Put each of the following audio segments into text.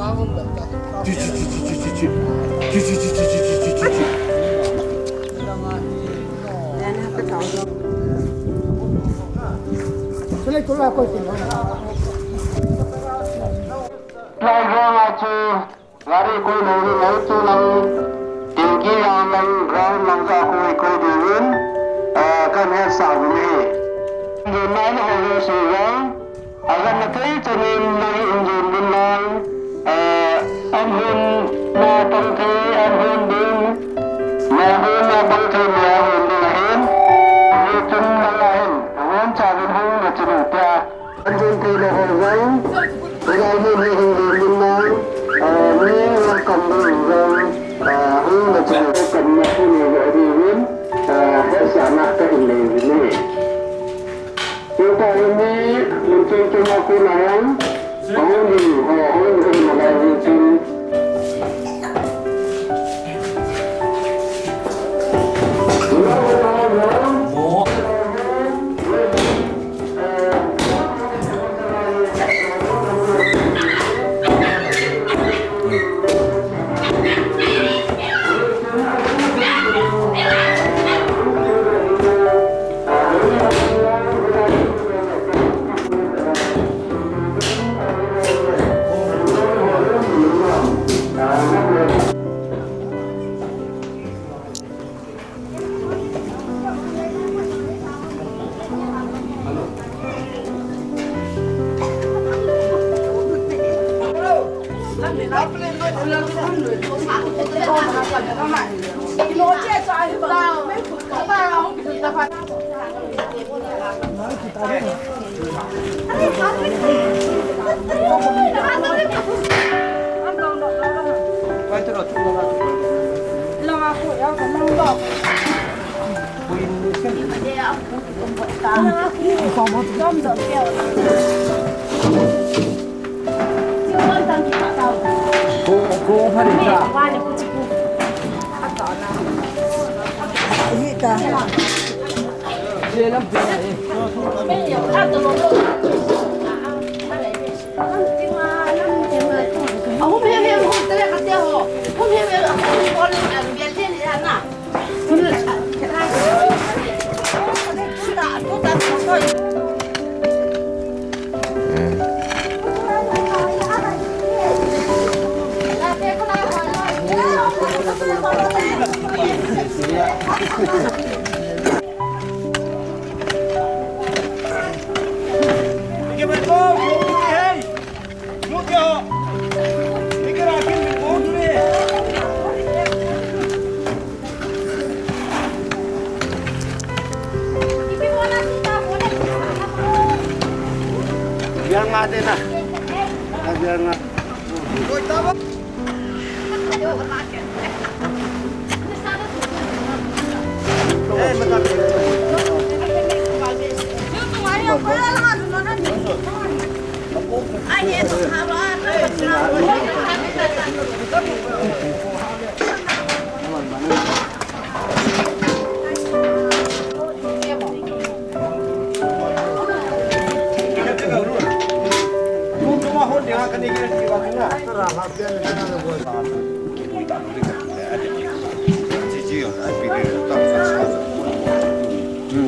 Lai rong chu lari koi lo chu lang tin ki yang lang rong lang ka koi duun kan he sa ni ni mai na ho su rong agan na kai chu ni nai injin din lang an hun na tong ki an hun din na hun na bang thu na hun din hen ni chung na hen hun cha din hun na chu ta an hun ki lo ho rong bây giờ như hình dung nói nếu cầm đường rồi hướng là chỉ cầm một cái này vậy thì muốn hết sản xuất cái hình này như này chúng ta ini mungkin cuma kunang orang Melayu itu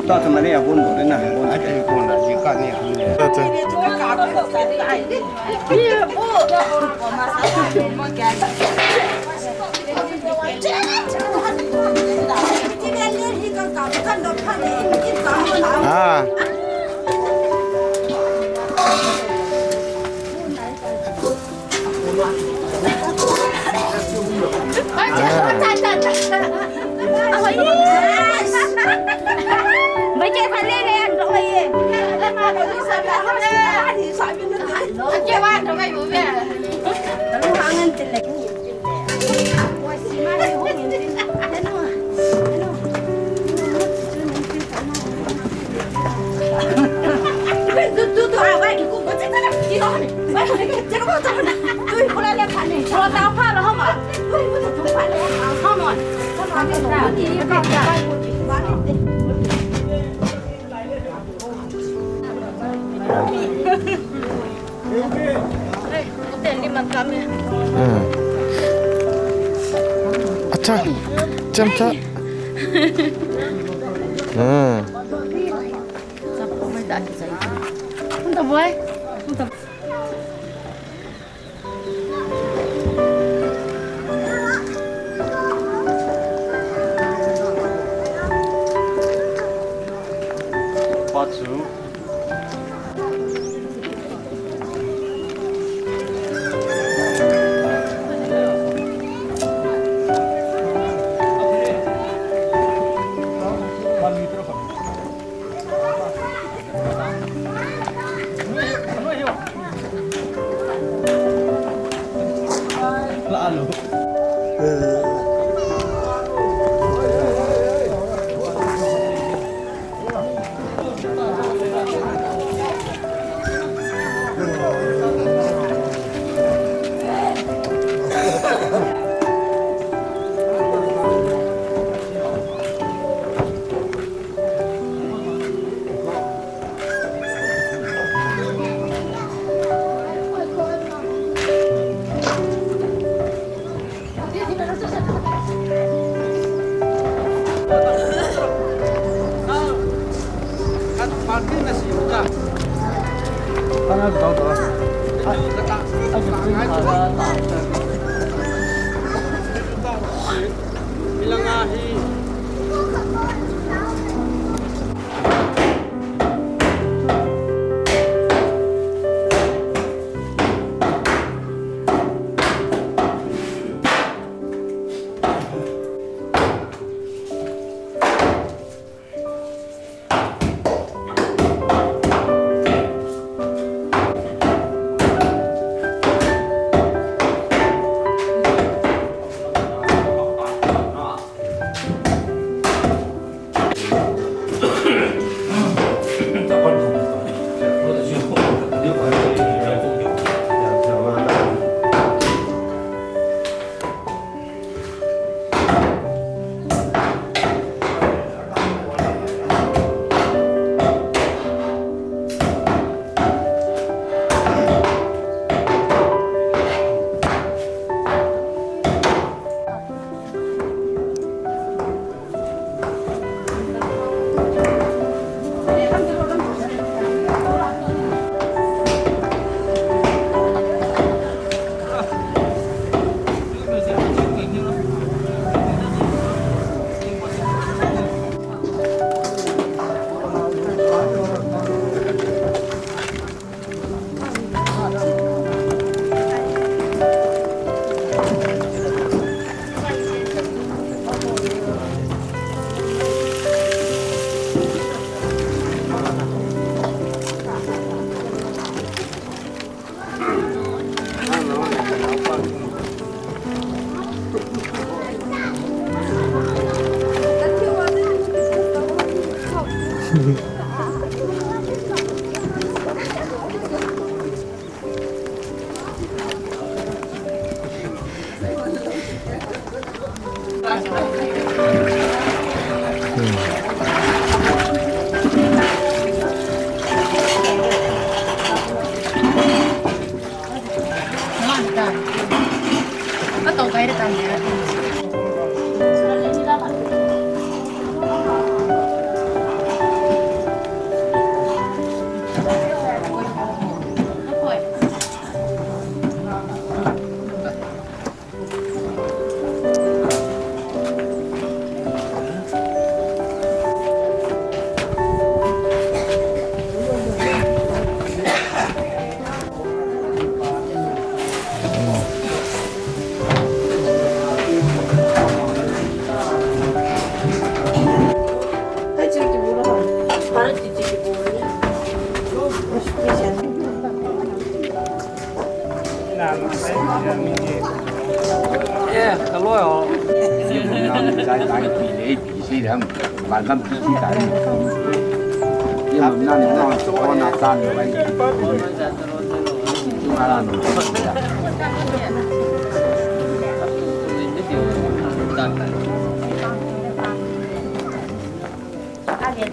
ta thầm này vốn rồi đấy nè vốn ai chơi vốn là chỉ cả này à mấy chơi phải lên lên rồi lên mà rồi đi xem là thì sợ bên đó chơi ba rồi mấy bữa về nó ăn ăn tiền lệ nhiều tiền lệ quay xí mai thì không nhiều tiền thế nào tôi à vậy cũng có chết đó đi đó vậy chết có chết đó tôi không lên phản này cho tao phá rồi không ạ tôi không phải không rồi sao nó cái nào thì cái cái Hotel 5 kami. 아차 짬차 Punta boy. Punta. 과주 Atau kayak tanya. 예, hello요. Tại tại vì bị gì đó mà năm thứ gì tại nhưng mà năm nó có nạp tan rồi anh chúng ta làm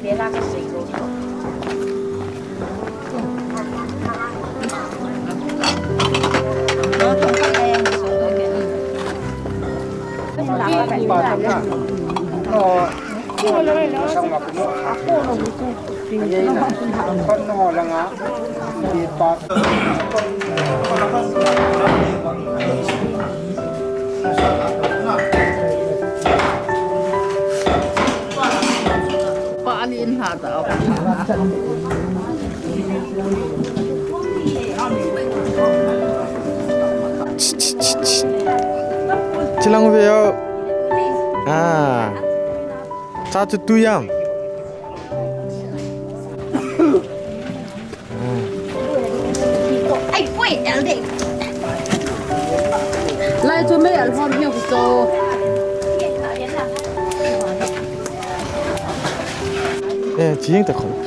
别拉个水沟。Paling hata ako. Chilang veo. À. Cha chu tu yam. Ai quay ở đây. Lại cho mấy anh con nhiều số. 예, 지행도 걸.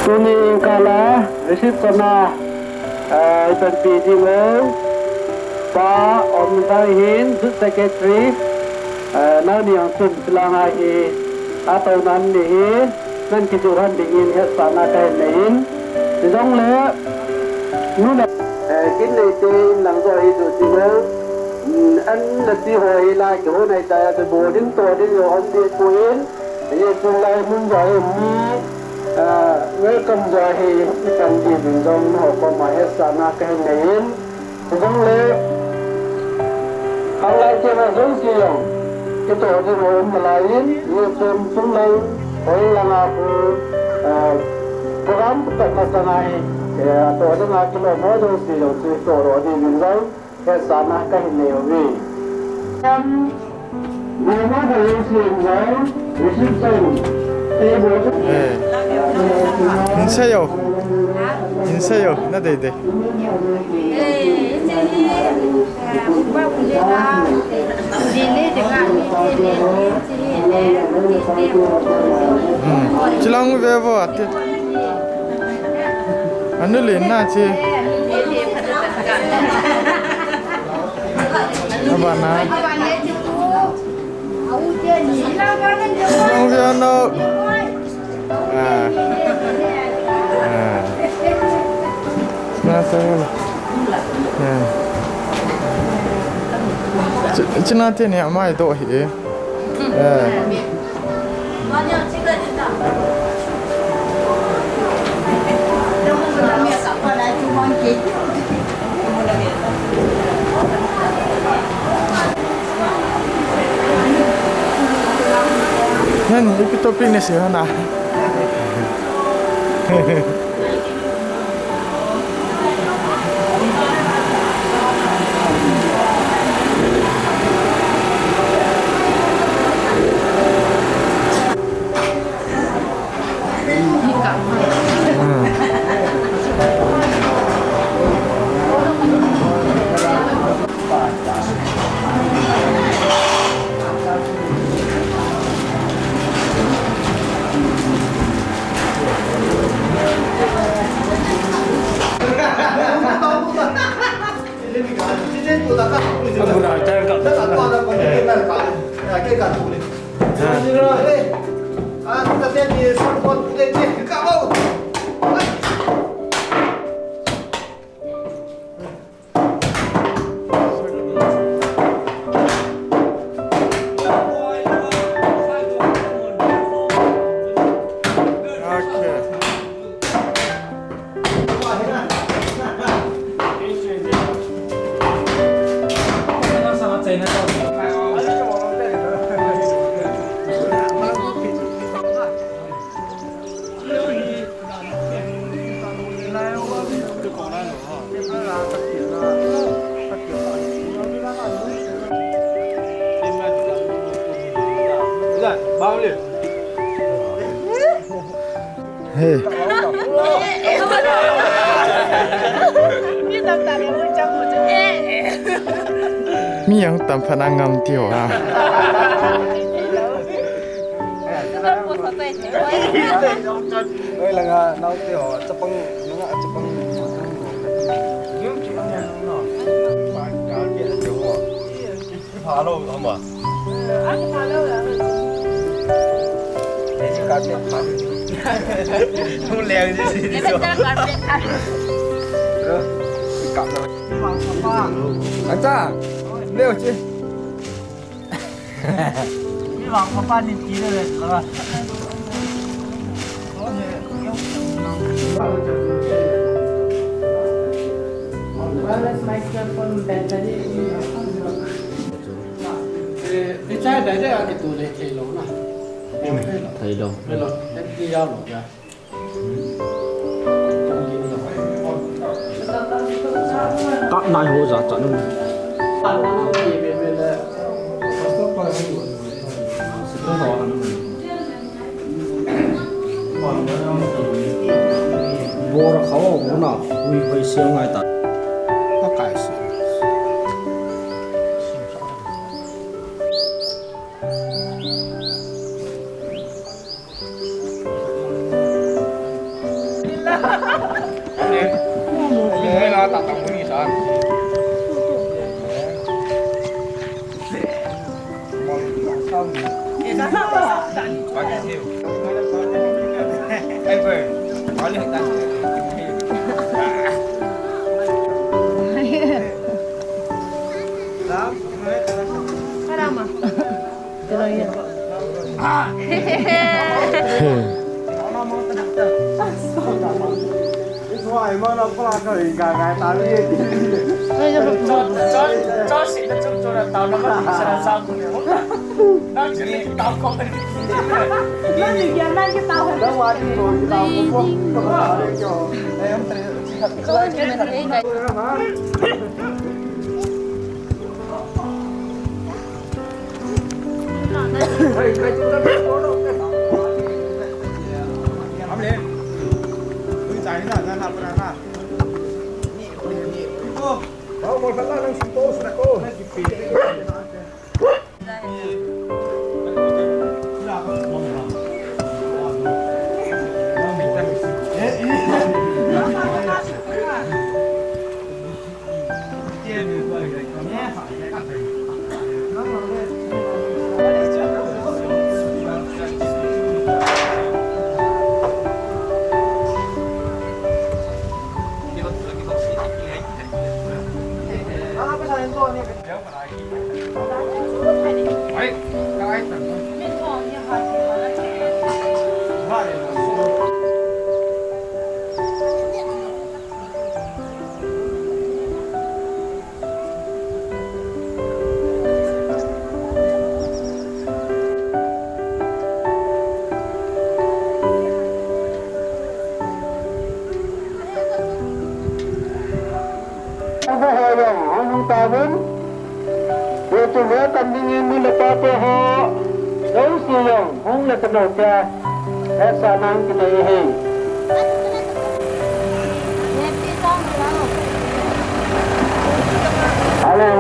Tuni kala receive kona itan PD mo pa om dai hin su secretary na ni ang sun silanga hi atau nan ni hi nan ki juhan dingin he sana kai nein jong le nu na kin nei te lang zo hi du ti mo an la ti hoi la ki ho nai ta ya bo din to din yo om di puin ye tu lai mun zo mi welcome giờ thì cần gì mình trong họ có mà hết sana cái này giống lẽ hàng lại chơi mà giống gì không cái tổ thì họ mà lại nhiều phần xuống lên hỏi là ngà program tập là sana thì tổ thì ngà cái lo mới giống gì không thì tổ rồi thì mình giống hết sana cái này vì người mới phải dùng giống reception 예. 인사요. 인사요. 나 되대. 지랑 왜버 왔대? 안 늘리나지? 아바나. 지랑 왜너? Cina tiada ni amai tu hi. Nan ikut topik ni sih mana? เฮ้ย พี่ตำตาเลยว่าจะหมดจะเอ๊ะ มีหยังตำพนังงำเที่ยวอ่ะ ก็ปวดหัวใจเฉยเลย Đây là nấu tiểu chập băng nó ngã chập băng kiếm chỉ ăn nó phải cá biển tiểu hỏa phá lâu không à ăn phá lâu rồi đây chỉ cá biển phá không leo gì em bây giờ còn biết ăn được cặp rồi anh cha leo chứ đi vào papa đi tí rồi là cái trái đấy là cái tủ này thầy lỗ nào thầy đâu đây là cái đi giao lỗ ra các nai hồ giả chọn luôn vô ra khó vô nào huy huy siêu ngay tại nó cải sự Đây là tặng tặng cái gì sao? Bao nhiêu thiêu? Em về, có liên tặng. Ngoài mà nó có là thời gà tao đi cho sĩ nó cho là tao nó có sẽ là sao cũng được nó chỉ là tao không phải nó gì giờ nay cái tàu nó qua đi rồi tao cũng có tao đây cho em có chuyện gì này cái chỗ đó có đâu làm lên tôi giải nó ra làm ra cô có một phần là đang sinh tố sẽ cô Cuma tandingin mula papa ho, jauh siang, hong le kenal dia, sanang kita ini. Halo,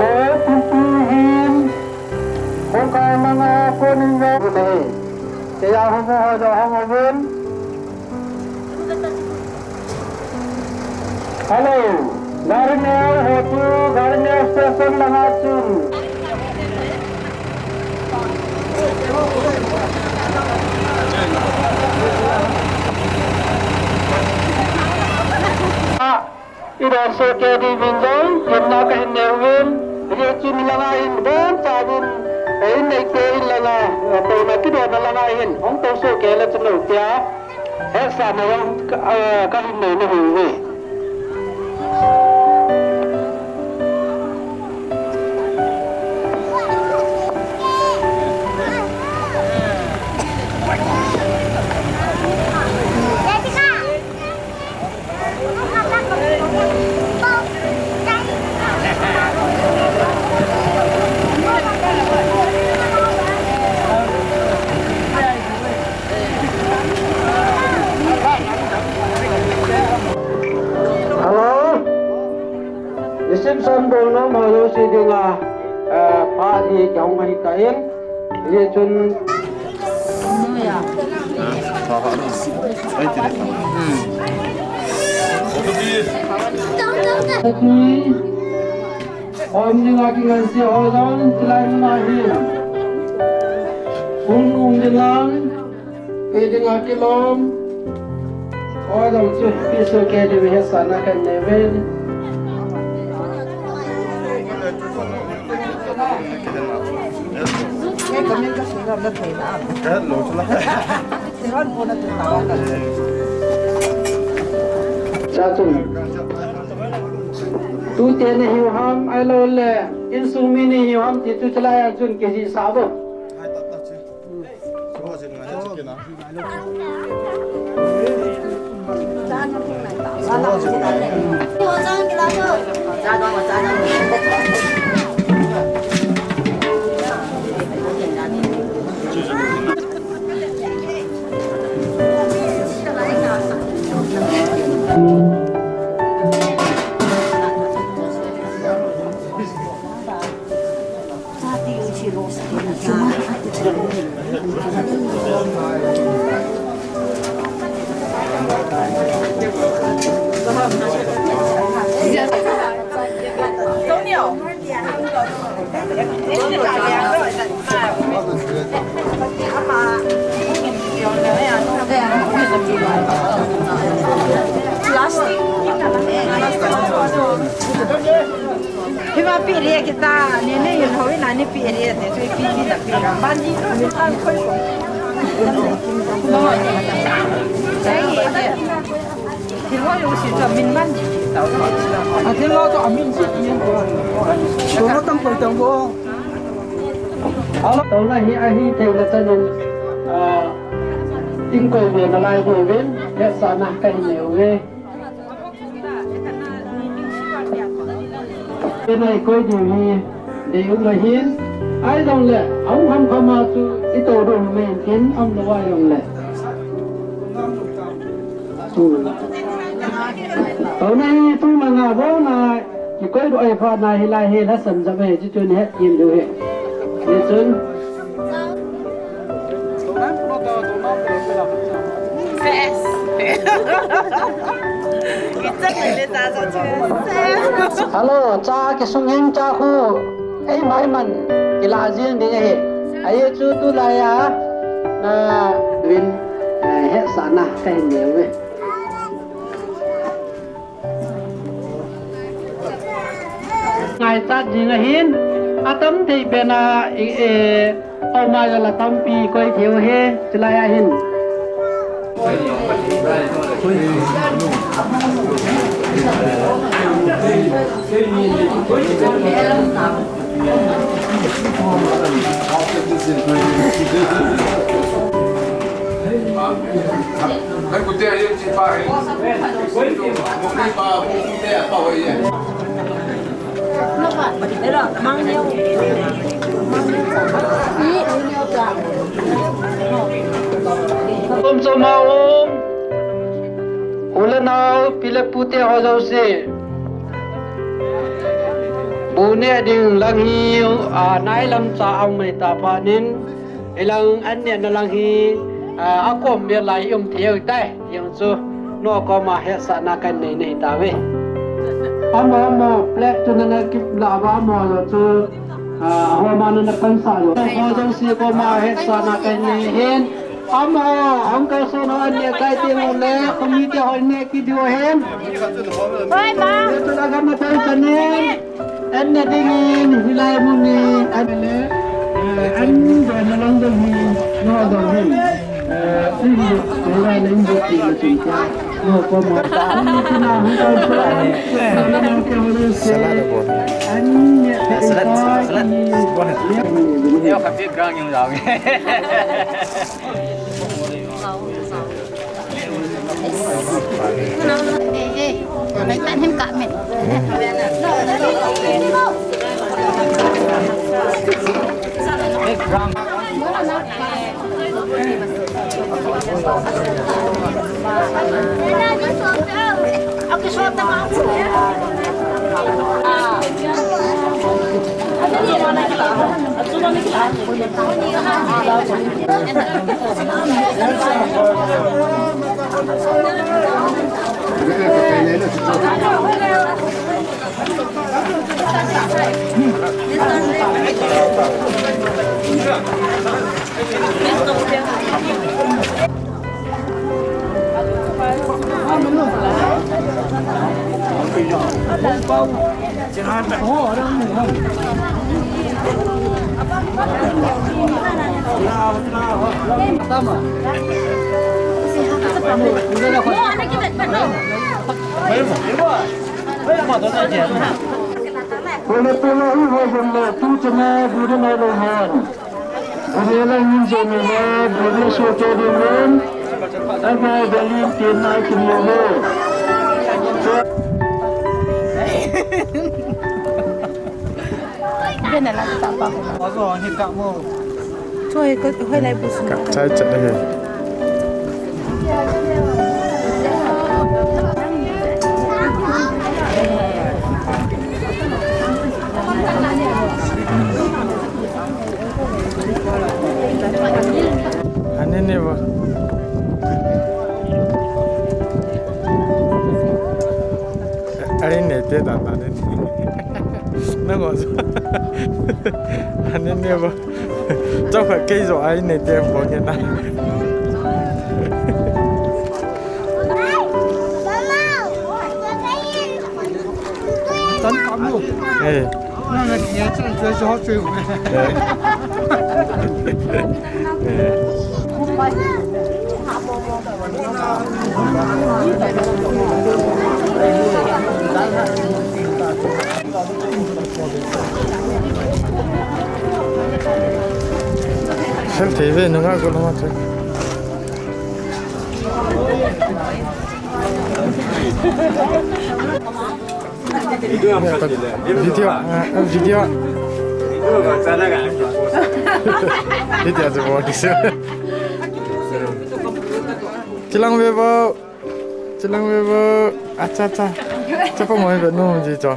tutuhin, hong kau mga kuninga ini, saya hong ho do hong abun. Halo, garnya hotu, garnya stesen langacun. Ida soke di binjai, kena kehendak dia cuma langain dan sabun, ini ke ilanga, atau nak kita langain, orang tu soke le cenderung dia, sama yang kehendak ni huwi. rồi sẽ đi là phá thì trong ngày cái thì chun hôm nay cái ngày sẽ hồi đó lại mà đi đi lang cái đi ngã cái lom hồi đó chưa cái số cái đi về sana cái này về tu tiền hiu ham ai lo le insumi ni hiu ham ti tu chalai arjun ke ji sabo Hima piri kita nene yun hawi nani piri ate so piri da piri banji min an khoi ko Hima yo si to min banji tao a tin lo to amin si yin ko ko tam ko tam ko alo tao là hi theo là cho nên in coi về là lại về bên để sana cái nhiều về cái này coi điều gì để ông người hiến ai đồng lệ ông không có mà chú ít tổ đồ mình hiến ông là ai đồng lệ tối nay tôi là ngà bố là chỉ coi đội phạt này lại hết hết sầm ra về chứ chuyện hết nhìn được hết hết chân Hello, cha cái sung hình cha khu, ấy mấy mình cái là riêng đi nghe, ấy chú tu lại à, viên hết sản à cái nhiều vậy. Ngày ta gì là hiến, tấm thì bên ông mai là tấm pi coi thiếu he, chỉ là hiến. Cái của tiền đi chị ba ấy, một cái ba cũng tiền bao vậy? Đấy là mang nhau Om mau om, ulan nào pile putih hozau se. Bune ding langi nai lam cha ang mai ta panin, ilang anya na langi akom biar lai theo tai, yang so no ko ma he sa na kan nei ta we. Ama plek tu na kip la ba mo tu hawamana na kan sa lo. Hozau se ko ma he sa na kan nei hen. Ông cái số nó anh cái tiền một lẽ không như cái hồi nè cái điều hen. Ôi ba. Tôi đã gặp một tay chân em. Anh là đi nhìn lại một nè anh lẽ anh rồi nó lăng đồng hi nó đồng hi. Tôi là lên được thì là chúng ta nó có một cái nào không có sai. Nó đang kêu lên xe. Anh nhẹ Yo không biết răng nhưng rồi. Lấy tận thêm cả mình. Ông cái số tao Pula-pula iwajalla tucana budana lohan. Adalah minjamnya budaya soteriman. Apa dalim tinai kemana? Bên này là tạm bằng. Có rồi hiện cạo mồ. Thôi có hơi lại bút. Cặp trai chật đây. Anh này vào. Anh này tiếc đàn anh. Nó ngồi xuống. Anh này vào. Chắc phải cây rồi anh này tiếc có như nào. Tấn cắm luôn. Ê. Nó là nhà chân chơi gió chơi của Sen TV nunga ko naman siya. Video. Video aja bawa kisah. Cilang bebo. Acha. Cepat mau bebo nung jijo.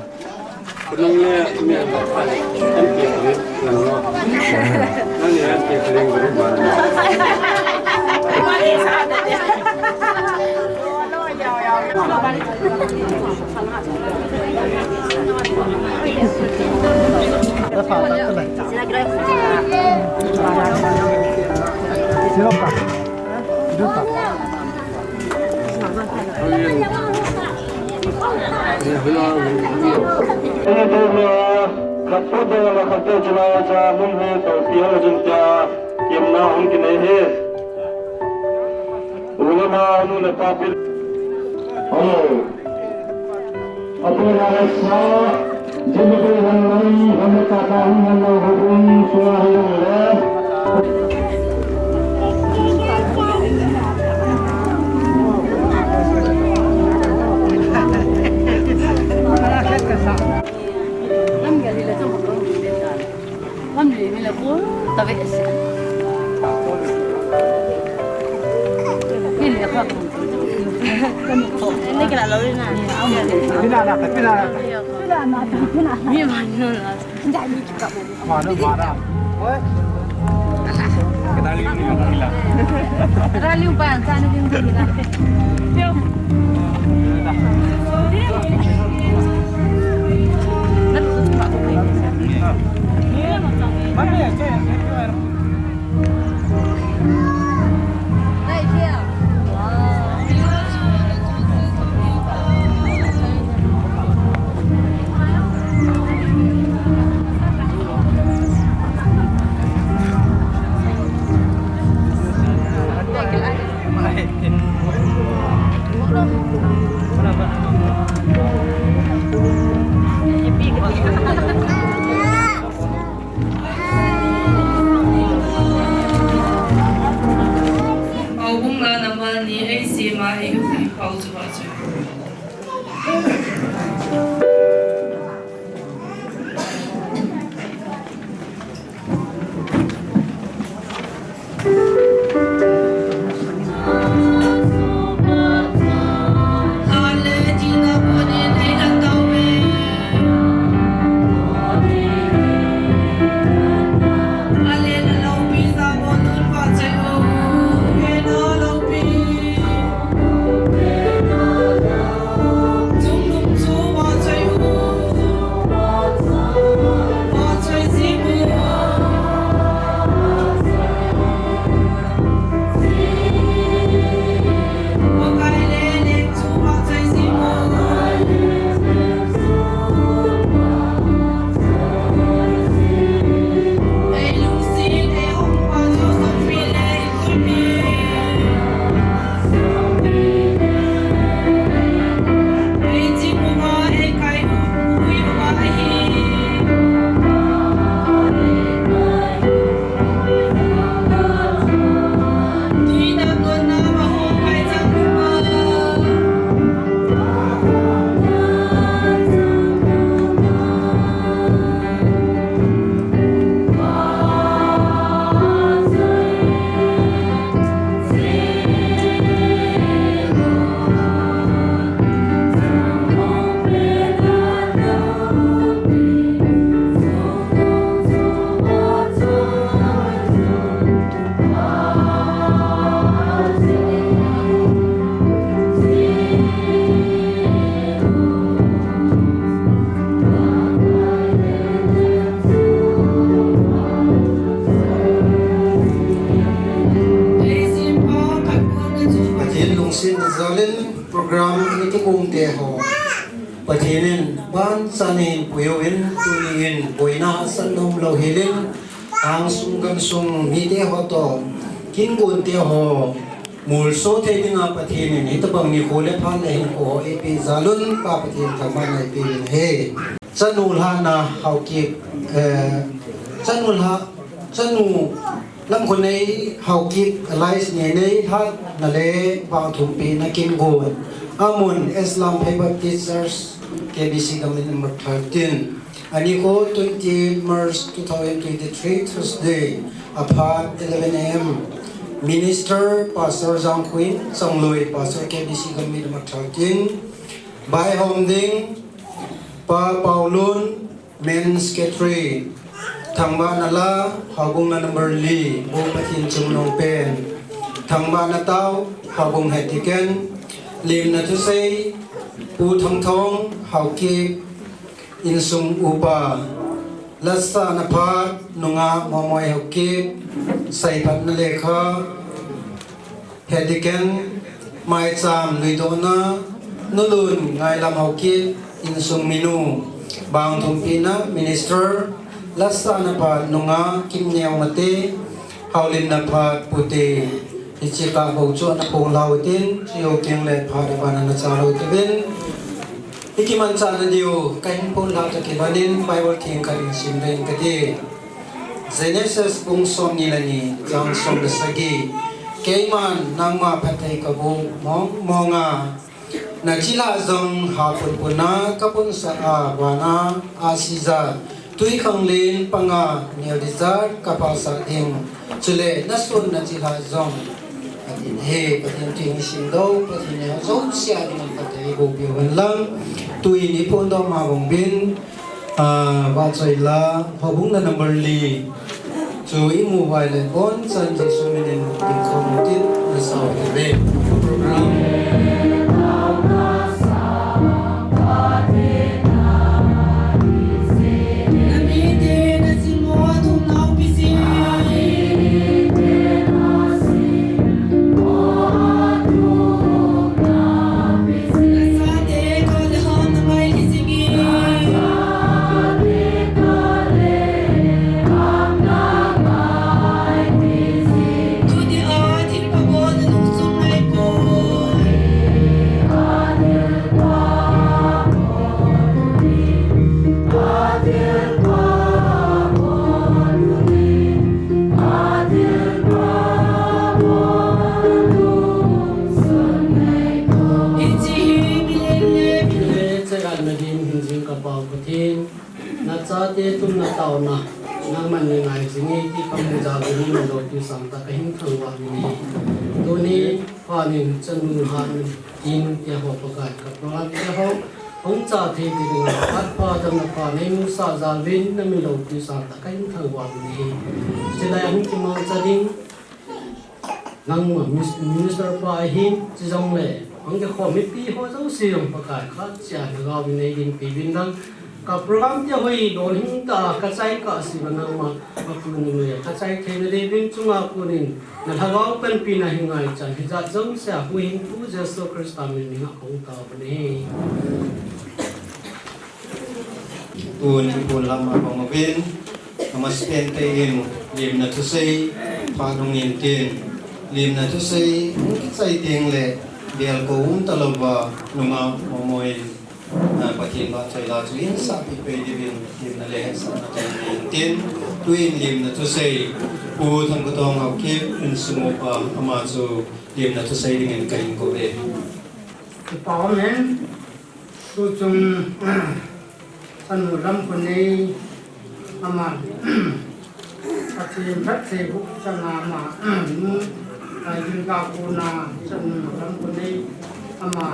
Ini kena lalu ni. Pina. Ni mana lah? Jadi juga. Mana. Oi. Kita lihat ni hilang. Rali upan sana ni hilang. Tio. Nak cuma aku ni. Mana ya? sanin puyoin tuin puina sanum lo hilin ang sungam sung mide hoto kingun te ho mulso te dinga pathin ni tabang ni khole phan le ko epi zalun pa pathin thaman ai pi he chanul ha na hauki chanul ha chanu lam khun nei hauki alais ne nei hat na le pa thum pi na kin gon amun Islam Baptist Church KBC Committee number 13 ani ko 20 March 2023 Thursday upon 11 a.m. Minister Pastor Zhang Queen Song Lui Pastor KBC Committee number 13 by Hom Ding Pa Paulun Men's Secretary Thangba Nala Habung na number Li Bu Pathin Chung Nong Pen Thangba na Tao Habung Hetiken Lim na Tusay Pu Thong Thong Hauki Insung Upa Lasta na Pat Nunga Momoy Hauki Saipat na Lekha Hetiken Mai Cham Luidona Nulun Ngai Lam Hauki Insung Minu Bang Thumpina Minister Lasta na Pat Nunga Kim Nyao Mate Haulin na Pat Puti Ichika Baucho na Pong Lautin Siyo King Let Padabana na Chalo Tibin Ikiman Chana Diyo Kain Pong Lauta Kibanin Bible King Karin Simren Kadi Genesis Pong Som Nilani Jang Som Nasagi Kaiman Nang Ma Patay Kabong Monga Nachila Zong Hapun Puna Kapun Sa Wana Asiza Tui Kang Lin Panga Neodizar Kapasa Ding Chule Nasun Nachila Zong Patin he patin ting sindo patin ya zo sia dengan patai go biwan lang tui ni pun do ma bong bin ba choi la hobung na number li chu i mobile phone san ji so minen ding khom tin na sa ve program Chân han in tia ho pakai kapran tia ho hong cha the ti ring at pa dam na pa nei mu sa zal vin na mi lo ti sa ta kai thang wa ni se lai hong ti ma cha ding nang ma minister pa hin chi jong le hong ke kho mi pi ho zo si yong pakai kha cha ga vi nei din pi vin dang ka program tia hoi don hin ta ka chai ka si ba nang ma pa pu ni le ka chai the ne de vin chunga pu nin na thagao pen pi na hingai chan hi za jong sa hu hin pu jesu christa min ni ha kong ta ne pun lama pamavin namasten te in lim na tu sei pa dong in tin lim na tu sei sai ting le bial ko talawa nunga momoy pathin ba chai la chuin sa pi pe divin lim na le sa na tai tin tuin lim na tu sei pu thang ko tong au ke in sumo pa ama chu lim na tu sei ding en kain ko ve pa men tu chung an ram ko nei ama pathin phat se bu changa ma nu ai din ka ko na chan ram ko nei ama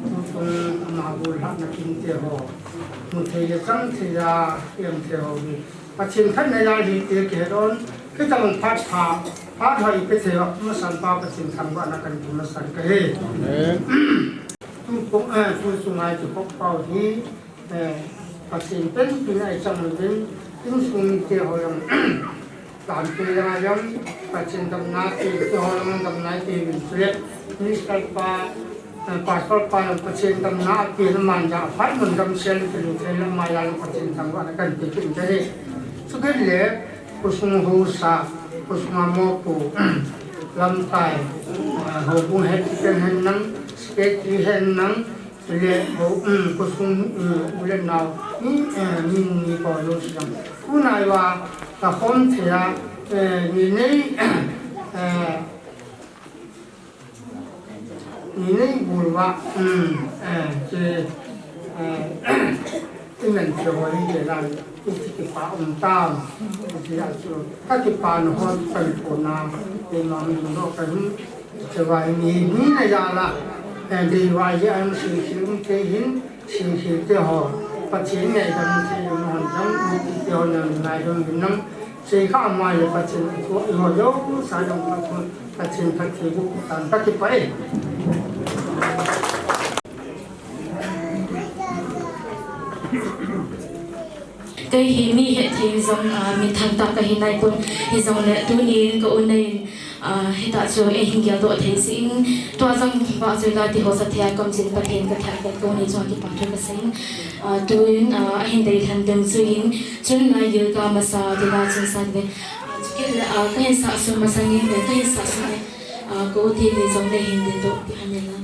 tu chung ama bu la na kin te ho mu the ye chang the ya em the ho ni pathin phat nei la di te ke don ke chang phat pha thai pe se ho ma san pa pathin tham wa na kan tu ma san ka he tu pong tu sungai tu pok pau hi pathin pen tu ai chang den tin sung te ho yang tan te ya yang pathin tam na te ho yang tam na te ni se ni sai pa passport palang pachin tam na apil manja fai mun dam sel kilu thela mayal pachin tangwa kan tikin jadi sugelle kusung husa kusung moku lam tai ho bu het ken hen nang spek li hen nang le ho kusung ulen naw ni ko lo siam unai wa ta hom thea ni nei ni nei bulwa che mình chưa có đi để làm cái phá ông ta thì là các cái phá nó hơn phần của nam thì mà mình nó cái chưa vài ní này ra là đi vài cái anh sử cái hình sử cái họ phát triển này thì nó hoàn thành cái điều này rồi mình nắm xây khá ngoài là phát triển của họ dấu sản phẩm phát triển của các cái phải cái hi mi hệ thì dòng mình thằng ta cái hình này cũng thì dòng lệ tu nhiên cái ôn này hiện tại rồi em hình dạng độ thấy sinh toa dòng vợ rồi là thì họ sẽ theo công trình phát hiện cái thằng cái con này cho cái bản thân cái sinh tôi hiện tại thành đường xuyên chân là giờ cả mà sao thì là chân sang về cái là cái hình sản xuất mà sang như vậy cái hình sản xuất này cô thì dòng này hình đến độ thì anh là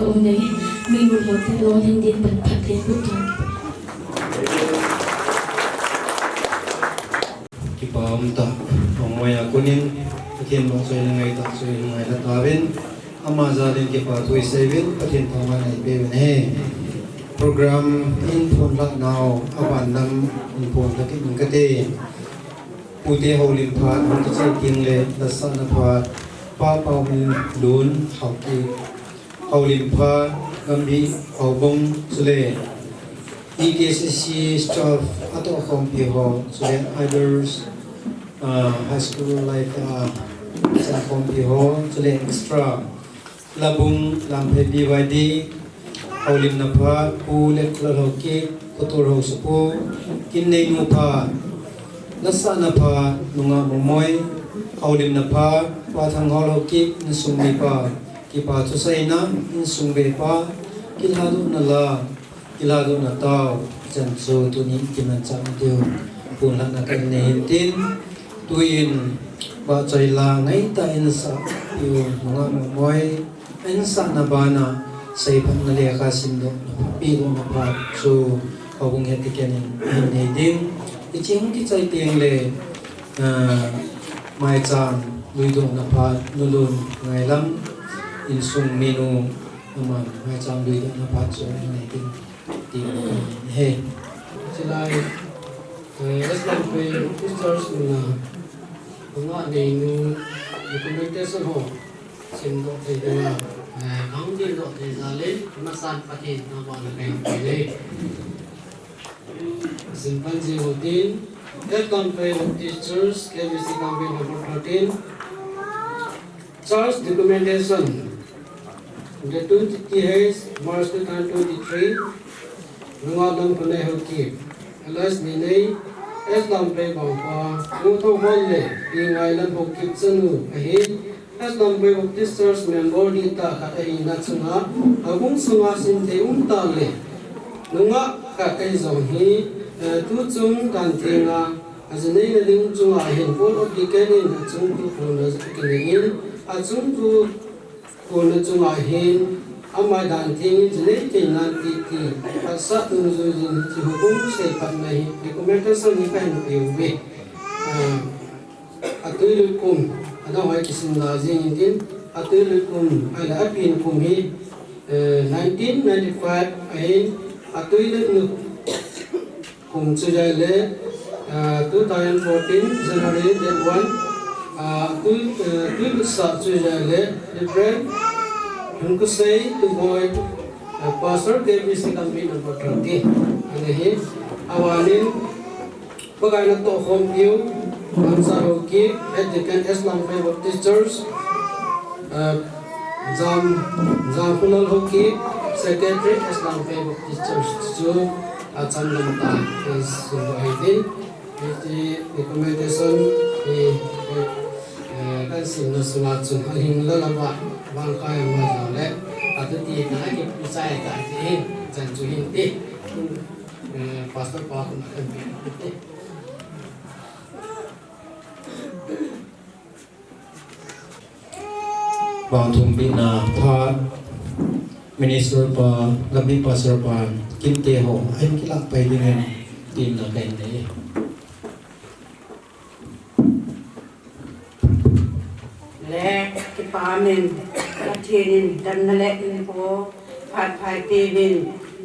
ka unay mi mun mo te lo hin din ban phat le bu to ki pam ta moya kunin pathin ba soi ngai ta soi ngai la tawin ama za den ki pa tui sevin pathin thama nai be ne program in phone lak now aban nam in phone la ki ka te ute holin phat ki chai ting le la sa na phat pa pa min dun hau ki holin phat gambi obong sule EKCC staff ato from Piho sule others high school like sa from Piho sule extra labung lampe BYD haulim na pha pu le klaro ki kotor ho supo kinnei mu pha nasa na pha nunga momoi haulim na pha pa thang holo ki nsumi pa ki pa chu sai na nsumbe pa kilado na la kilado na tao chan so tu ni kinan cham tiu pun la na kan ne tin tuin ba chai la ngai ta in sa yu nunga momoi en sa na bana sai phan na le ka sin do pi do na pa so awung he tikenin ne din iching ki chai teng le mai chang lui do na pa nulun ngai lam in sung menu ama mai chang lui do na pa so ne din tin he silai Islam pe sisters na nga ne nu documentation ho sin do te na nóng đi độ thì giờ lên mà san phát hiện nó gọi là cảnh phải lên xin phân gì đầu tiên Health Campaign of Teachers KBC Campaign number 13 Charge Documentation the 28th March 2023 Nungadam Panay Hoki Alas Ninay Health Campaign Bang Pa Nutong Holle Ingay Lan Hoki Tsanu Ahin As number of teachers member dita katai natsunga agung sunga sinte untale nunga katai zonghi tu chung kan thenga azne na ling chunga hin for of dikenin chung tu phone kiningin achung tu phone chunga hin ama dan thing jne tenan ti asa tu zo jin chi hukum se pan nahi documentation ni kan piuwe atul kum ada wai kisim lazing din atul kum ala apin kum hi 1995 ain atul nu kum chujale 2014 January that one atul sa chujale different unko say to boy pastor KBC Campaign number 30 ani hi awanin bagai na to home view Ansar Hoki, Educate Islam Faith Teachers, Zamfulal Hoki, Secretary Islam Faith Teachers, so Acham Lamta is Subaidin, with the recommendation kan sinna sumatsun haling lalaba bangkai mazale atuti na ki pisai ta hin janju hinti pastor pa kan Bang thum bi na pha minister pa lambi pastor pa kim te ho anh ki lak pai ding tin na kai nei le ki pa men la thinin dan na le in po phat phai te bin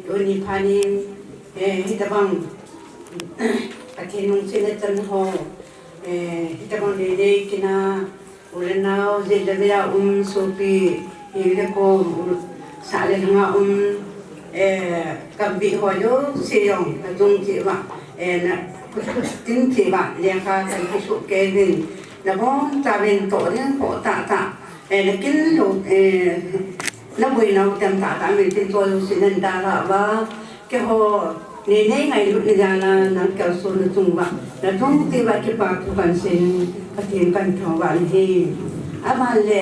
oni phanin hitabang athinung sine tan ho hitabang de kina ulenau zedabia sopi ile ko sale nga kambi hoyo seyong adung ti ba na tin ti ba le ka tan su kevin na bon ta ben to den ko ta na kin lo na bui nau tam ta men tin to sinan da la ba ke ho ne ngai lu ni da na ka so na tung ba na tung ti ba ki pa ku ban sin atin kan tho ba hi aban le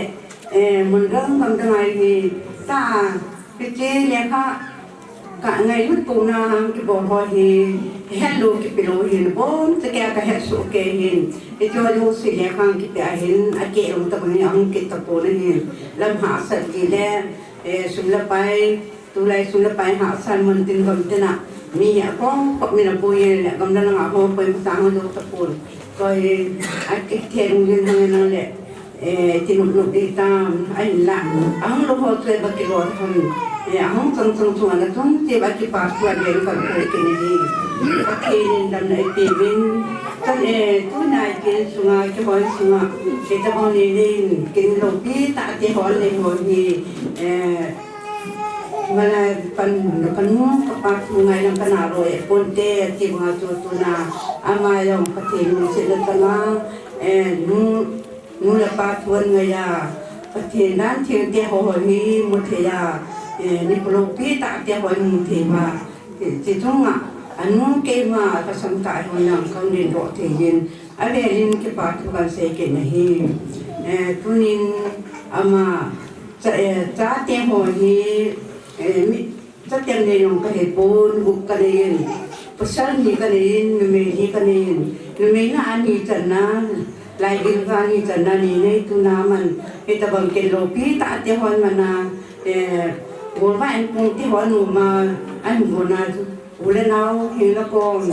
mun rang kam tangai ni ta pi che le ka ka ngai lu pu na ki bo ho hi hello ki pi lo hi bon te ka he so ke hin e jo lu si le kan ki pa hin a ke ro ta ban yang ki ta po na hi lam ha sa ki le sum la pai tu lai sum la pai ha san mon tin gam tena mi ya ko mi na pu ye le gam na nga ho pai ta ho do ta pun ko a ke theng yin hang na le tin no di tam ai la ang lo ho tre ba ki lo hom ang sang sang tu na thong te ba ki pa tu a de ka ke ni di ka ke ni dam na ti vin kan tu na ke sunga ke ho sunga ke ta bon ni ni ke lo pi ta te ho le ho ni mana pan mu pa tu ngai lang kana ro e ponte ti mga tu na ama yung pati mo sila tama nu la pa tuan ngaya pati nan ti te ho hi mu te ya ni plo pi ta te ho mu te ma ti tonga anu ke ma ka sam ta ho nang kan ni ro te yin a le rin ke pa tu kan se ke na hi tunin ama ta te ho hi ta tem ne yung ka he pon bu ka rin pasal ni ka rin me ni ka rin me na ani chan na lai in ga ni chan na ni nei tu na man eta bang ke lo pi ta te hon mana bo va en pon ti hon ma an bo na u le nau he la kon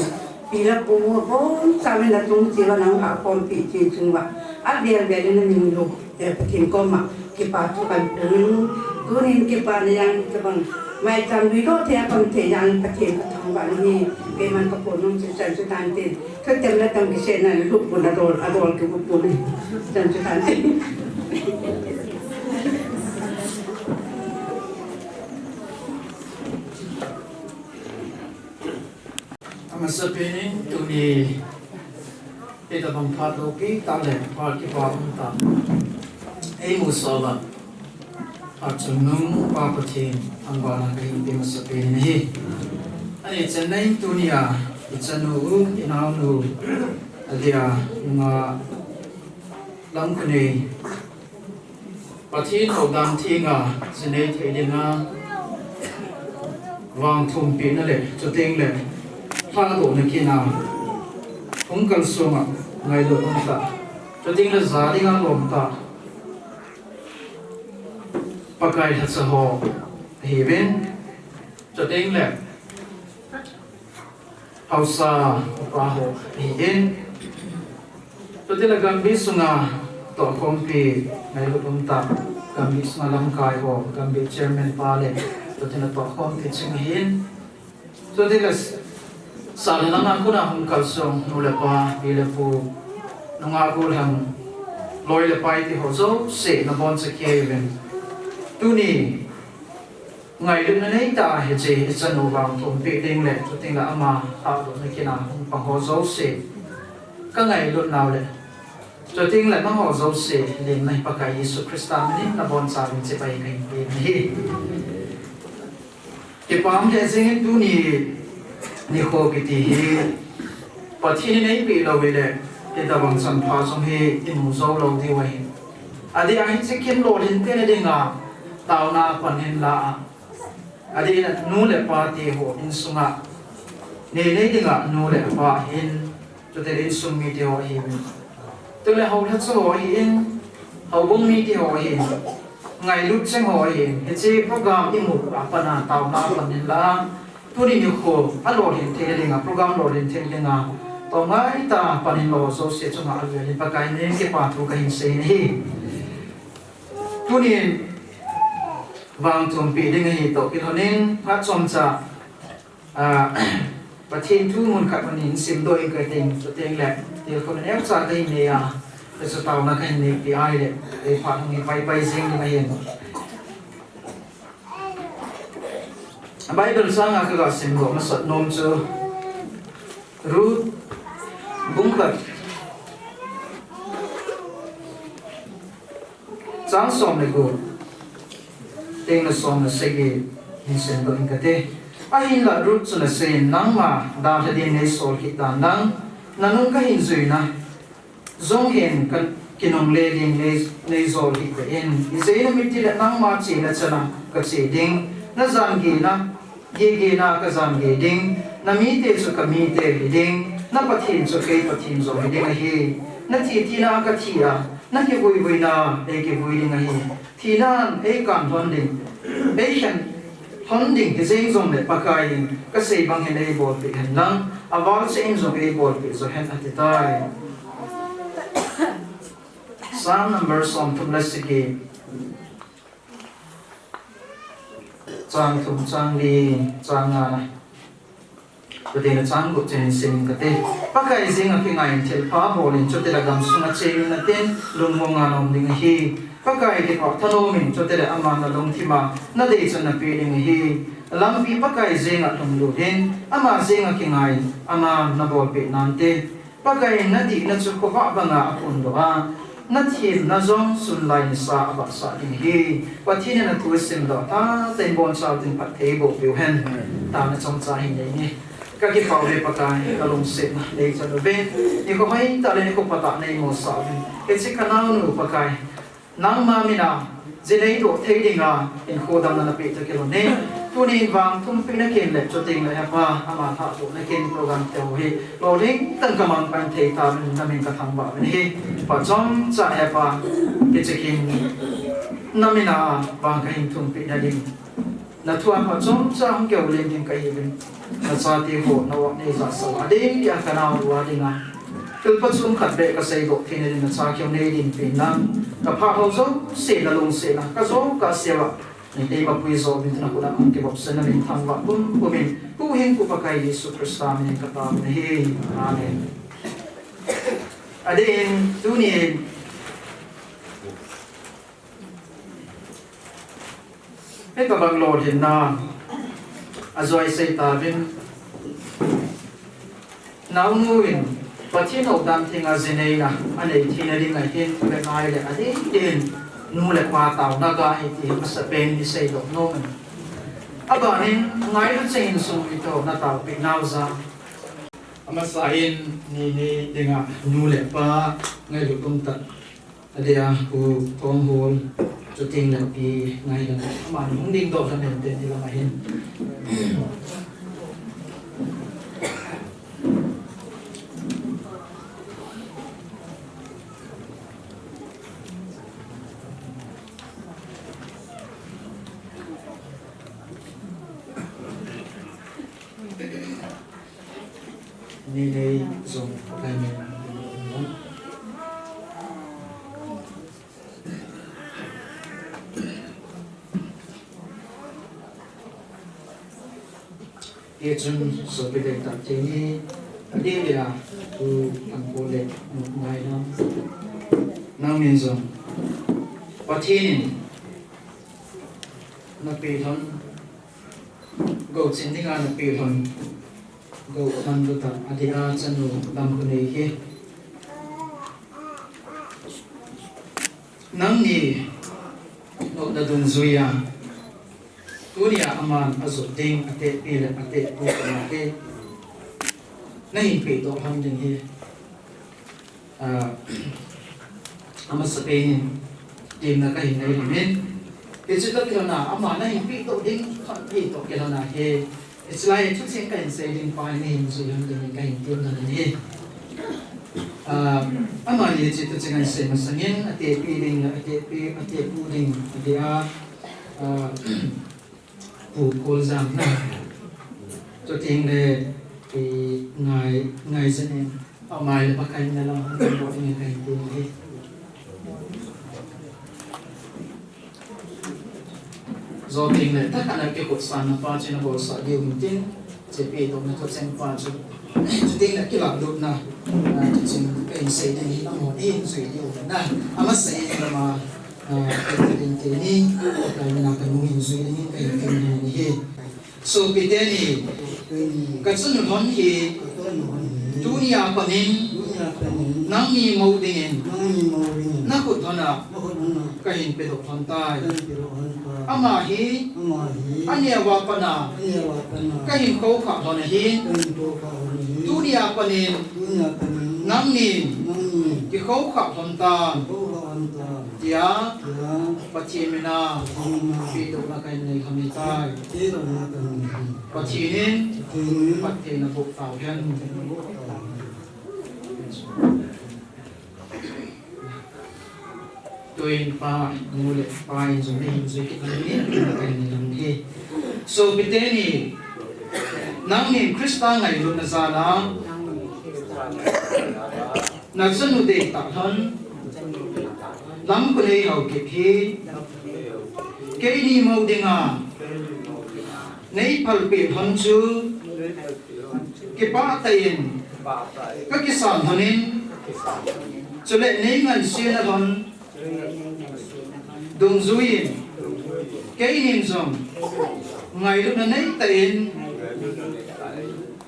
pi la pu bo sa me na tung ti wa nang ha kon pi chi chung wa a de na min lo pa tin ko ma ke pa tu kan ku ni ke pa na yang ke bang mai cham vi ro the kon the yang pa tin ka thong ba ni ke man ka pon nong chan chu tan tin ka tem la tam ki se na lu pu na adol ke pu ni chan chu tan tin ama sapeni tu ni eta bang phat lo ki ta le phat ki pa ta ei mu so ba achunung pa pathin angwana ka hindi masapin hi ani chennai tunia ichanu inaunu adia nga lamkane pathin hodam thinga chenai thedinga wang thum pi na le chuteng le pha do na kina ongkal songa ngai do ta chuteng le zaringa lom ta pakai hatsa ho heben choteng le hausa pa ho heben chotela gambi sunga to kompi ngai lu ta gambi sunga lam kai ho gambi chairman pa le chotela to kompi ching hin chotela salana na kuna hum kalsong nula pa bile pu nunga gul ham loi le pai ti ho zo se na bon se kevin tuni ngai lu na nei ta he che chanu wang thum pe ding le chu ting la ama ha do na kina pa ho zo se ka ngai lu naw le chu ting la ma ho zo se le mai pa ka Yesu Krista ni na bon sa rin che pai kai pe ni ke pam de sing tuni ni ho ki ti hi pa thi nei pe lo we le ke da wang san pha song he in mu zo lo di wa hi adi ai che kem lo lin te ne dinga tao na panin la adi na nu le pa ti ho in sunga ne ne dinga nu le pa in to te in sum mi ti ho hi to le ho la so hi in ho bong mi ti ho hi ngai lu cheng ho hi he che program i mu pa na tao na panin la tu ni ho a lo hin te dinga program lo hin te dinga to ngai ta panin lo so se chunga a le pa kai ne ke pa tu ka hin se ni tu ni vang thum pi ding hi to ki thonin pha chom cha pathin thu mun khat manin sim do in ka ting to teng le ti khon ne cha dei ne ya te sa taw na kan ne pi ai le e pha ngi pai pai sing ni ma yen Bible sang a ka sim go ma sat nom chu ru bung khat sang som le go teng na som na segi in sen do in kate ai la rut chu na sen nang ma da the din nei sol ki ta nang nanung ka hin zui na zong hen kan kinong le ding nei zol ki pe en izei na mi ti la nang ma chi na chana ka chi ding na zan gi na ge na ka zan ge ding na mi te chu ka mi te ding na pathin chu ke pathin zo hi ding hi na ti na ka thi a na ke vui vui na e ke vui ding hi thi na e kan thon ding ấy hiện hòn đỉnh cái dây dùng để pakai cái xây bằng hiện đây bột bị hiện lăng aval sẽ in dùng đây bột bị rồi hiện ở tai Psalm number Psalm thum lesiki trang thum trang đi trang này bây giờ trang của trên sinh cái tên pakai zing ở cái ngày thì phá hồ lên cho tên là gam sung ở trên là tên lùng mong ngàn ông đình hi pakai cái họ thano mình cho tên là aman là lùng thì mà nó để cho nó bị đình hi làm vì pakai zing ở trong lúa đen ama zing ở cái ngày ama nó bỏ bị nan tên pakai nó đi nó chụp có vạ bằng à ổn đó nó thiên nó giống xuân lại sa bạc sa đình hi và thiên nó tuổi sinh đó ta tên bon sao tên phát thế bộ biểu hiện ta nó trong gia hình đấy nhỉ các cái phao về pakai các lồng sệt để cho nó về nhưng có mấy ta lên có pata này một sao cái chiếc canal nó pakai nang ma mina dễ đấy độ thấy đi ngà in khô đam nó bị cho cái lồng này tu ni vàng thung pin nó kiên lệ cho tiền lại ha ama thà độ nó kiên program theo hi lo lên tăng cầm ăn ban thấy ta mình cả thằng bảo mình hi và trong cha ha cái chiếc kiên namina vàng cái hình thung pin đi na thuan ho chom cha hong keu lên ding kai bin na cha ti ho na wa ne za sa wa ding ya kana wa dinga tul pa chum khat be ka sei do thine na cha keu ne din pin na ka pha ho zo se la long se na ka zo ka se wa ni dei ba pui zo bin na ko na ke bob se na min thang wa bum ko min ku hin ku pa kai Yesu Krista min ka ta ne he amen adin dunia hết cả bằng lột hiện na, rồi xây ta bên nấu nuôi, và thiên hậu đam thiên ở dưới này là anh ấy thiên ở đây ngày thiên cái ngày là anh ấy tiền nuôi lại qua tàu naga thì nó sẽ bên đi xây độc nông, à bà nên ngày lúc xây xong thì tàu na tàu bị nao ra, mà sai ni dengan nuôi lại pa ngày lúc công tận, ada aku tong hol cho tiền là vì ngày là mà không điên độ ra nền tiền thì là mày hin ni đây dùng cái này ये चुन सोपे देखता चेनी अभी लिया तो अंको ले मुझे ना मिंजो पठीन न पीठन गौ चिंदिंगा न पीठन गौ नंदुता अधिरा चनु दमकुने ही नंगी नोट ददुन जुया dunia aman azut ding ate pile ate bu ate nahi pe do ham ding hi ama Spain tim na kai nei men it's not kilo na ama nahi pe do ding khan pe do kilo na he it's like chu chen kai say ding pai nei so yam ding kai tim na ni ama ni chi tu chen say ma sangin ate pe ding ate bu ding ate phụ cô rằng cho tiếng đề thì ngài dân em ở mai là bác anh là lòng không có những cái tiếng đi do tiếng này tất cả là cái cuộc sống nó trên nó sợ điều mình tin chỉ vì đó nó có xem qua cho tiếng là cái lòng đột nào chỉ cái xây này nó một in rồi điều này mà xây là mà cái tình này cái nào cái mô hình duy nhất cái này so piteni cái số lượng hòn thì dunia panin nang ni mau dingin na kut hana cái hình pe dok hon tai ama hi ania wa pana cái hình khâu khả hon hi dunia panin nang ni cái khâu khả hon ta dia pachimina pi do na kai nei khami tai pachinin patte na bok tau hian tôi pa mua le pa in zoom in zoom cái này cái này thì so bị thế này nang ni Krista ngày luôn là sao đó na dân nội địa tạo thân lắm cái này hậu kịp hi cái đi màu đen à nấy phật bị phân chú cái ba tiền các cái sản thân nên cho lệ nấy ngàn xuyên là thân đồng duy cái niệm dòng ngày lúc nấy tiền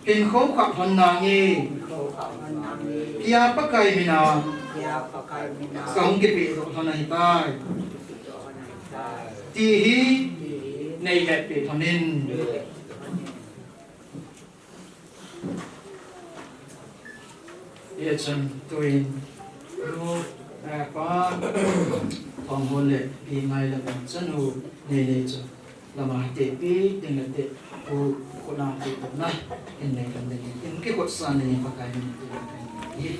kinh khổ khắp phần nào nghe kia bắc cây mình nào không kịp bị phần này tai thì hi này đẹp bị phần nên bây giờ tôi lúc có phòng hôn lệ thì ngày là mình rất hồ này này chứ là mà tệ bí tình là tệ cô nào tệ tập này hình này cần này cái cột sàn này phải cái mình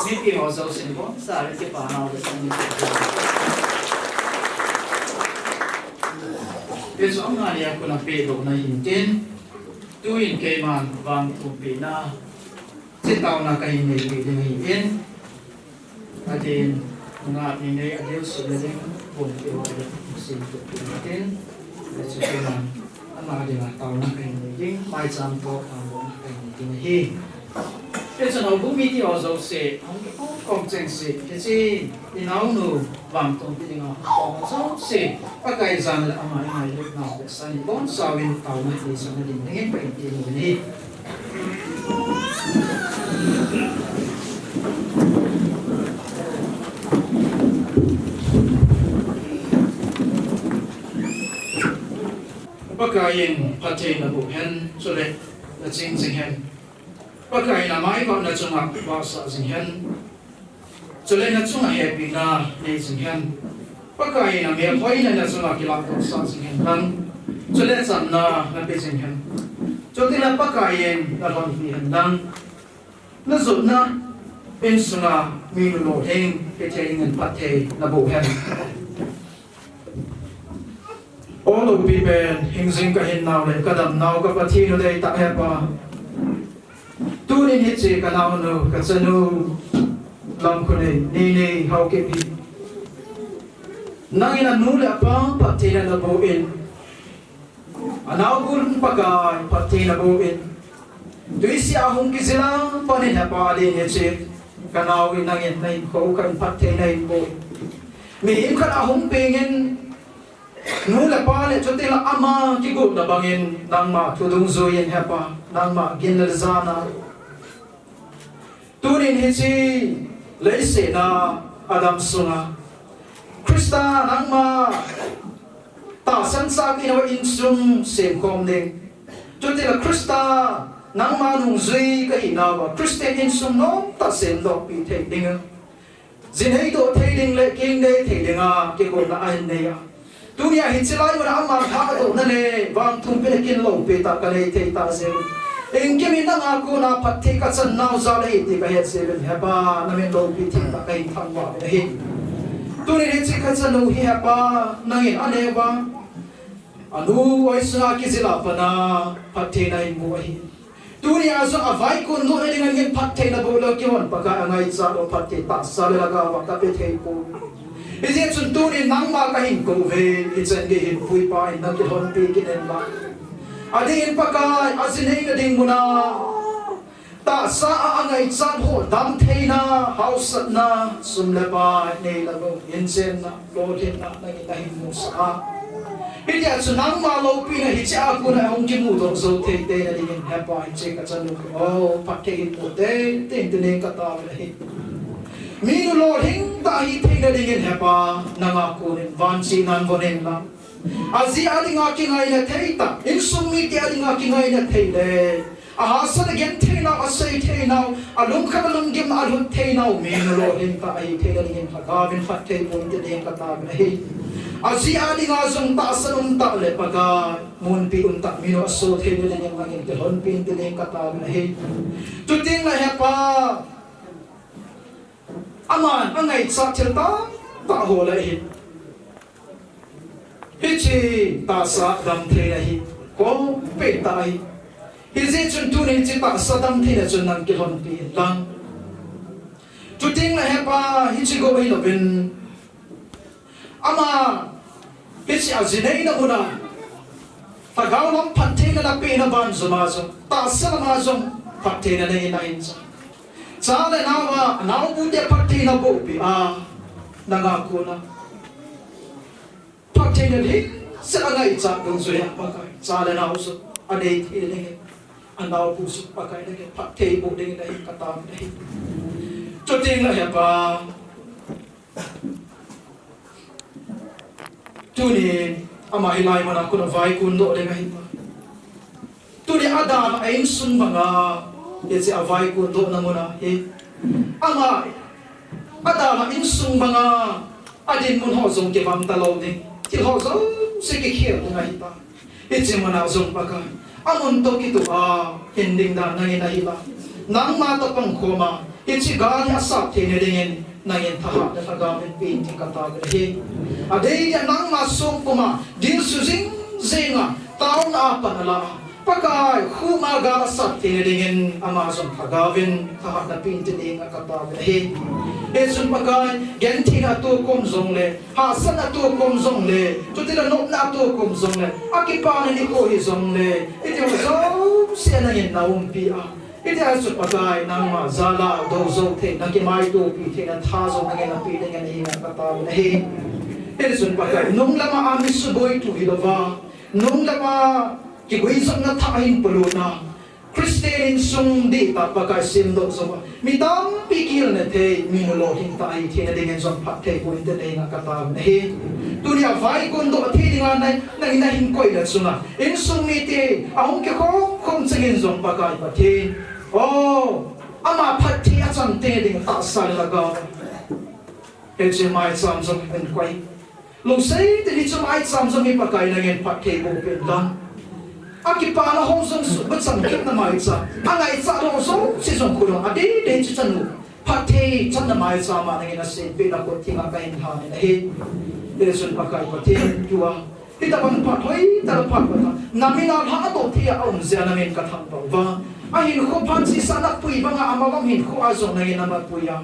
mấy cái họ giàu sinh có sao cái bà nào được sinh bây giờ ông này aku nak pay dok na hintin tuin kay man vang kupi na sitaw na kay ni pwedeng hintin atin nga ni ni adil sulit pun kaya sin hintin at so kay man ang mga din taw na kay ni ding may sampo ang kay ni hi bây giờ nó cũngมีที่họ giàu sẽ không công trình sẽ cái gì thì nó nu vàng tông cái gì nó họ giàu sẽ các cái rằng là mà ai lúc nào cũng sang bốn sao bên tàu này thì sang đình nghe bệnh thì người đi các cái gì phát triển là bộ hen cho nên là chính hen bất kể là máy gọi là trường hợp vào sợ dình hen cho nên là chúng là happy na nên dình hen bất kể là mẹ khói là chúng là cái làm tốt sợ dình hen hơn cho nên rằng là bị dình hen cho nên là bất kể là làm gì hen đăng nó rụt na bên chúng là mình lộ thêm cái thế ngân phát thể là bộ hen all of people hình dung cái hình nào để cái đầm nào cái phát thi nó đây tạo hẹp à tu nên hết gì cả nào nữa cả chân nữa làm cái này đi học cái gì nãy là nụ là băng bắt thì là bộ in nào cũng bắt thì là bộ in tuy sĩ ahong cái gì là bắt nên là bắt đi hết gì cả nào cái nãy này khâu cần bắt thì này bộ mình cái ahong pengen nụ là bắt lại cho tới là ama cái gốc là bangin đang mà thu dung rồi en hapa đang mà gin là zana tu nên hết gì lấy sẽ na Adam sunga Krista nang ma ta san sa ki no in sum sem kom ding cho te la Krista nang ma nung zui ka ina ba Christian in sum no ta sem do pi the ding zin hei do the ding le king de the ding a ke ko na an ne ya tu nia hin chilai ma amma tha do na le wang thum pe kin lo pe ta ka le the ta se em kia mình đang aku na phát thị các chân nào ra đây thì cái hết sẽ bên heba na mình lâu bị thiên ta cái thằng vợ đấy tôi này chỉ các chân lâu heba na hiện anh em ba anu oi suna cái gì là phần na phát thị này mua hi tôi này aso avai con nó này dengan hiện phát thị là bộ lo kia hòn baka angai sa lo phát thị ta sa le laga wa ta pe thei ko bây giờ chúng tôi này nang ma cái hình cầu về cái chân cái hình pui pa in na cái hòn pe cái nên ba adin pakai asinhing ading muna ta sa angai chan ho dam theina house na sumlepa nei lago insen na lodin na nai nai musa Bây giờ nang ma lo pi na hi cha ku na hong ki mu do zo te te na ding hapa che ka chan o pat te hin mo te te ne ka ta hi mi no lo hing ta hi te na ding hapa na nga ku ne van si nan vonen na azi ali nga ki ngai na theita in sumi ti ali nga ki ngai na theile a hasan again theina a sei theina alum khat alum gim alum thei nau me no lo hin ta ai thei ding in ka vin fat thei bon te ding ka ta me hi azi ani nga zong ta sanum ta le pa ka mun pi un ta mi no so thei ding in ngin te hon pin te ding ka ta me hi tu ting la he pa aman angai sa chel ta ho la hi hi chi ta sa dam thei la hi ko pe ta hi hi je chun tu ni chi ta sa dam thei la chun nan ki hon pi lang tu ting la he pa hi chi go hi lo bin ama hi chi azinei na una ta gao lam phat thei na pe na ban zuma zo ta sa ma zo phat thei na nei na in cha le na wa na bu de phat thei na bo pi a na ga ko na phat thei na hi sa ngai cha dong zo ya pa kai cha le na so a dei thi le nge an na bu su pa kai ne phat thei bo de na hi ka ta ne cho ting la ya pa tu ni ama hilai mana ko na vai kun do de ngai pa tu ni adam ain sun banga ye se avai kun do na mona he ama adam in sun banga adin mun ho zong ke bam ta lo de ti ho zo se ke khia de ngai pa e che mana zong pa ka amon to ki tu a ending da ngai na hi ba nang ma to pang khoma e chi ga ni asa the ne ding na yen tha ha da ga men pe ti ka ta ga he a de ya nang ma song kuma dil su jing zenga taw na pa na la pakai khu ma ga asa the ne ding amazon tha ga ven tha ha da pe ti ding ka ta ga he e sun pakai gen thi na to kom zong le ha san na to kom zong le to ti la no na to kom zong le akipa ni ko hi zong le e ti zo se na yen na pi a iti aso pakai nang ma zala do zo the na ki mai to pi the na tha zo na na pi de na hi na ta na hi iti sun pakai nung lama ami su boy tu hilova nung lama ki goi sam na tha hin puluna Christian sung di ta pakai sim do zo mi tam pi kil na the mi no lo hin ta ai the na de ngen zon phat the ko inte de na ka ta na hi tu ni avai kun do the ding an nai na hin koi la sunga in sung mi te ahong ke khom chengin zon pakai pa the oh ama phathi a cham te ding ta sal la ga e che mai cham zum en kwai lo sei te ni cham ai cham zum mi pakai na ngen phathi bo pe lang akipa na hong zum su ba cham kip na mai cha angai cha lo so si zum khu lo ade de chi chan lu phathi chan na mai cha ma na ngen se pe na ko thinga ka in ha na he de sun pakai phathi tuwa ti ta bang phathoi ta phat ba namina ha to thia om zia na men ka thang pa wa ahin ko phan si sanak pui banga amawam hin ko azong na yin ama puya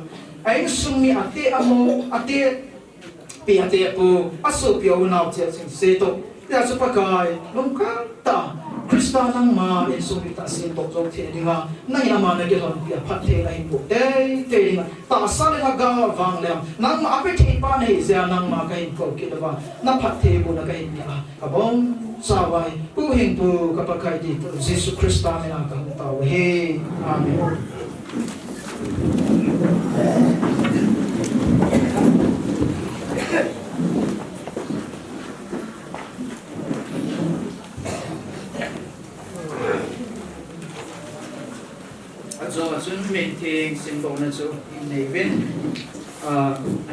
ain sumi ate amo ate pi ate pu aso pio na che sing se to ya su pakai long ka ta krista nang ma in sumi ta sin to zo the dinga na yin ama na ge hon pi phat the na hin pu te dinga ta sa le ga wang le nang ma ape the pa nei zia nang ma ka hin ko ki da ba na phat the bu na ka hin ya abong sawai pu hin pu kapakai di Jesus Christa me na ka tao he amen azo sun maintain symbol na so in event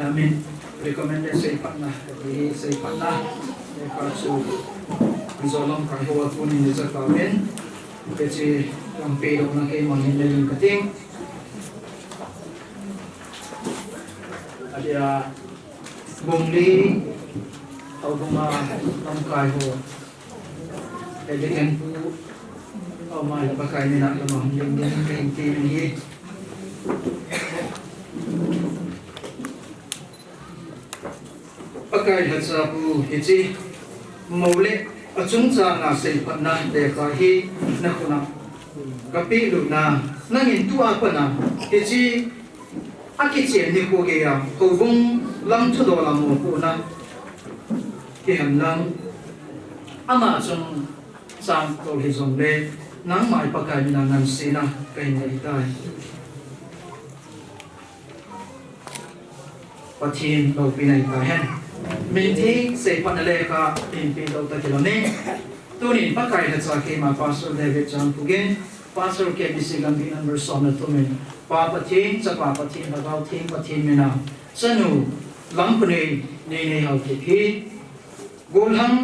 amen recommended say partner say partner ka so Zolang kahwa pun ini zakamen, jadi yang pedok nak kemana yang penting ada bungli atau rumah tangkai ho, jadi yang tu awal pakai ni nak lemah yang penting ni. Pakai hasabu hiji maule chung cha na sei phat na de ka hi na khuna ka pi lu na na ngin tu a pa na ke chi a ki che ni ko ge ya ko bung lam thu do la mo ko na ke han lang ama chung sang ko hi zong le nang mai pa kai na nan se na kai nei tai pathin lo pi nei ta hen mình thi sẽ phần lệ cả in pin đầu ta kilo này tôi nhìn bắt cái là cho khi mà pastor David John Pugen pastor ke bisigan bi number sona tumin pa pathin cha pa pathin bagau thing pathin mina chanu lampne nei nei hau ke hi golhang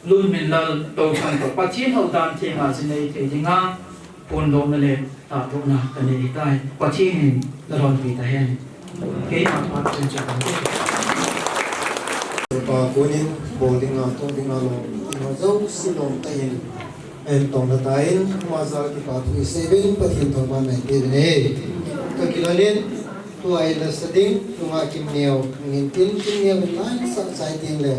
lun min lal to thang to pathin hau dan thenga sinei the jinga pon do na le ta do na kane tai pathin la ron bi ta hen ke ma pa chen cha pa kunin boarding na to ding alo no zo silong tayin en tong na tayin mazal ki pa 37 pathin thong ma mai ke ne to kilanin tu ai la sading tu nga kim neo ngin tin kim neo lan sa sai tin le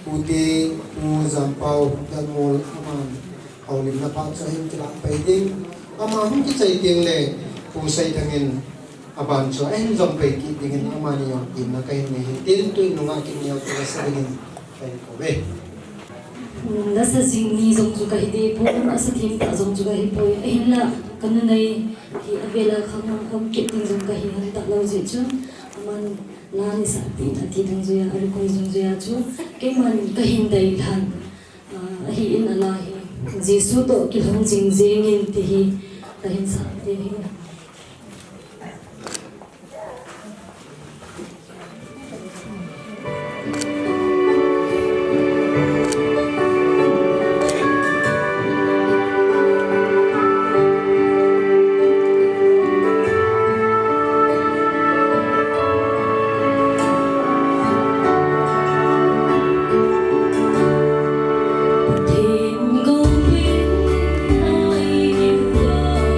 puti pu zam pau dan mol aman haulim na pa sa hin tla pai ding ama hum ki sai tin le pu sai thangin aban cho en zom pe ki dingin amani yo tin na kai ne tin tu nu nga kim neo tu sa ding kai ko be nasa singni zong chu kai de po na sa thim ta zong chu kai po in la kan nei hi avela khang kham ke ting zong kai han ta lo je chu aman la ni sa ti ta ti dong ju ya ar ko zong ju ya chu ke man ka hin dai than hi in ala hi jesu to ki hong jing jing in ti hi ta hin sa ti hi Hãy subscribe cho kênh Ghiền Mì Gõ để không bỏ lỡ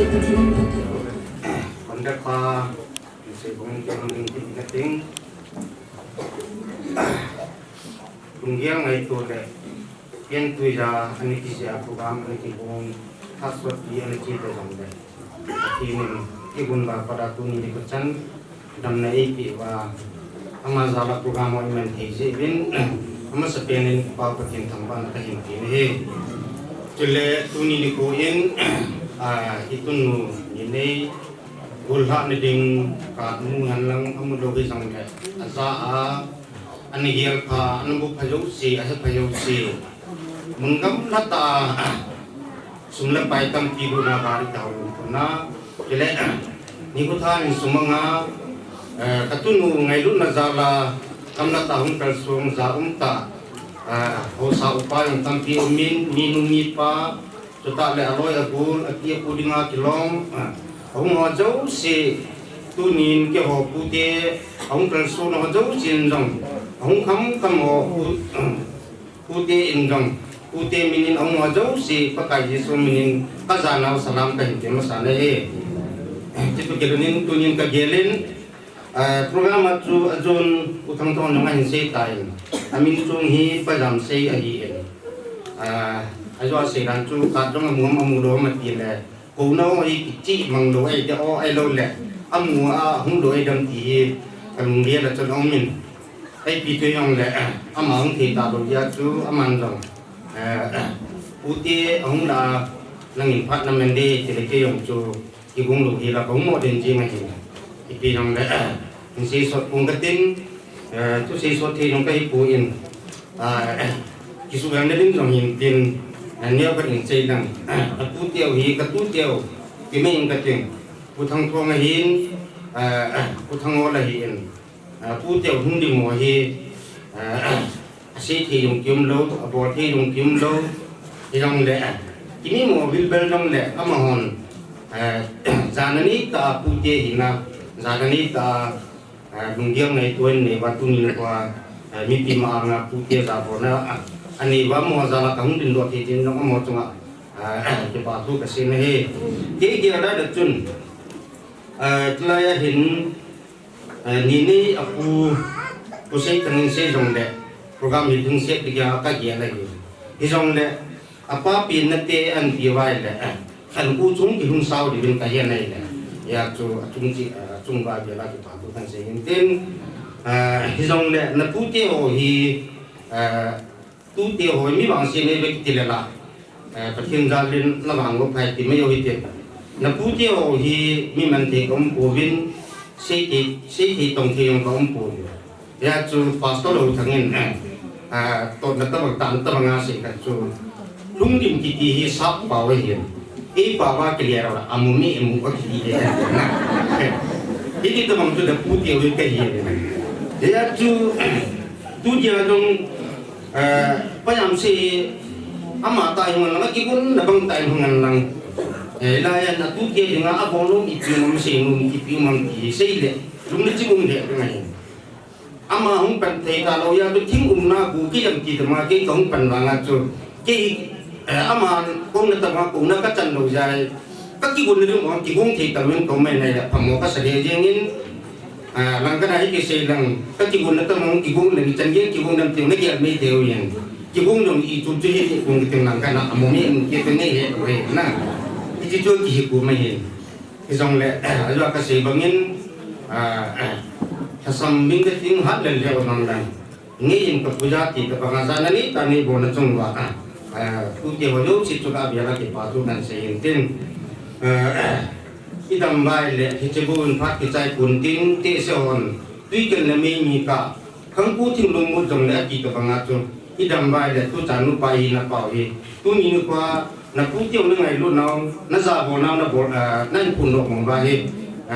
katinan pati. Kondak pa sebong yang tingkating tunggiang itu deh yang tu ya ani kisah program ani kibun hasrat dia ani cerita sampai ini kibun pada tu ni dikecan dan naik wa amal salah program mau menteji bin amal sepenin pa pakin tampan kahin ini jele tu ni koin itu nu ini gulha neding ka nu hanlang amu dogi sangkai asa ani hial pa anu phayu si phayu si mungkam lata sumla pai tam ki guna bari tahu na jele ni ko than sumanga katunu ngai lu na zala kamna tahun kalsung za umta ho sa upay tam ki umin ni pa Tuta le aloy agul atia pudinga kilong ông họ dấu si tu nhìn cái họ pute ông cần số nó dấu xin rằng ông khăm họ pute in rằng pute minin ông họ dấu si pakai Yesus minin kazanau salam kahin tema sana itu kemudian tu nhìn cái gelen program itu azun utang tahun dengan hinsi tay amin tung hi pajam sei ahi ajo seran tu kadang ngomong do mati le cô nấu ấy chị mang đồ ấy cho ai lâu lẹ âm mùa không đồ ấy đâm thì cầm bia là cho ông mình ấy bị tôi ông lẹ âm ông thì ta đồ gia chú âm ăn rồi ưu tiên ông là nghìn phát năm mình đi thì lấy cái ông chú thì cũng đủ thì là cũng một đến chi ngày thì bị ông lẹ mình xây xuất cũng cái tin chú xây xuất thì ông cái phụ in cái số hàng đến rồi nhìn tiền nếu có những xây năng tu tiêu hi cái tu tiêu thì mình cái chuyện tu thăng thong là hiền tu thăng ngô là hiền tu tiêu không đi mò hi xây thì dùng kiếm lâu bỏ thì dùng kiếm lâu thì trong lẽ chỉ mình mò vil bel trong lẽ âm hồn gia nani ta tu tiêu hi na gia nani ta dùng kiếm này tuân này và tu nhìn qua mi tìm ang tu tiêu gia bỏ na ani wa mo zala kang din do ti tin no mo chunga ke pa thu ka sin he ke da da chun tlaya hin ni ni apu ku sei tang se jong de program hi thung se ti ga ka ge la hi jong de apa pin na te an pi wai le an ku chung ki hun sau di bin ka ye nai le ya chu chung chi chung ba ge la ki pa thu kan se hin tin hi jong de na pu te ho hi tu tiêu hồi mi bằng xin này với tiền là phát hiện ra lên là bằng một ngày thì mấy hồi tiền là tu tiêu thì mi mình thì cũng phổ biến xây thì tổng thì cũng cũng phổ ya chú pastor đầu thằng em tôi là tập tạm tập ngã sĩ cái chú lung điểm kỳ thì sắp bảo vệ hiện ý bảoว่าcái gì đó amu mi amu có cái gì đấy thì tập bằng chú là tu tiêu cái gì đấy ya chú tu tiêu trong payam si ama tay ngan lang kibun na bang tay ngan lang layan na tu ke nga abong ipi mam si nung ipi mam ki seile lung ni chingum de ngai ama hung pan thei ta lo ya tu thing na ku ki jam ki ma ke kong pan wa nga chu ki ama kong na ta ma ku na ka chan lo jai ka ki gun ni mo ki kong thei ta men ko mai nai la phamo ka sa de jengin lang ka nai ki sei lang ka ki gun na ta mo ki gung ni chan ge ki gung nam ting na ge me deu yen ki gung dong i chu chu hi gung ting lang ka na amo mi ki te ngai he we na ki chu ki ku mai he ki jong le a ka sei bangin sam ming ke ting hat le le nang dang ngi yin ka puja ti ka banga sana ni ta ni bo na chung wa tu ti ho yo si chu ka bia la ki pa tu nan sei yin tin idam bai le hichebun phat ki chai kun tin te seon tui ken le me ni ka khang pu thing lung mu jong le ki ka banga chu idam bai le tu chan nu pai na pau hi tu ni nu kwa na pu tiao na ngai lu naw na za bo naw na bo nan pun ro mong ba hi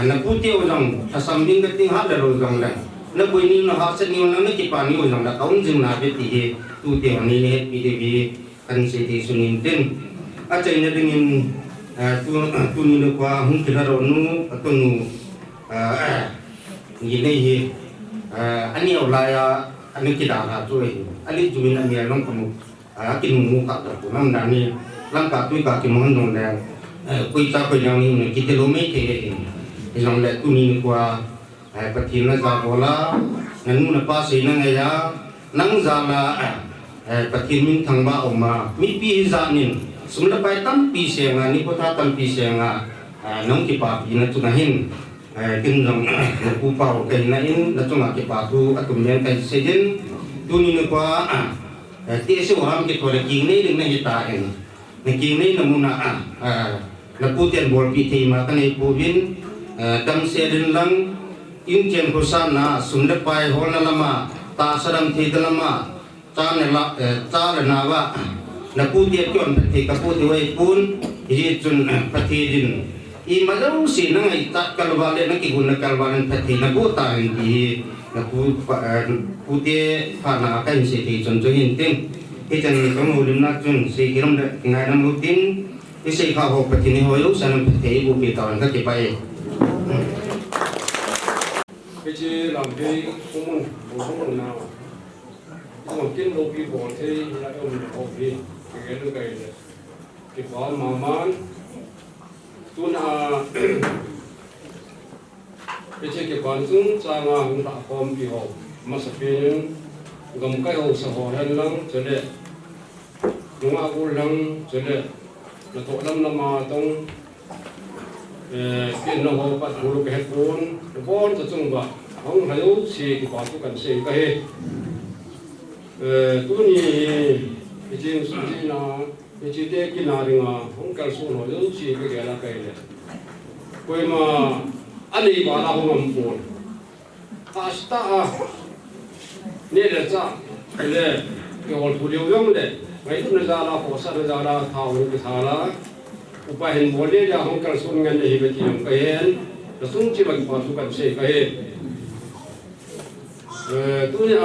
na pu tiao jong asam ding ka ting ha le ro jong le na boi ni na ha se ni na ki pa ni jong na kaung jing na be ti hi tu tiao ni he pi de bi kan se ti sunin tin a chai na dingin tu ni le kwa hung kira ro nu atunu ni nei hi ani au la ya ani ki da la tu hi ali jumin ani long kamu kin mu ka ta ku nam na ni lang ka tu ka ki mon dong le quy ta quy yang ni kita lomai ke yang le tu ni kwa patin na za bola nanu na pa se na ya nang za la patin min thang ba oma mi pi za nin sumla pai tam pi se nga ni ko ta tam pi se nga nong ki pa pi na tu na hin kin rong na pu pa o ke na in na tu na ki pa tu atum yan kai se din tu ni kwa ti se wa ki to le king nei ding na hi ta en na king nei na mu na na pu tian bol pi thi ma ka nei pu bin dam se din lang in chen ko sa na sum de pai hol na lama ta saram thi da lama cha ne la cha le na wa na pu tie chon thi ka pu ti wei pun ji chun pathi din I ma lo si na ngai ta kal wa le na ki gun na kal wa nan pathi na pu ta in ki na pu tie pha na ka in si ti chon chon in ting ki chan ka mu lim na chun si ki ram de ngai na mu tin ki si kha ho pathi ni ho yo sa na pathi bu pi ta ka ki pai cái làm cái không muốn nào không kiến lô bị bỏ thế lại ông học đi cái đứa cái cái khó mà man tu na cái quan chúng cha nga cũng đã com bị học mà sẽ phiền gầm cái hồ xã hội hơn lắm cho nên chúng ta cũng lắm cho nên là tội lắm mà tông cái nó họ bắt đầu cái vốn cho chúng ta không phải uống xì cái quả thuốc cần xì cái tôi nghĩ cái chuyện gì nào cái chuyện đấy cái nào thì mà không cần số nó uống xì cái là cái này quay mà anh ấy bảo là không làm buồn ta nên là sao cái này cái họ thu liều giống đấy mấy thứ này ra là họ sát ra là thao cái thao là upah hen boleh dah hong kal sun ngan deh beti yang kahen langsung ci bagi pasukan se kahen tu ni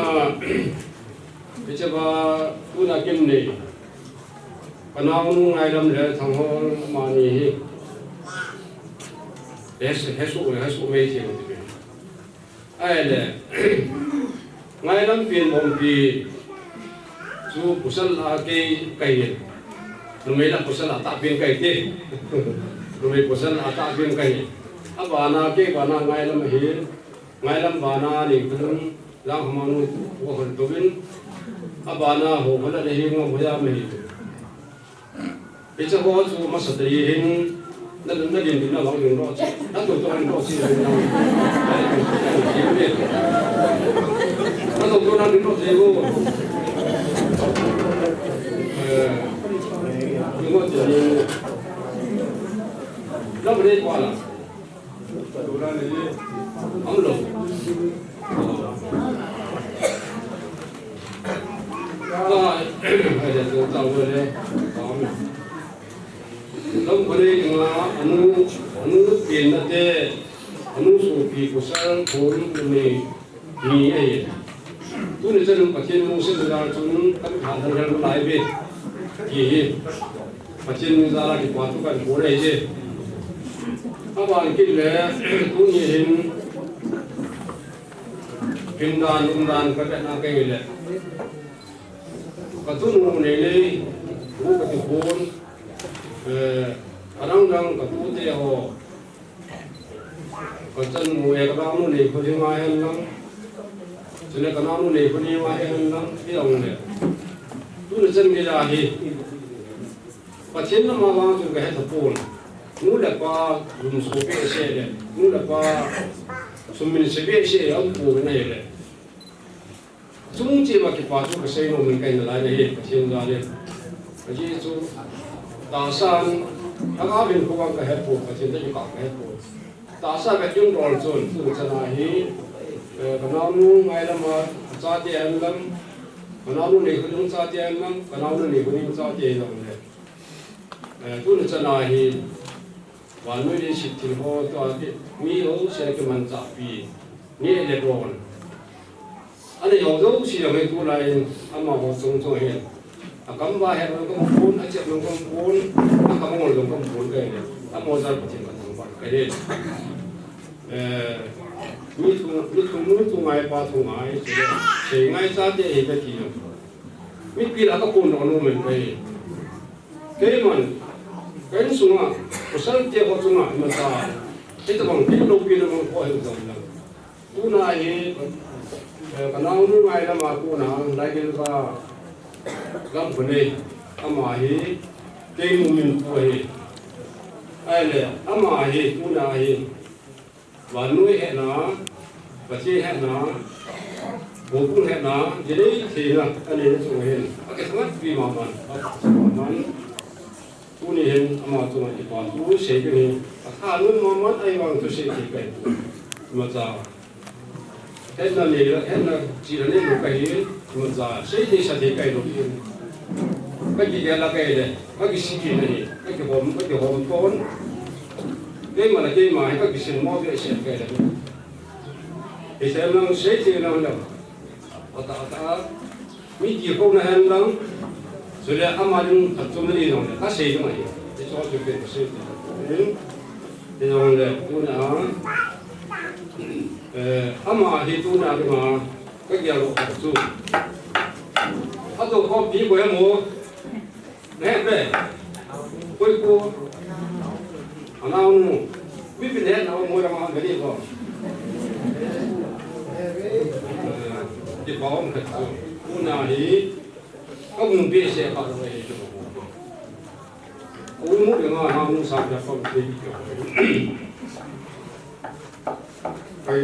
bicara tu nak kim ni panau ngai lam le thang ho ma ni hi hesu me ti ti ai le ngai lam pin bom pi su pusal a ke kahen rumai lah pusat atak bin kai ti, rumai pusat atak bin kai. Abana ke bana ngai lam hin, ngai lam bana ni belum lang hamanu wahul tubin. Abana ho bala lehi ngam hoya mehi. Bicara ho su masa teri hin, nan din din lang din ro. Aku tu kan ro si. Aku tu nan din ro si go. Chúng tôi chỉ nó vừa đi qua là đồ ra này ống lục rồi bây giờ chúng ta vừa đi nó vừa đi nhưng mà anh tiền là thế anh số phí của sang vốn này gì ấy tôi nói rằng các thiên môn sinh ra chúng các hàng thằng dân lại về gì Pachin zara ki patu kan boleh je. Apa kita le tu ni hin pindan kerja nak ke le. Katu nu ni le bu katu pun orang katu te ho. Kacang mu ekam nu ni kau mai hen lang. Jadi kanam nu ni kau mai hen lang. Ini orang le. Tu ni sen kita ahi. Pachin na mawang yung kahit hapon. Nula pa yung sope siya, nula pa suminisibe siya ang po na yun. Sungji makipaso kasi nung may kayo nalala yun, pachin na rin. Kasi ito, tasan, ang amin ko ang kahit po, pachin na yung kahit po. Tasan at yung rol zone, ito sa nahi, kanamo ngayon naman, sa tiyan lang, kanamo na yung sa tiyan lang, kanamo na yung sa tiyan lang. Tu nak cakap ni, wanita ni sitin ho tu ada milo saya keman capi, ni elektron. Ada yang jauh sih yang itu lain, ama ho song ni. Akam bahaya orang kampun, acap orang kampun, akam orang kampun kaya ni. Ama orang macam macam kaya ni. Ni tu ngai pa tu ngai, saya ngai sahaja hebat dia. Ni pilih akam pun orang men kaya. Kaya man. cái sung à có sáng tiệc họ sung à mà ta cái bằng cái lâu pin bằng có hiểu rồi là tu này cái nào nu ngày là mà tu nào lại cái va gam vấn đề ama hi cái mình tu hi ai là ama hi tu này và nuôi hệ nó và chi hệ nó bố cũng hệ nó vậy đấy thì là anh ấy dùng hiện cái thứ nhất vì mà mình tu này hiện ama tu này còn tu sẽ cái này thà luôn mà ai bằng tu sẽ cái mà giờ hết là chỉ là nên một cái mà giờ sẽ thì cái đầu tiên cái gì là cái này cái gì này cái hòm tôn cái mà là cái mà cái sinh mô cái sẽ cái này thì xem nó sẽ thì nó là ta mấy chiếc câu này hàng lắm rồi là Amazon tập trung đi rồi ta sẽ cái này để cho cho cái sẽ thì rồi là tôi nói Amazon thì tôi nói mà cái gì là tập trung tôi có tí của em mua nè đây cuối cô nào nu biết biết hết nào mua ra mà cái gì không thì có một cái cô nào thì có một biết sẽ có cái gì cô muốn được mà không sao được không thì cái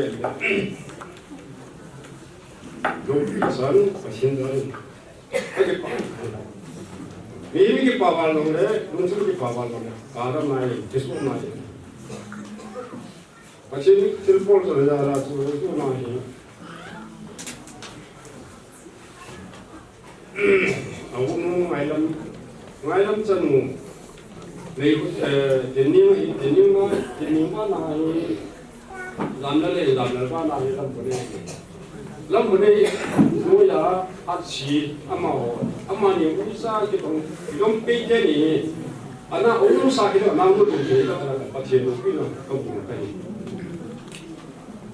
rồi sẵn và xin rồi cái ini cái bảo vệ luôn đấy, luôn số cái bảo vệ luôn đấy, cả đó này, cái số này, và trên telephone rồi là số này, ông ngày lắm chân ngủ, này tiền nhiêu mà này, làm ba này làm vấn đề nuôi là ăn xí ama nhiều cũng sao cái đồng bây giờ này anh ông sao cái đó nào cũng được cái đó là bắt tiền được cái đó không được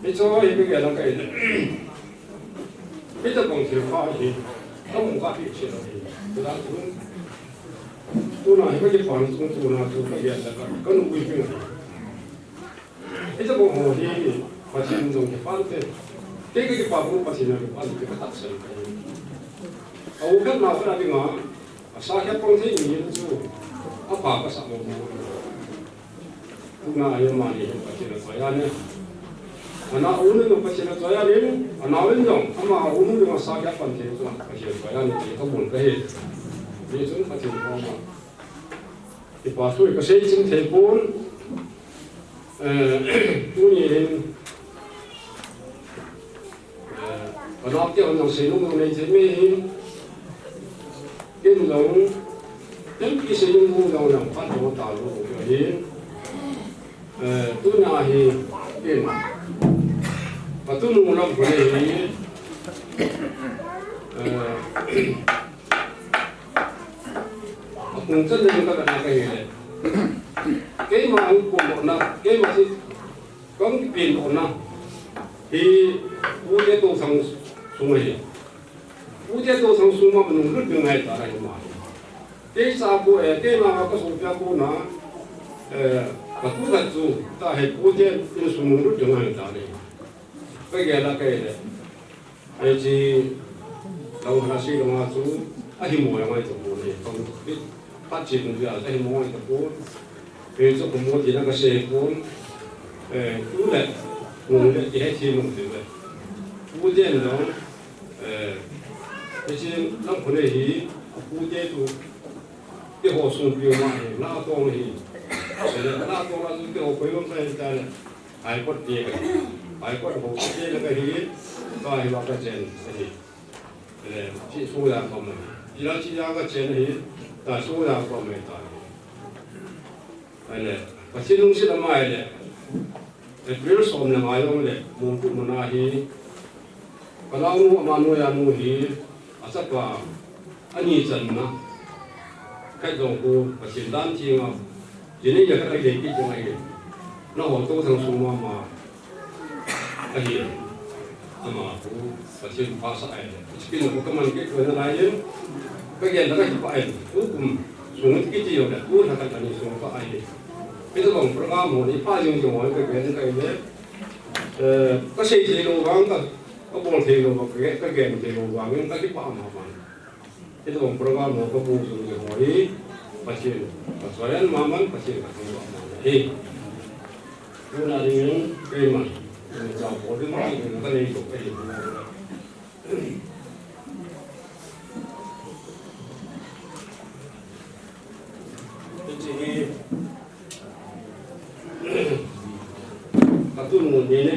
cái chỗ cái là cái bây giờ còn thiếu khoa gì không có cái chuyện gì cái đó cũng tôi nói cái khoản tôi nói cái việc là có nụ cười cái bây giờ còn hồ thì bắt tiền dùng cái khoản cái bảo cũng bắt tiền được bắt cái tác sự cái cái nào cái là cái sao cái công ty gì nó chú apa cái sao mà cũng là ai mà đi bắt tiền được phải anh anh nào uống được bắt tiền được phải anh anh nào lên rồi ama uống được mà sao cái phần tiền bắt tiền được phải anh thì không muốn cái gì thì chúng bắt tiền không mà thì bảo tôi cái xây dựng thành phố tôi nhìn và nó cái ông sử dụng này thì mới cái giống đến cái sử dụng mũ dòng là phát triển tạo ra một cái hiện tôi nhà thì cái và tôi muốn làm cái này cũng rất là các bạn cái này cái mà ông của bọn nào cái mà thì có cái tiền bọn nào thì vũ chế tổ sang xuống này, vũ chế tổ sang xuống mà mình rất nhiều ngày tại đây mà, cái sao cô cái mà có số tiền cô nó, và cô thật sự ta hay vũ chế nó xuống rất nhiều ngày tại đây, cái là cái này, cái gì đâu là gì đâu mà chú, ai mua là mai tập này, không biết phát triển được là ai mua tập cô, cái số mua thì nó cái xe cô, chú là nguồn lợi thì hết chi một thứ vậy, vũ chế nó, cái gì nó có thể gì, vũ chế tu, cái hồ sung biểu mà lao tông gì, lao tông là cái hồ quay lông sai ra là, ai có tiền, ai có hồ chế là cái gì, có ai vào cái tiền cái gì, chỉ số là không mà, chỉ là chỉ ra cái tiền gì, ta số là không mà ta, này, và chỉ đúng là mai này. Cái việc sống là ngay trong này, muốn cũng muốn ai hi, cái nào cũng mà nuôi ăn nuôi hi, chắc là anh ấy chân mà, cái dòng cô và hiện đại thì mà, chỉ nên là cái gì cái chỗ này, nó họ tô thằng số mà, cái gì, mà cô và hiện phá sai, cái nó có cái mình cái này đấy, cái gì đó cái phải, cuối cùng sung cái gì rồi tu là cái này sung phải ai bây giờ bằng program một đi pha dùng dùng cái này có xây thì đồ vàng có bồn thì đồ cái game thì đồ vàng cái ba mà bây giờ bằng program một có bồn dùng dùng đi phát triển phát triển mà phát triển cái gì mà đi cái này những cái màเราพอถึงไม่ถึงก็เลยตกไปอยู่ตรงนั้นจริงๆกระตุ้นเงินเยอะเลย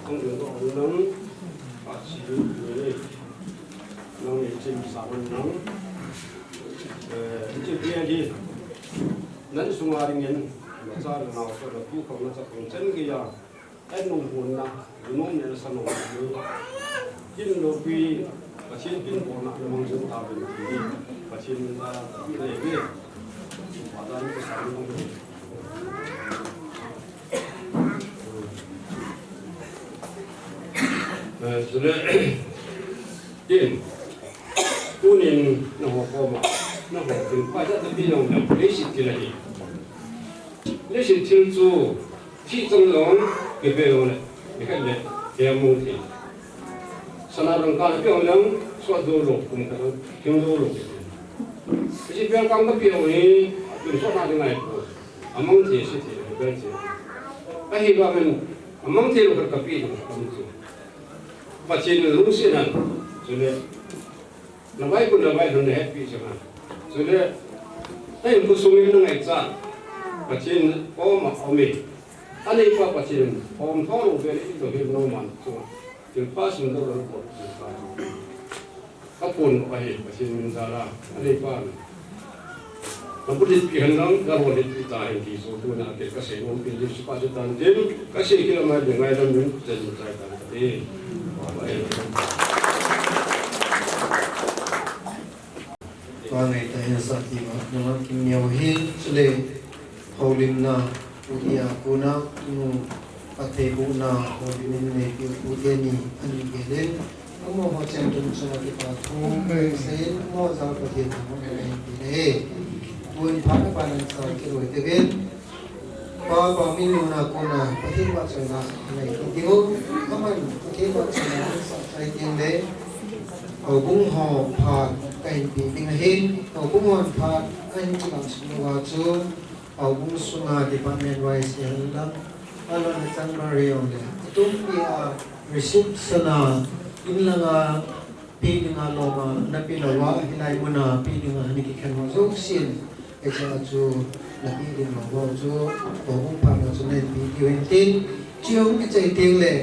ต้องถึงต้องน้องปัจจัยเลยน้องเนี่ยจะมีสามน้องจริงๆที่นั้นสมัยเรียนเราจะเราก็เราผู้คนเราจะเป็นเช่นกี่อย่างไอ้นุ่มหุ่นนะนุ่มเนี่ยสนุกกินโลบีประชิดกินโบนัสมองจนตาเป็นทีประชิดตาที่ไหนเนี่ยว่าตอนนี้ก็สามนุ่มสุดเลยกินตัวนี้น้องหัวกมาน้องหัวกินไปจะต้องพี่น้องเนี่ยเลสิที่ไหนเลสิที่จู่ที่ตรงนั้นเก็บไปเลยนี่ก็เลยเกี่ยวมุ้งที่สนามการเกี่ยวนั้นสวัสดิ์โลกคุ้มกันคิงโลกที่เกี่ยวกับเกี่ยวนี้เป็นสวัสดิ์ยังไงกูอามังที่สิที่เป็นที่ไอ้ที่ว่ามันอามังที่เรากับพี่น้องคุ้มปัจจัยรู้สินั่นสุดเลยน้ำใบคุณน้ำใบคนนี้พี่ใช่ไหมสุดเลยไอ้ผู้สูงอายุนั่งไอ้จ้าปัจจัยโอ้มาเอามีอันนี้ก็ปัจจัยผมท้องลงไปนี่ตัวเองน้องมันใช่ไหมถึงป้าสุนทรภู่ก็ปุ่นไปปัจจัยมินซาลาอันนี้ก็เราพูดถึงปีนั้นเราพูดถึงปีตายที่สุดตัวนั้นเกิดเกษตรมันเป็นสิ่งปัจจุบันเดิมเกษตรที่เราไม่ได้ไม่ได้มันจะมีใจกันดีตัวไหนแต่ยังสักทีว่าน้องกินเหนียวหินสุดเลยเขาลิมนาอุทิยากูนานูปัตเตกูนาเขาลิมเนกิอุเดนีอันนี้เกลินก็มองว่าเจ้าจุนสมาธิปัตทุ่งเซนมองจากประเทศของเราเองดีเลยบุญพัฒนาการสร้างกิโลเตวินพอพอมีนูนากูนาประเทศวัดสวยงามในที่นู้ก็มันประเทศวัดสวยงามสักใจจริงเลยเอาบุ้งห่อผ่านไก่ปีบิงหินเอาบุ้งห่อผ่านไอ้ที่หลังสุนวาจูเอาบุ้งสุงาดิปาร์ตเมนต์ไว้เสียงดังอันนั้นจังมาเรียงเลยตุ้มปีอาริสิบสนาอินลังอาปีนึงอาโลมานับปีละว่าฮิไลมุนาปีนึงอานี่กิขันว่าจุกสินไอ้เจ้าจูนับปีนึงมาว่าจูเอาบุ้งผ่านมาจูในปีที่เว้นตินจิ๋วกิจใจเตียงเลย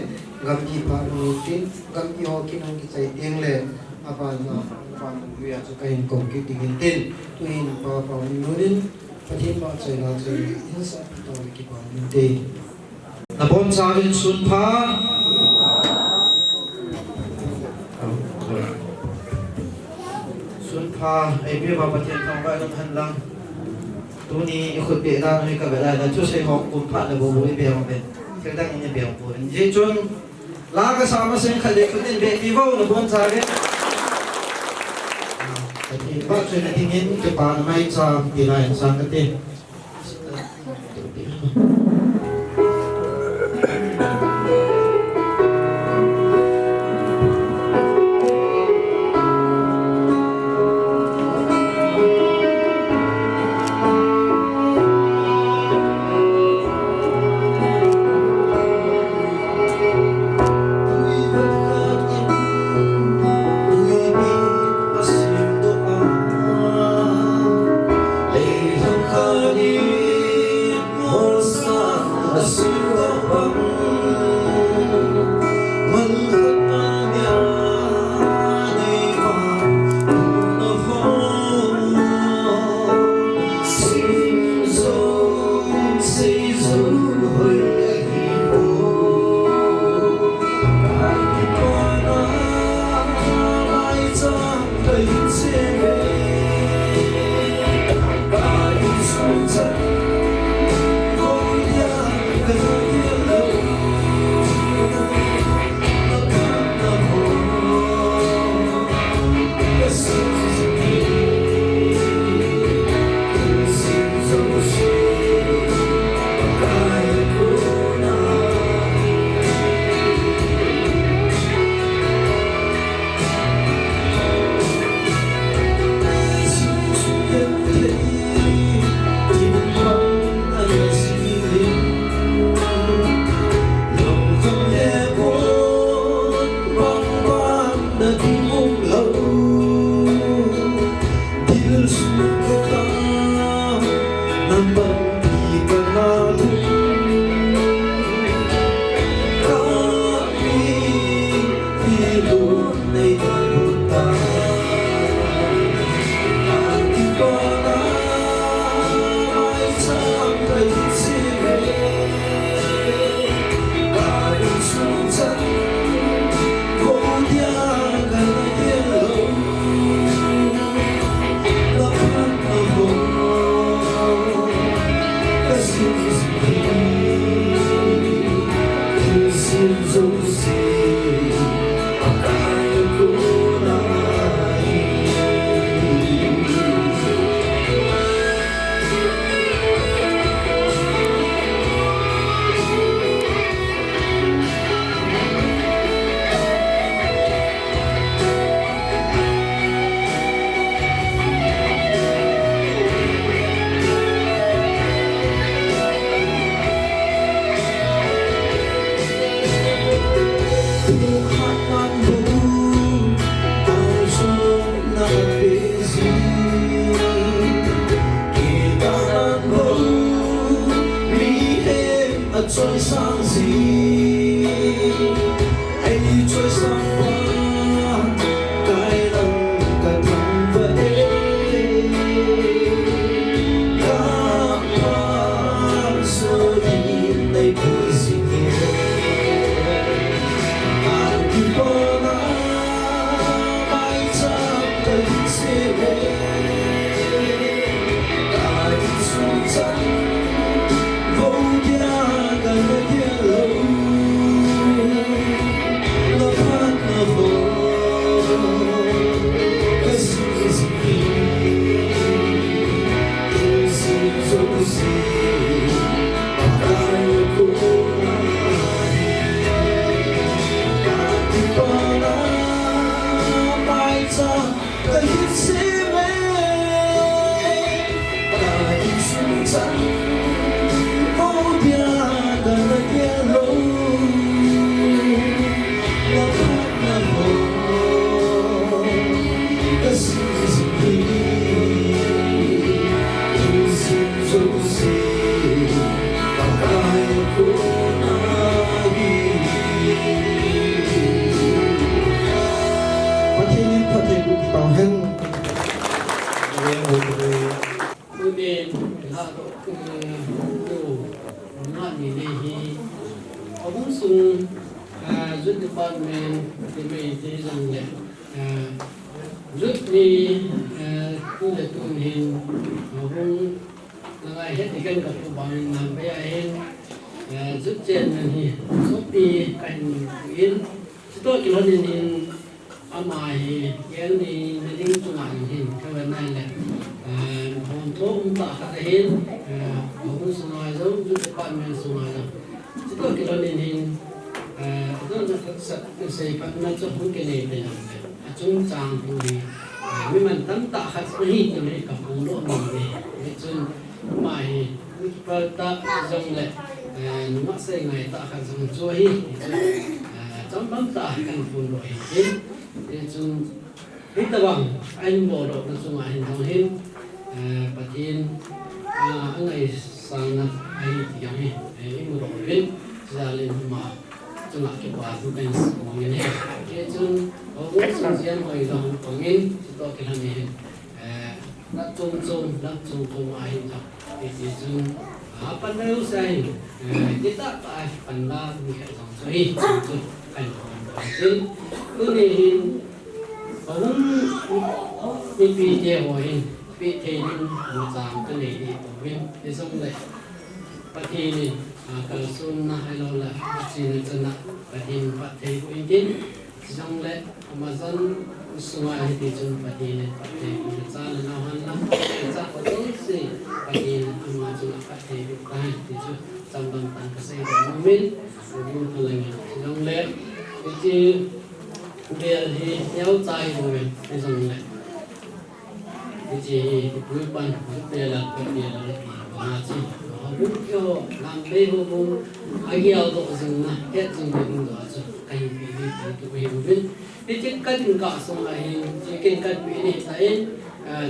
กำจีผ่านมาตินกำจีหอกินหงกิจใจเตียงเลยapa na pan wiya chu kain kom ki tingin tin tuin pa pa nunin pathin ma chai la chai in sa to ki pa min te na bon sa in sun pha sun pha ai bi ba pathin thong ba lam han lang tu ni khut be da ni ka be da na chu sai hok kum pha na bo bo be ma be tel dang ni be bo je chun la ka sa ma sen khale khutin be ki vo na bon sa ge thì bác chuyên là thiên nhiên cái bàn may cho thì này sang cái tên Good.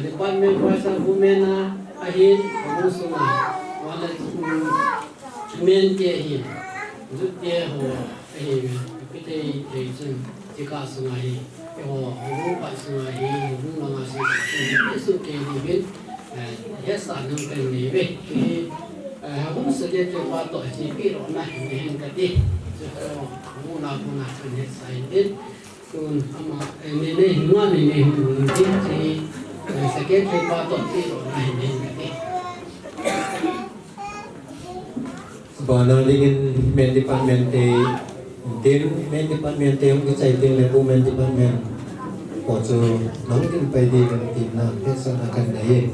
department kuasa bumena ahin abusuna wala men dia hin zut dia ho ahin pite ejun jika sungai ho hu pa sungai hu langa si isu ke ni ya sa nang kan ni be hum saje te pa to ji pi ro na hin ka ti hu na kan he sai din kun ama ne hinga ne hu ji sakit lepa to ti ro na hin ka ti bana dingin men department din men department yung kicay din le men department ko so nang din pa di kan tin na pesa na kan dai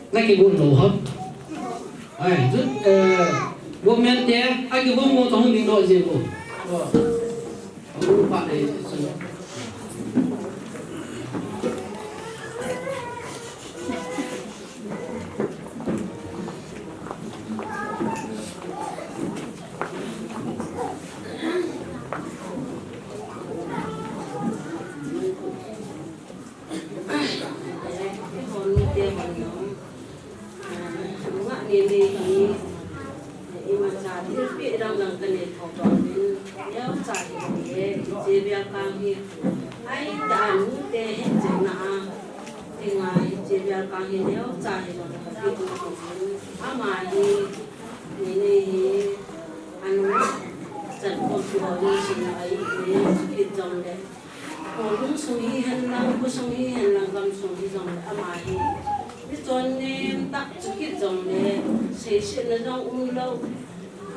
na ki bun lo hop ai rut bo men te ai ki bo mo tong ding do je bo pa dai so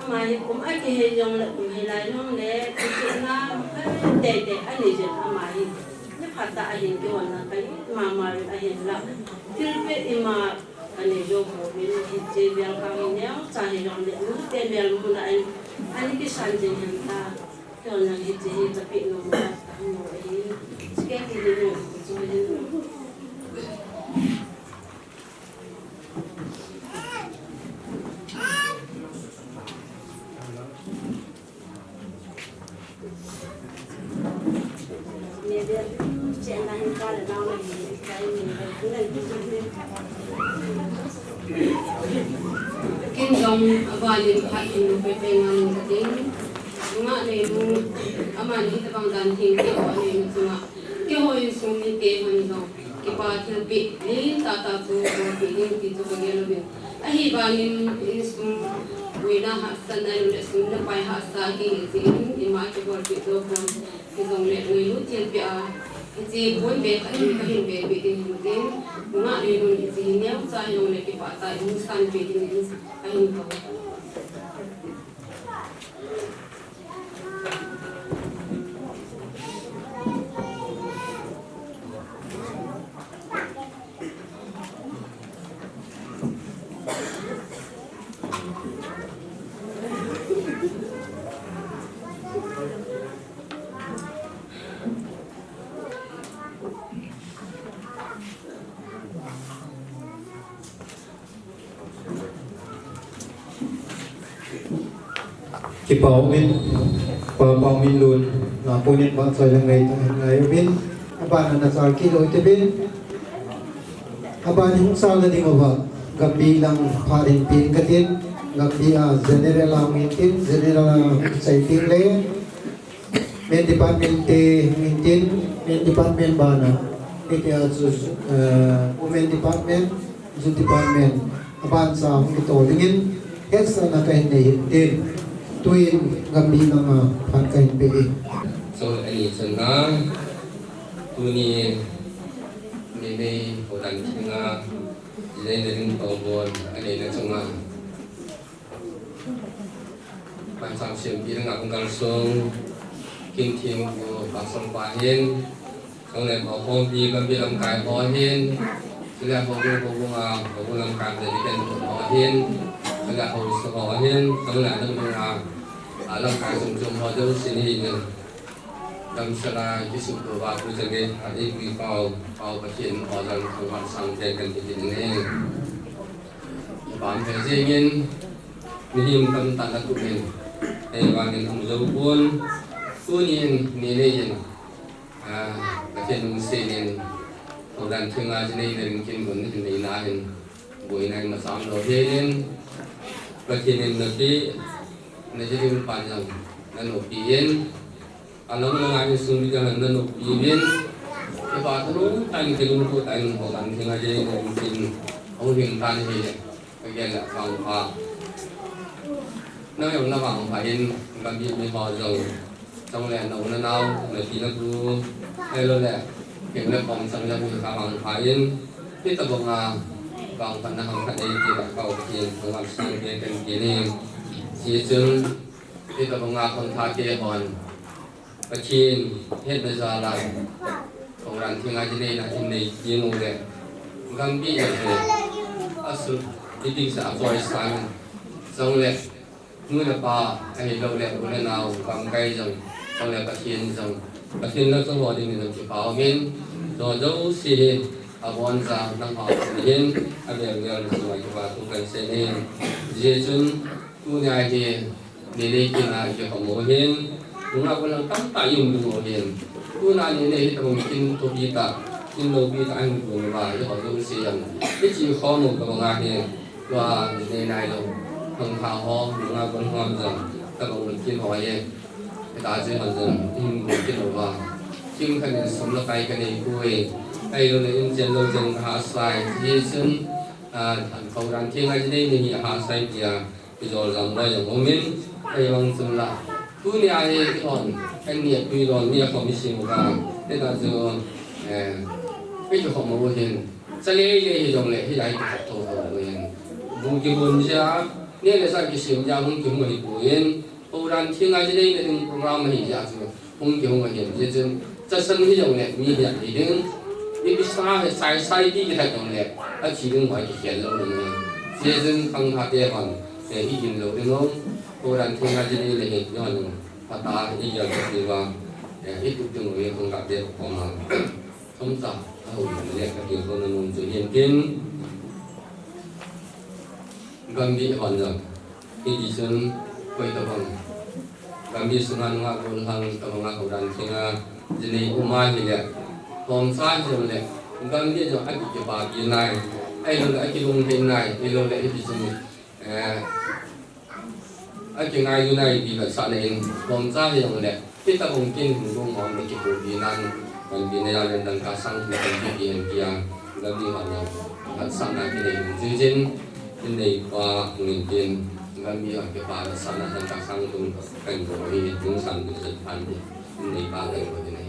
mai cũng ai cái hình dòng lại cũng hay lại nó nè chuyện na để anh ấy dần mai nếu phát tại hình cái vấn là cái mà hình là cái việc mà anh ấy dùng của mình thì chơi việc càng nhiều sai hình dòng để nó tên việc luôn là anh cái sản phẩm hiện ta cái vấn là cái gì tập bị nó mà nó ấy cái gì nó cũng rồi Kinh dòng vài điện thoại thì phải về ngành cái tiếng ngã này luôn ama ni ta bang dan thing ke o ni sunga ke hoi sung ni ke hoi dong ke pa thil pi ni ta tu pi ni ti tu ke lo be a hi ba ni sung we na ha san na le sung na pai ha sa ke ni ni ma ke bor pi do kon ke dong le we lu thil pi a ji bon be ka ni ka hin be be ke ni de ngã ni lu ji ni sa yong le ke pa ta ni san pi ni a hin ko Ki pau min lun na punin ba sa lang ngai bin aban na sa ki lo te bin aban hung sa la ding ba gambi lang pharin pin katin gambi a general ang tin general sai tin le men department te min men department ba na ite women department zu department aban sa hung to dingin esa na kain nei tin tuin gambi nga phan kain pe so ani changa tuni ni hodan chinga ile ring tawbon ani na changa ban sam sim pi nga kong song king king ko ba song ba hin song le ba hom pi gambi lam kai ho hin sila ho lam kai de ken ho hin sila ho so ho hin song la dang nga alam kai sum ho do sin hi ne dam sala ki su ko ba ku jage adi ki pau ka chin ho dan ko ban sang te kan ti ne ban pe je ngin ni him kam ta la tu men e wa ngin hum zo pun tu nin ni le yin ka chen se nin Hậu đàn thương ai trên đây là những kinh quần trên đây là hình buổi này mà sáng đầu tiên và khi nên được cái này sẽ đi bàn rằng là nộp tiền anh nói là ai xuống đi cho là nộp tiền cái bà tôi nói anh thì cũng có tại hậu đàn thương ai trên đây là những kinh ông hiện tại thì cái gì là vàng phá nói ông là vàng phá in làm việc với họ rồi trong lẽ nấu nó nào là chỉ là cứ hay luôn lẽ hiện là còn sang ra thì cả vàng phá in cái tập vàng vàng phá nó hàng phá đây thì là cầu tiền của làm sang cái cần kia này chỉ chừng cái tập vàng còn thà kia còn và chiên hết bây giờ là còn làm thì ngay trên đây là trên này chiên ngồi đấy gam bị là asu đi đi xã hội sang xong lệ người là bà hay lâu lệ của nên nào cầm cây rồi xong lệ bát thiên nó trong hội thì mình chỉ bảo mình rồi dấu xì bọn già năng họ hiện bây giờ là chúng ta và chúng ta sẽ nên dễ chân tu nhai thì để đây kia là chỉ họ mua hiện chúng ta vẫn đang tắm tại dùng được mua hiện tu nhai như này thì mình tin tu bi ta tin lâu bi ta anh của người bà cho họ dấu xì rằng cái chỉ khó một cái bằng ngà hiện và ngày này rồi thằng thảo ho chúng ta vẫn hoàn rằng các bạn mình tin hỏi vậy cái ta chơi hoàn rằng tin cái đầu vào chim cái này sống là cái này vui hay là in trên lâu dần hạ sai dễ chân thành cầu đàn thiên ngay trên đây thì hạ sai kia bây giờ rằng đây là ông mình hay bằng chân là cứ nhà này cái hòn anh nhiệt tuy đòn nhà không bị xì một cái thế là giờ cái chỗ không mua tiền sẽ lấy thì dòng lệ thì lại học thổ rồi vùng kia vùng ra nên là sao cái sử dụng vùng kia người của yên cầu đàn thiên ngay trên đây là những program này giả sử vùng kia người hiện dễ chân cho sân cái dòng lệ như hiện thì đứng đi xa sai sai đi cái dòng lệ nó chỉ đứng ngoài cái hiện lâu rồi dễ chân không hạt tiền còn để đi nhìn lâu đúng không cầu đàn thiên ngay trên đây là hiện nhon và ta đi giờ thì vào ít chút người không gặp được còn không sao hầu như các địa phương mình tự nhiên kiến gần bị hoàn rồi khi đi sơn quay tập bằng gần bị sơn ăn ngã buồn hàng tập bằng ngã cầu đàn thì là gì này cũng mai thì là còn sai rồi này gần bị rồi anh bị bà kia này ai luôn lại cái lông bên này ai luôn lại cái gì anh cái ngày này thì là sợ này còn sai thì rồi này cái tập bằng kiến cũng không ngon để cái bộ gì nan còn vì này là lần đầu sang thì cái gì hiện kia là đi hoàn nhau và sang này cái này dư trên cái này qua nghìn tiền gần như là cái bà là sang là lần đầu sang cũng cảnh của cái chúng sang cũng rất phản đi cái này ba ngày của cái này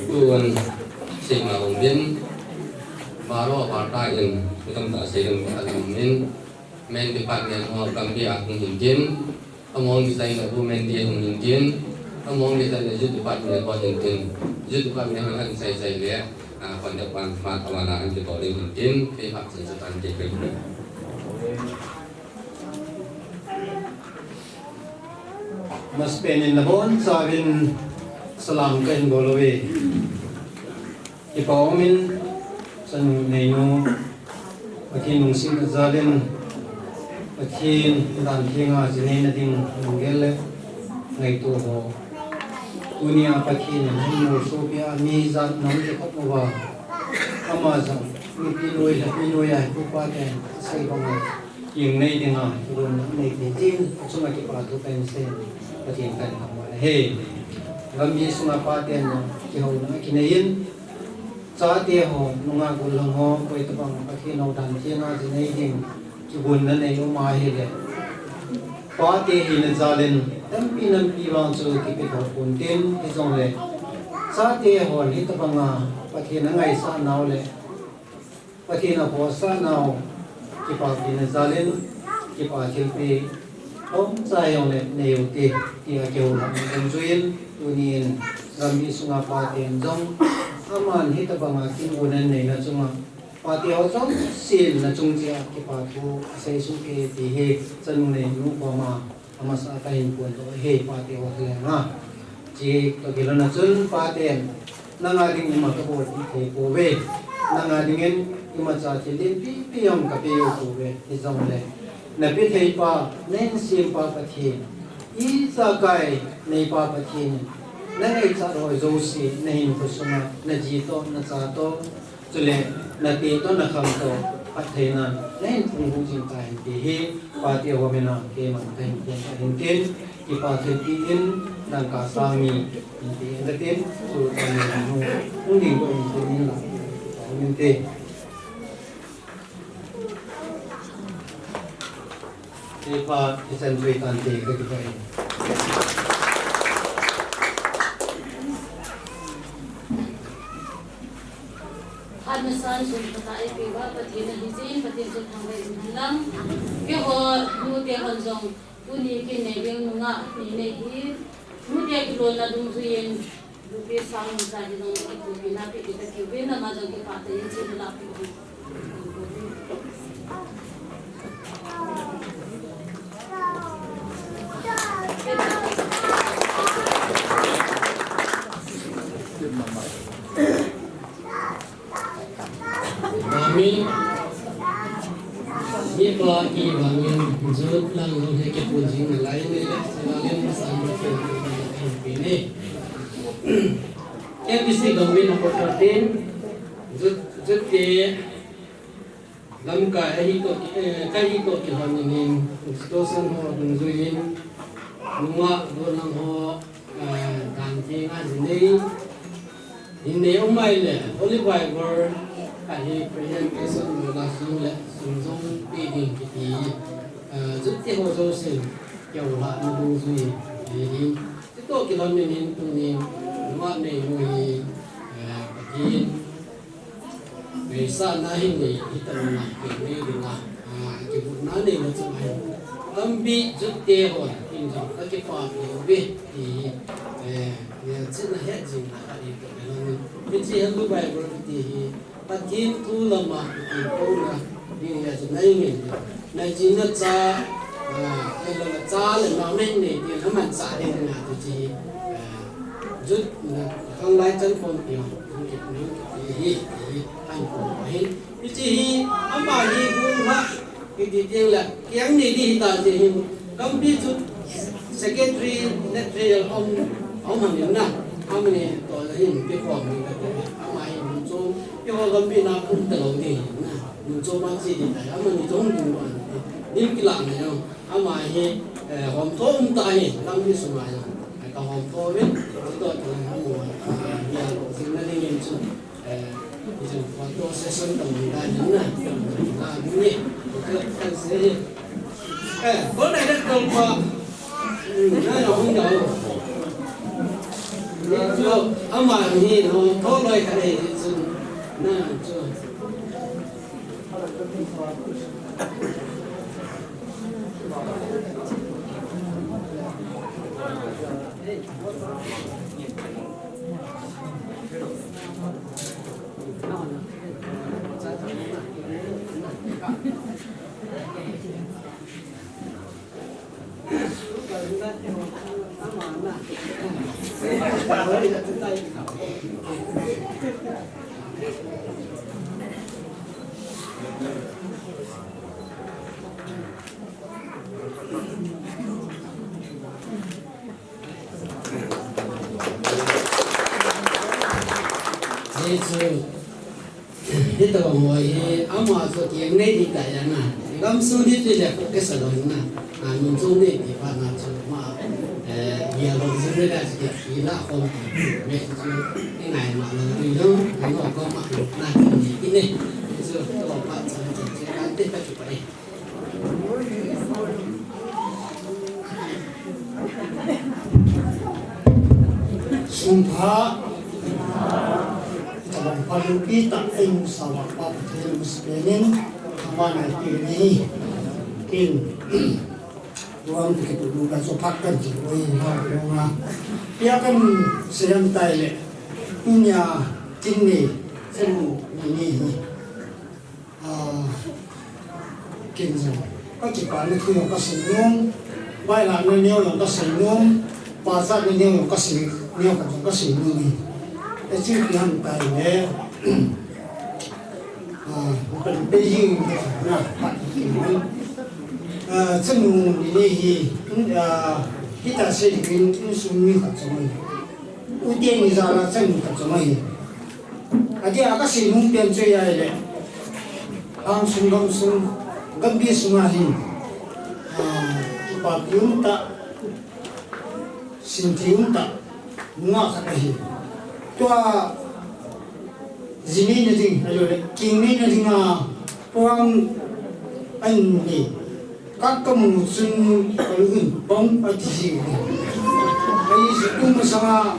tuần sinh mà hồng biến baru partai yang kita tak sedang beragam men department ho kami akan mungkin among kita ini aku men dia mungkin among kita ini jadi department ho mungkin jadi department ho akan saya lihat pada depan mata kita boleh mungkin pihak sesuatu kita mas penin nabon sabin salam kan bolowe ipaomin san neyo pati nung sim zalen pati dan thinga jene na ding ngel ngai to ho dunia pati ne mo so pia mi zat nam je khop wa ama sa mi piloi ya ko pa ke sai bang yeng nei dinga ron nei ni tin chunga ki pa to pen se pati kan ha he gam yi sunga pa ten ki ho na ki nein cha te ho nunga gul long ho koi to bang pati no dan ti na ji nei ding ki bun na nei no ma he le pa te hi na zalen tam pi nam pi wang chu ki pe ho pun ten ki zong le cha te ho ni to bang pati na ngai sa naw le pati na ho sa naw ki pa pi na zalen ki pa thil pe om sa yong le nei u te ki a ke ho na en juin tu nin gam yi sunga pa ten zong aman hita banga kin unan nei na chunga pati ho chong sin na chungja ki pa thu sei su ke ti he chanu nei nu ko ma ama sa ta hin pon to he pati ho le nga ji to gila na chun pa ten na nga ding ma ka bo ti ke ko we na nga ding en ima cha ti lin pi pi yam ka pe yo ko we ti zong le na pi thei pa nen sim pa pathin i sa kai nei pa pathin na ei cha roi zo si na hin ko suma na ji to na cha to chule na ti to na kham to pathe na nen thung hu jing kai ti hi pa ti ho me na ke man kai ke hin tin ki pa the ti in dan ka sa mi ti en tin su ta ni nu nu ding ko in tin la min te pa isan dui tan te ke ti kai Admesan sun patai piwa patin hizin patin sun hangai hinlang ke ho nu te hon jong puni ke ne beng nunga ni ne hi nu te kilo na dum suyen du pe sang sa di dong ke tu bina pe ke ke be na ma jong ke pa te yin chi la pe Amin. Ni ba i bangin zut lang lo he ke punjing lai ne le silagen san ke ini. MPC Gambin number 13 zut ke lam ka hi ko ki han ni situation ho dung zuin nunga do lang ho dan ti nga ni in ne umai le Olive Bible cái presentation là dùng lệ dùng trong quy định thì rất tiếc hồ sơ xin kiểu là nó đúng rồi thì cái tổ cái lần này tụi mình ngoại này người thì về sau này thì tầm là cái này là cái vụ này là怎么样âm bị rất tiếc rồi hình thành các cái khoa học về thì rất là hết gì là cái gì hơn bài rồi thì patin tu lama ko na ni ya nai ni nai ji na cha la cha le na men ni ti na man cha de na tu ji jut na khang lai chan kon ti hi tan ko hi ji hi ama hi bu ma ki ti ti la kyang ni di ta ji hi kam bi jut secretary natural om man na amne to la hin bi ko mi ka ama hi jo yo gam bi na kum ta lo ni na nu jo ma ji ni ta ama ni jong du wa ni ki la ni no ama hi hom tho ta hi lam bi su ma ya ka hom tho ni to ta ha mo ya lo sin na ni yin chu ni ju wa to se son ta ni da ni na ni ko ka se ko này đất công qua nó là không nhậu chưa ông mà thì nó có lời cái này nè chưa đi tàu ngồi áo mò số tiền này thì tại là gom số đi thì là cái sở đồng na mình số này thì phải là số mà nhiều đồng số này là chỉ là không mẹ cái này mà là tùy nó có mặt là cái này giờ tôi bạn sẽ bán tiếp phải chụp vậy sung pha paling kita ing sama papatin muslimin mana ini kin ruang kita dulu sopakan jiwai na dia kan serentai le punya kini semu ini kin có chỉ có những người có sử dụng vai là nơi nhiều người có sử dụng và ra nơi nhiều người có sử nhiều người có sử dụng cái chữ hiện tại này mình bây giờ là bạn kiểm chân mùng đi hi kita sẽ đi sumi khát cho mình ưu tiên như ra là chân khát cho mình thì các sĩ nông tiền chơi ai đấy ang sung gambi sumahin kipakyum ta sintium ta nga khatahi tua zini ni ding alo le king ni na ding puang anh ni các công sun kalun bom ati ai situng sama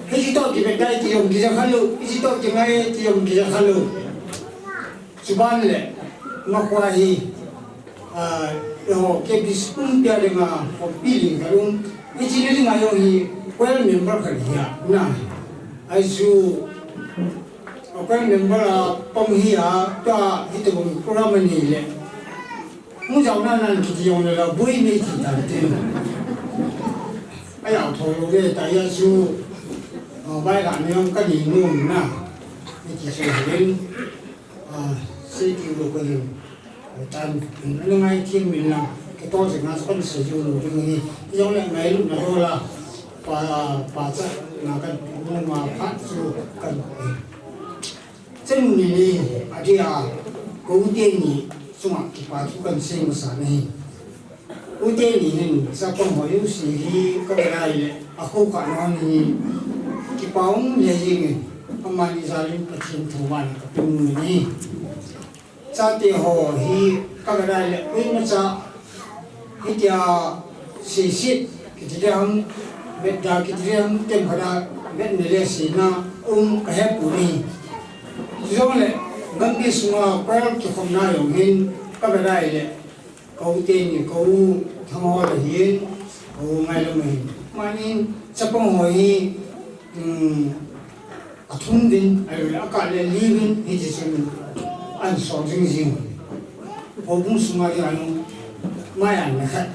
hiji to ki bedai ti yom ki jakhalu hiji to ki ngai ti yom ki jakhalu suban le makwahi ke bispun pia le ma popili kalung hiji ni ngai yo hi well member khaliya na ai su well member pom hi ta hitong program ni le mu jaw na nan ki yong le la bui ni ti ta te ai ao tho lo le ta ya su bài đàn này cái gì luôn nè, cái chỉ số lên, xây dựng được cái gì, tan, nó ngay thiên mình làm cái to thì nó vẫn sử dụng được cái gì, giống như ngày lúc nào là, bà chắc là cái nhưng mà phát xuất cái, chân này đi, cố tiên nhỉ, xong rồi cái bà chú cần xem một sản này, cố tiên nhỉ nên sao không hỏi những gì cái này, không cả nó thì Kipong lehing amani zalim pachin thuman kapung ni chati ho hi kagara le in cha hitia sisit kitiam bedda kitiam tem khada ben le sina ka he puni jong le gambi sunga kwal ki khomna yongin kagara le kau te ni kau thamo le hin kau ngai lo mai mani chapong ho hi thung din ai aka le livin hi ji sun an so jing jing po bung sunga ri anu mai an na khat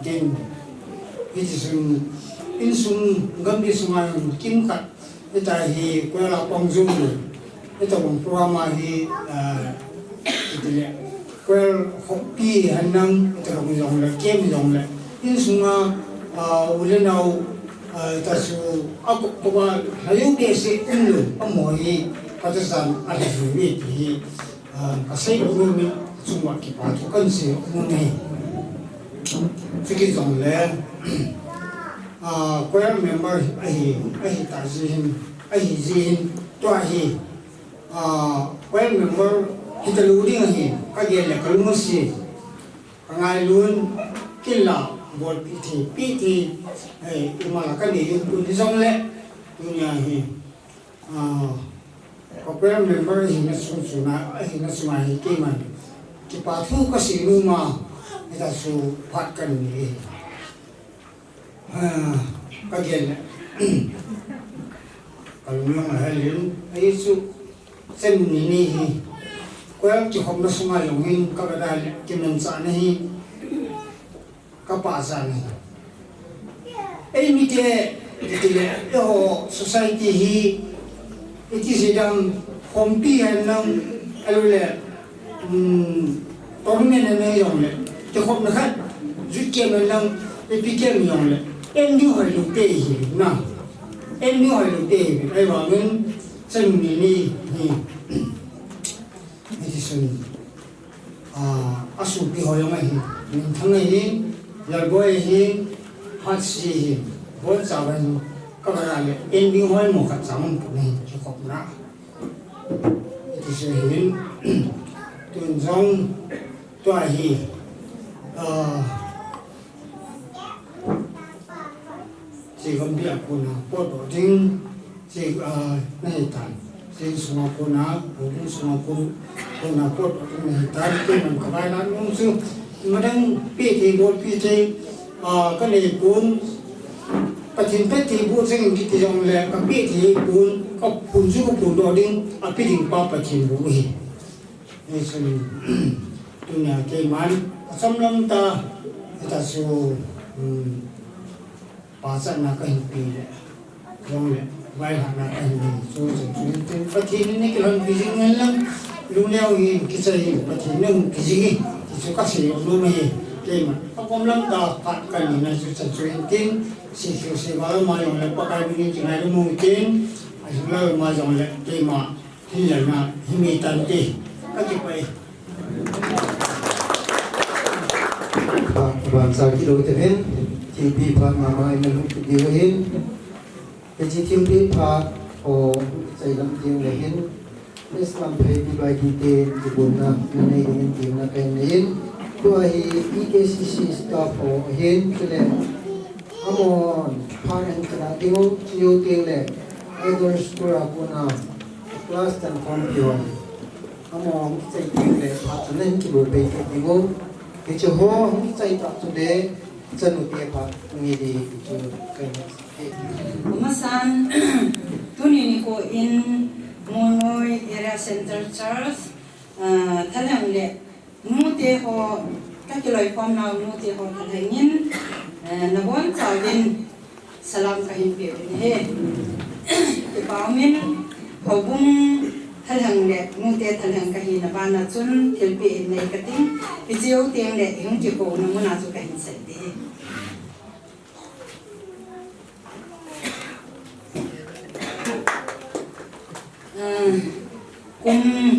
tin hi ji sun in sun gambi sunga kim khat eta hi ko la pong zum ni eta bung programa hi itile ko hopi hanang eta bung jong le kem jong le in sunga ulenau ta su aku kuwa hayu ke se ulu amoi Pakistan ada sulit di kasih bumi semua kita tu kan se umumnya fikir jong le choir member ahi tajin ahi jin tu ahi choir member kita ludi ahi kagel le kalumusi kangai lun killa buat piti malah kan dia pun disong le dunia hi program member hi nasuna hi keman kipatu kasi rumah kita su patkan ni kagian kalau memang halin isu sen ni hi ko yang cukup nasuma yongin kagada kemen sana hi kapasan ini dia yo society hi itu sedang kompi hanang alule tormen na yong le cukup nak juke menang epikem yong le endi halu te hi na endi halu te ai wangen sen ni itu sen asu pi hoyong ai min thangai hi Yargoi hi hatsi hi bon saban kamera le ending hoi mo khat sam ni chukop na itu sehin tun jong tua hi si gambia puna poto ding si nei tan si sunga puna bung sunga puna poto nei tan tin ka bai lan mong su madang PT board PT cái này cuốn phát triển PT board sang cái dòng là cái PT cuốn có cuốn số cuốn đồ đinh PT ba phát triển bộ gì nên xem tu nhà cái mán xong lắm ta số ba sát na cái hình đấy dòng là vài hạt na cái hình số phát triển này cái lần cái gì ngay lắm lúc nào thì cái gì phát triển nâng cái gì suka sih lumi lima aku bilang dah kan ini nasi sesuatu si baru macam lepas ini jangan mungkin asal macam lima hilangnya himitan ti kacipai bangsa kita itu timpi pak mama ini diuhin jadi timpi pak saya dalam diuhin Islam pergi bagi tibuna menai dengan timna kainin tuahi IKCC staff hin kele amon panen kena tingu ciu tingle idol school apuna class dan kompion amon kita tingle patanen kibo beke tingu itu ho kita tak sudah jenuh pak ngidi itu kain Masan tuni ni ko in Monoi Area Center Church thalang le nute ho kakiloi pom na nute ho thalangin nabon chawin salam kahin pe he ipaumin hobung thalang le nute thalang kahin bana chun thilpe nei kating ijio teng le hing ki ko na muna chu kahin sai de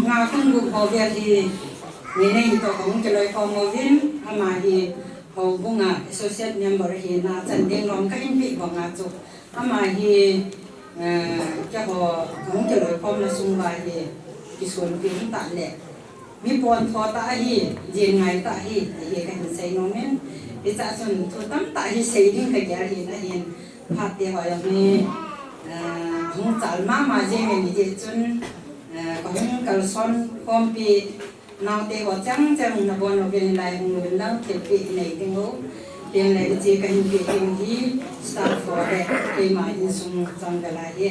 nga kung gu ho bia hi mene hi to kong keloi ko mo vin ama hi ho bunga associate member hi na chan ding long ka in pi nga chu ama hi ka ho kong keloi ko na sung ba hi kisun pi ta le mi pon tho ta hi jin ngai ta hi hi ka hin sei no men i cha chun thu tam ta hi sei ding ka ya hi na hin phat te ho ya mi hung chal ma je me ni je chun kong kal son kompi nau te ho chang na bon no ben lai hung ben lang te pi nei ting ho ten lai je ka hin pi ting hi start for re ke ma in sung chang ga la ye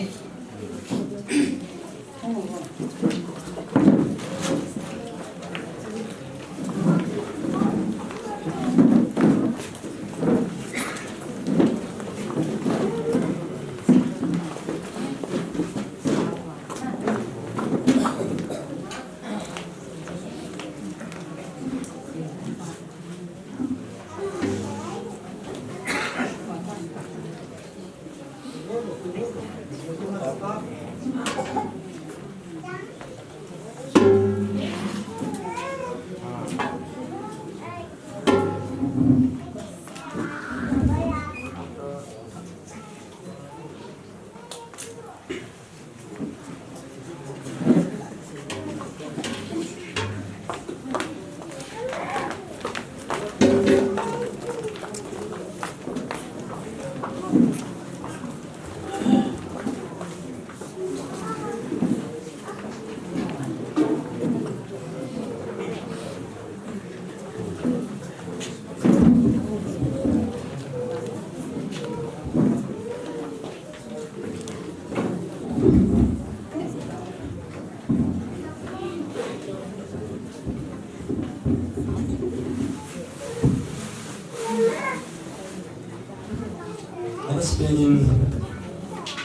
Spain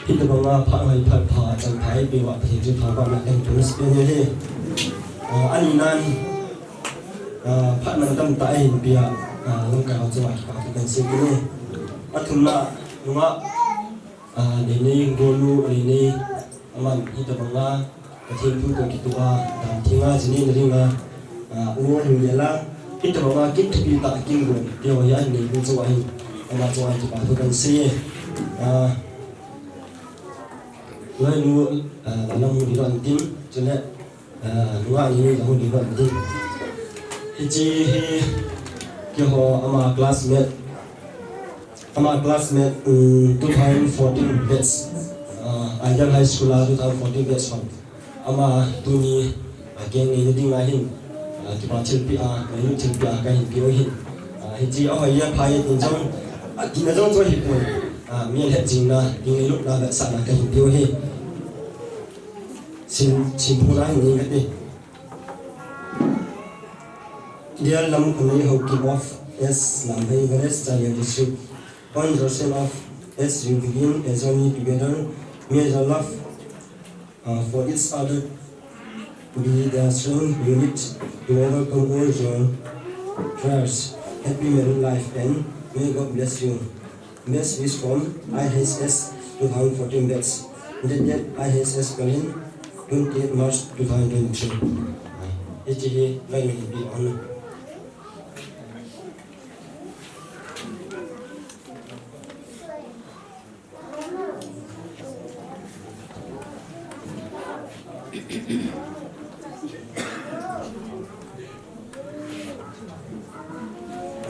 kita bangga pak hai pak pak jang thai bewa thiju thaba na en tu Spain he aninan pak nan tam ta ai bia long ka chu ai ka kan se ni athumna lunga ne ni golu ni aman kita bangga pathin tu ko kitua dan thinga jini ringa u hu yala kita bangga kit bi ta kingo dewa ya ni ku chu ai ama chu ai ka tu kan se với nu long đi đoạn tim cho nên nu anh đi long đi đoạn tim thì chỉ cái họ ama classmate 2014 batch Ideal High School 2014 batch one ama tu ni geng ni đi ngay hin tu ba chil pi ni chil pi cái hin pi hin thì chỉ ở đây phải tin trong tin trong cho hiệp hội miền hết chính là những lúc nào đã sẵn là cái hình tiêu hi xin phụ ra hình cái gì dia lam kuni ho keep off as lam hai ganes chaya district on version of as you begin as only together measure love for each other to be the strong unit to overcome all your prayers, happy married life, and may God bless you. Best wish from IHS 2014 batch. Dated IHS Berlin, 28 March 2023. HG may be on.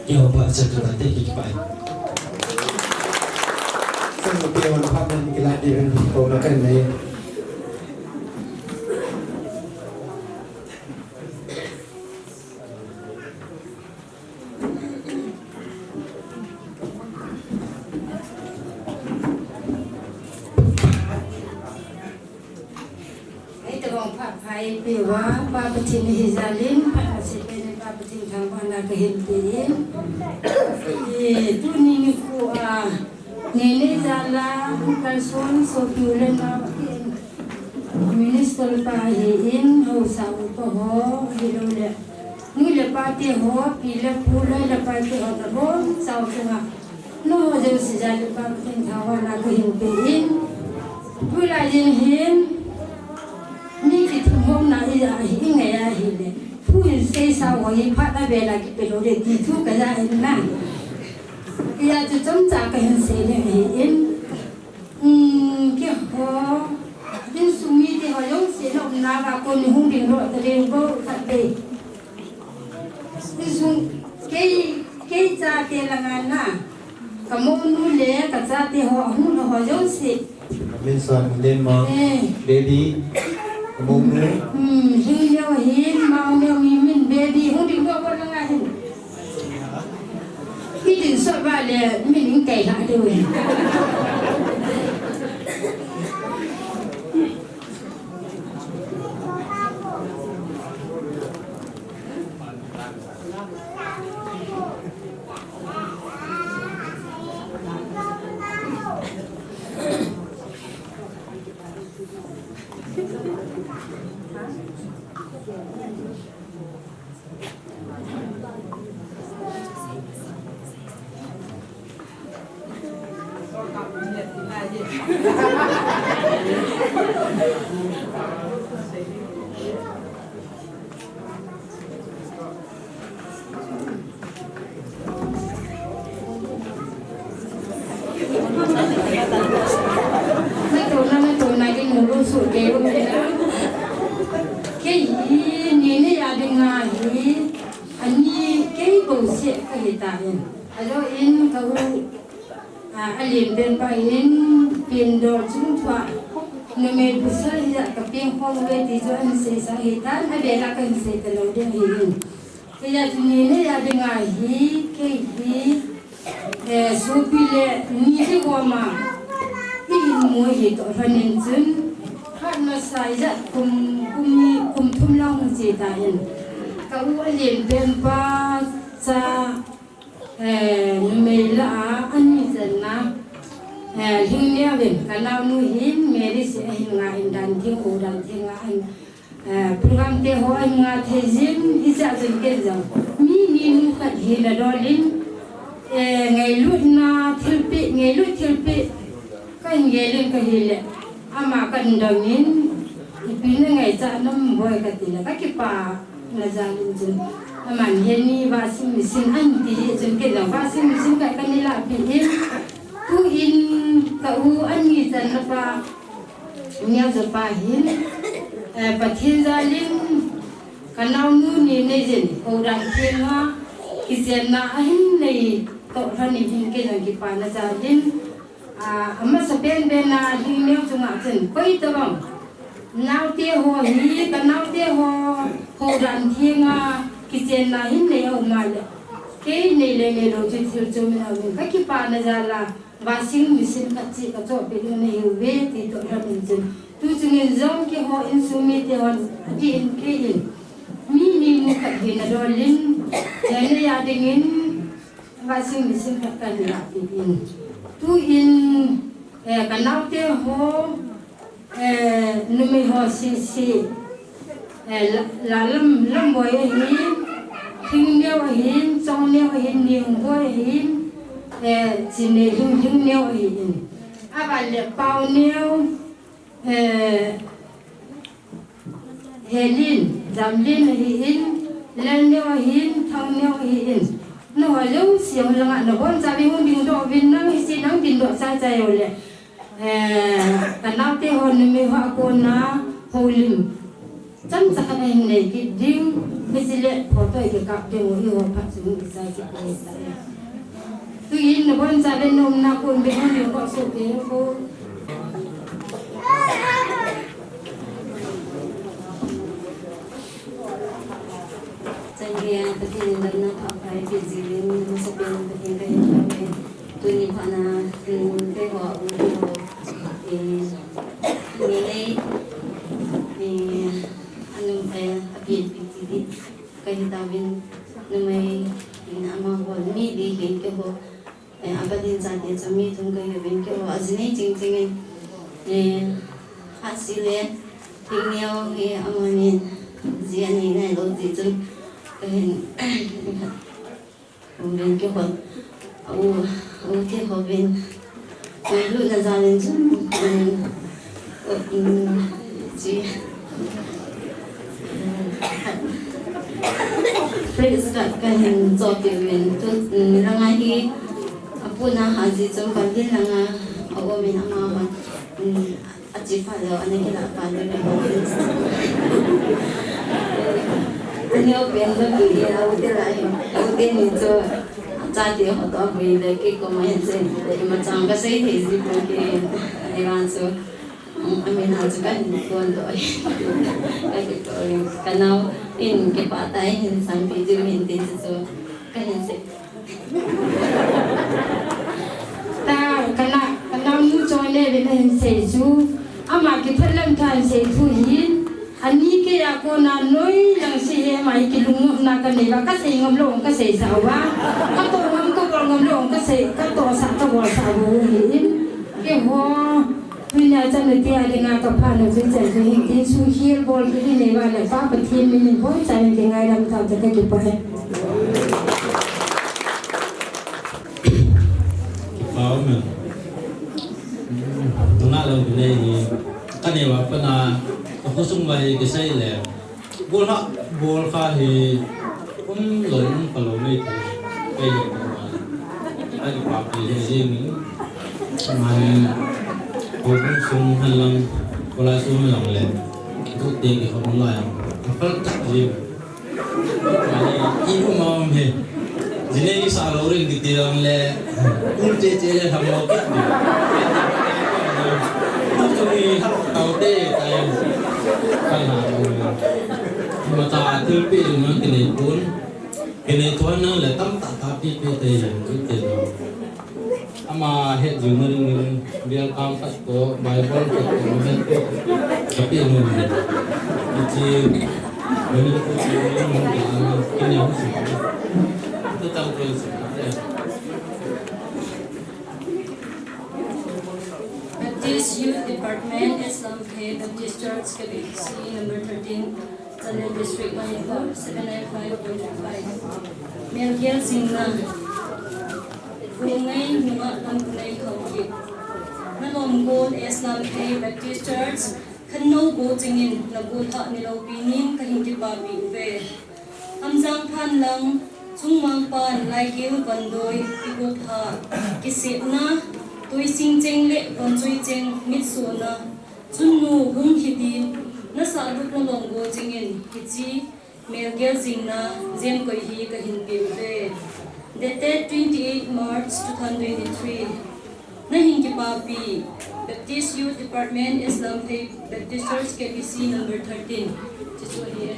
Yêu vợ chồng chúng ta tích cực bài. ซึ่งเดียวภาพนั้นกีฬาดีเป็นโตแล้วกันในไปว่าปาปทินฮิซาลินปาสิเป็นปาปทินทางวานาเห็นตีตุนิมิคูอาเนเนจาลาคัลซอนโซฟิวเลนามินิสเตอร์ปาเฮินเฮาซาอุปโฮฮิโลเลนี่เลปาเตโฮปีเลปูเลปาเตโฮตะบอนซาอุตงาโนเจสิจาลปาปทินทางวานาเห็นตีเวลาจินเห็นนี่ที่ทุ่งห้องน่ะอีอะอีไงอะอีเลยผู้หญิงเสียสาวอีพัดได้เวลาที่เป็นโรเดที่ทุกข์ก็จะเห็นนะอีอะจะจำจากกันเสียเลยเห็นเกี่ยวกับยิ่งสุมีที่เขายงเสียนอกนาว่าคนห้องเดียวรอแต่เรื่องก็ขัดไปยิ่งสุเกยจ่าเตลังานน่ะกำมนู่นเลยกับจ่าเตหัวหุ่นหัวยงเสียเป็นส่วนเดนมาร์กเบบี้มุมเลยฮีเดียวหินมาเดียวมีมินเบบี้หุ่นดิ้งก็ว่าไงพี่ถึงสบายเลยมินไก่ละด้วยไม่โตนะกินหมูรู้สูตรเดียวเลยนะแค่นี่เนี่ยอยากได้งานนี้อันนี้แค่บุษย์ก็เห็นตาเองแล้วอินเขาอันเรียนเป็นไปอินเป็นดอกจุ่มฟ้าเนื้อเม็ดบุษย์จะกับเพียงห้องเวทีจนเสียสาเหตุนั้นให้เวลากันเสียตลอดเดือนหินก็อยากจะนี่เนี่ยอยากได้งานนี้แค่สุพิเลนี่ที่ว่ามาที่มวยเหตุรันนินซึนข้าน้าสายจะคุมทุ่มล่องจีตาเห็นก็ว่าเรียนเป็นภาษาเมล่าอันนี้จะนะหิ้งเนี่ยเป็นกันเอาหนูหินเมริสหิ้งงานดันที่โอดันที่งานโปรแกรมเตะหัวงานเทจินอิจฉาจนเกิดจังมีนี่นุขัดหินดอลลินไงลุดนาทิลปิไงลุดทิลปิก็ยังเล่นก็เห็นเลยอามากันดังนี้ปีนึงไงจะน้ำบ่อยกันทีละก็คิดป่าน่าจะลินจนอามันเห็นนี่วาซิมิสินอันที่จนเกิดวาซิมิสินกันนี่ละปีนี้ทุอินกับหูอันนี้จะนับว่าเนี่ยจะป่าเห็นปะเทศจะลินกันเอานู่นนี่ในจินโอรังเทียงว่ากิเซนนาหินในโตท่านี้หินเกจังกิปานะจ๊ะลินอามาสเปนเบนาหินเลี้ยงจุงอาจินไปตะวังนาวเตหัวฮีกันนาวเตหัวโอรังเทียงกิเซนนาหินในเอามาเลยเกยในเลงโลจิตจุมินาวินก็กิปานะจ๊ะละวาซิงมิสินกัจจิกัจจเป็นในเวทีโตท่านี้จินtu chungin zong ke ho in sumi te hon di in ke in mi ni mu khat hin na dolin jane ya dingin wasing machine khat kan la ti in tu in kanau te ho numi ho si la lam boy hi hình nêu hình trong nêu hình niềng vui hình chỉ để hình nêu hình bà lệ bao nêu Helin giảm lên hình lên nêu hình thong nêu hình nó hỏi lâu xiềng là ngạn nó vẫn ra bên hông đình độ bên năng xin năng đình độ sai trái rồi lệ cả nào tê hồn mình hoa cô na hồ lim chân chắc cái hình này cái đinh cái gì lệ phổ tôi cái cặp tiền của yêu phát xuống cái sai cái này sai tuy nhiên nó vẫn ra bên nông na cô bên hông đình độ số thế cô Saya pergi dalam apa busy ni sebenarnya pergi ke kami tu ni mana tengok ni anu saya pergi pergi ke Tawin namai nama pun ni di ke ho apa din sahaja kami tunggu ke ho azni cing hasilnya tinggal amanin zian ni lo tu bên cái phần cái họ bên mấy lúc là gia đình chị Please cái hình cho tiểu viên tôi là ngay khi pun nak haji trong phần tin là ngay ở bên ama mà chỉ phải là anh ấy là phải là anh ở bên đó thì ở đây là ở đây thì cho cha thì họ đó về để cái công việc gì để mà chẳng có gì thì gì cũng cái làm số anh mình học cái con rồi cái nào in cái bát tay in sang bị chịu in thì cho cái hình gì ta cái nào muốn cho nên bên hình gì chú ama cái phần làm thay gì chú hin ani ke ako na noi lang si mai kilung na kanila kasi ngomlong kasi sawa kato ngam ko ngomlong kasi kato sa to wa sa buhin ke ho pinya chan ti ali nga ka phano si chai si ti su hil bol ki ne wa la pa pathin min ho chai ke ngai ram ta ta ke pa he Amen. Tuna lo ni kani wa pana aku sungguh kisah le, bol kah he, lon kalau ni tu, kayak ada pakai ni, mana bol sung halang, bola sung halang le, itu tinggi kalau mulai, apa tak je, mana ibu mau he, jadi ni salah orang di tiang le, kurang je hamil ke ni. Tôi học tàu tê tại phải làm mà ta thứ bị nó cái này thôi nó là tâm tạ ta bị tê cái tiền đó ama hết dùng nó biar काम phát có bài bol phát có hết tapi nó chỉ mình cũng chỉ muốn cái này không phải itu tahu terus Baptist Youth Department, Islam Faith Baptist Church, KBC, number 13, Channel District, Manipur, 795.5. Melkiel Singna, Kungay Nunga Lampunay Kaukip. Nalom Gold, Islam Faith Baptist Church, Kano Go Tingin, Nagutha Nilaw Pinin, Kahindi Babi Uve. Hamzang Pan Lang, Sungmang Pan, Laikil Bandoy, Igutha, Kisip na, tôi sinh chênh lệ còn chui chênh mít số na chun nu hung hidi na sa đúc na lòng go chênh in hichi melgel zing na jem koi hi ka hin pi ve dated 28 March 2023 na hin ki pa pi Baptist Youth Department Islam Faith Baptist Church KBC number 13 chichu here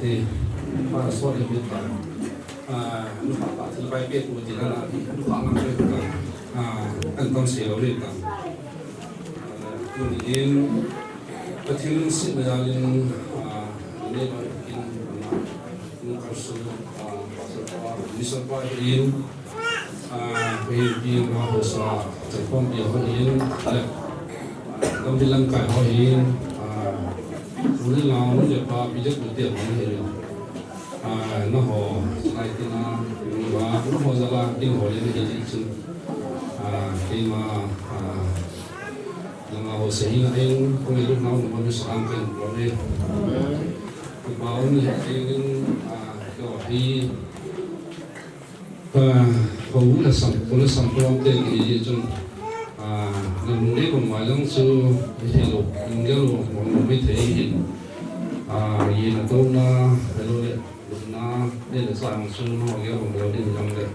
thì và số để biết cả lúc họ tạo thì bài biết của chị là lúc họ làm được cả anh con sẽ lâu lên cả kemudian kecil sih menjalin ini in kursus pasal ini ini bahasa Jepang dia ini kami bilang kau ini udah lama udah apa bijak betul ini nó hồ lại thì nó hồ ra là tiếng hồ lên cái gì chứ khi mà là hồ sấy là anh không biết lúc nào mà mình sẽ làm cái rồi thì bảo như thế cái hồ là sản phẩm tên gì chứ làm đấy còn ngoài giống như thì lục cái lục mình mới thấy gì là tôi là rồi nó đây là sản xuất nó cái hồ đầu tiên trong đấy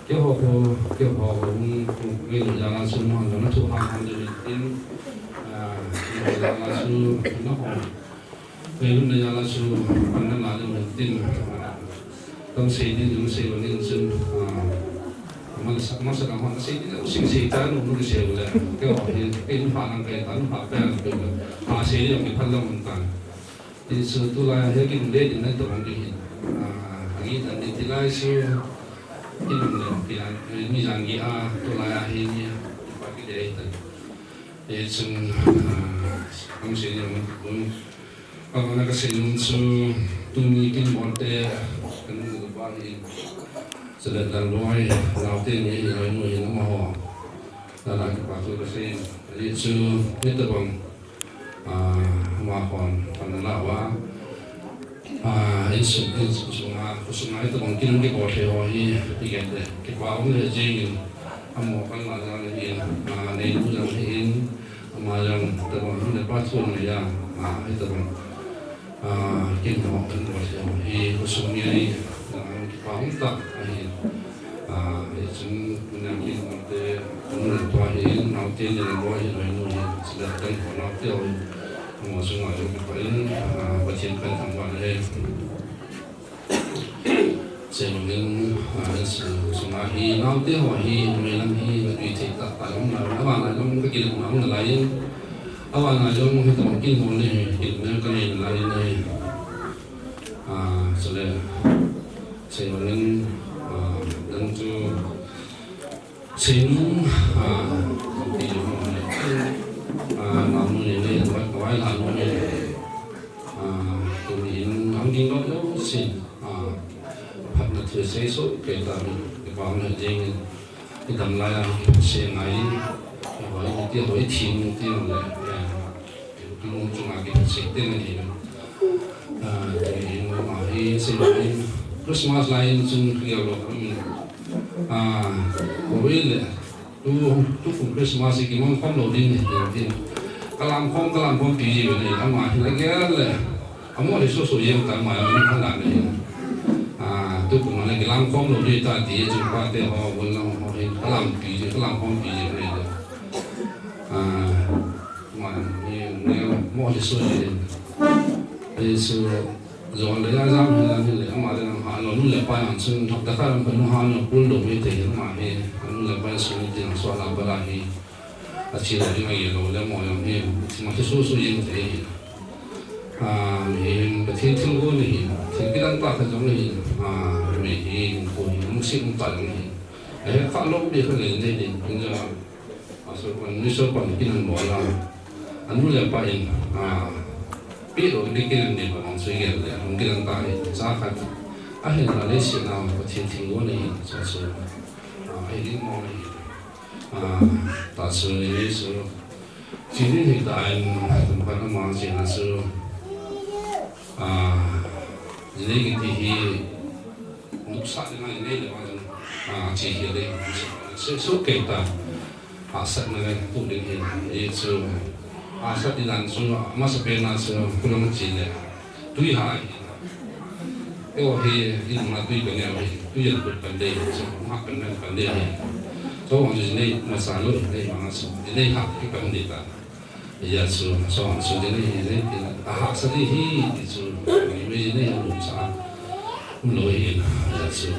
cái hồ cũng cái là sản xuất nó thu hàng rồi đến là sản xuất nó hồ cái lúc này là sản xuất nó là được tinต้องเสียดินเสียวันนี้ซึ่งมันแสดงว่าสิ่งที่ใจหนุ่มเสียเลยก็เป็นผ่านการตันผ่านแปลงเป็นหาเสียอย่างมีพลังมันกันที่สุดตัวเราให้กินเด็ดในตัวมันดีอันนี้อันนี้ที่เราซื้อกินเลยกินมีอย่างนี้ตัวเราให้เนี่ยไปกินเด็ดแต่ซึ่งทำเสียอย่างมันก็เสียอย่างซึ่งตัวนี้กินหมดแต่กันบ้านนี้เสด็จดังร้อยเราเต้นนี้เราหน่วยน้ำมอแล้วหลังจากปัจจุบันเส้นนี่ชื่อนิตบังมาก่อนนั้นละว่าอิสุมาสุมานิตบังกินที่ก่อเทวะที่ที่แก่เลยที่ว่าอุ้งเลยจริงทำหมอกันมาจากนี้ในผู้จังเห็นมาจากตะบังที่ในบ้านส่วนไหนอย่างให้ตะบังกินหอมกันก่อเทวะที่ผู้สูงอายุที่ว่าอุ้งตักซึ่งมันยังกินมันเตะมันตัวเห็นเราเต้นอย่างร้อยหน่วยนู่นเสด็จดังของเราเที่ยวหมอสูงอายุไปประเทศกันทั้งวันเลยเสียงหนึ่งสูงอายุเราเที่ยวที่ไม่ลำที่วิธีตัดแต่ของเราระหว่างเราก็กินของเราอะไรระหว่างเราให้ต้องกินของนี่กินเนื้อก็ไม่อะไรเลยเสด็จเสียงหนึ่งดังจูสิ่งที่เราเนี่ยเนี่ยไว้เราเนี่ยตัวนี้น้องกินก็เยอะสิพัฒนาเธอใช้สุดเกิดตามที่ฟังเนี่ยจริงที่ทำลายเสียงไหนว่าที่เราทิ้งที่เราเนี่ยที่เราจงอากิเสียงเต้นนี่ที่เรามาให้เสียงนี้Christmas lain sun kiyalo koile tu Christmas ki mon khom lo din tin kalam khom pi ji ne ama la gel amo le so yem ta ma ni khala ne tu ko ne kalam khom lo di ta ti ju pa te ho won lo ho he kalam khom pi ji ne ma ni ne mo le so ye so rồi lấy ra là như là mà là họ nó nuôi bài hàng xuân học tất cả là phải nó họ nó cuốn đồ như thế mà he nuôi bài xuân thì nó xóa làm bài này chỉ là những cái rồi là mọi người he mà cái số như thế he cái thiên thiên quân này thì cái đăng tác cái giống này mình cũng muốn xin tận này khá lâu đi cái này thì bây giờ số còn nuôi số còn cái năng bỏ là anh nuôi bài biết rồi đi cái này mà ông suy nghĩ là ông cái đang tại giá cả hiện là lấy tiền nào có tiền của này cho số hay đi mua này ta số này số chỉ đến hiện tại tầm quan nó mang tiền là số cái gì lúc sát cái này đây là chỉ hiện đây số kẹt ta sát này tụ đến hiện số sát đi làm số mà sẽ bên là số không chỉ là tùy hại cái gì đi làm tùy cái nào tùy là vấn đề số học vấn đề số hoàng gì này mà sản lượng đây mà số đây học cái vấn đề ta bây giờ số cái này học sẽ đi số vì này là một xã lối hiện là sự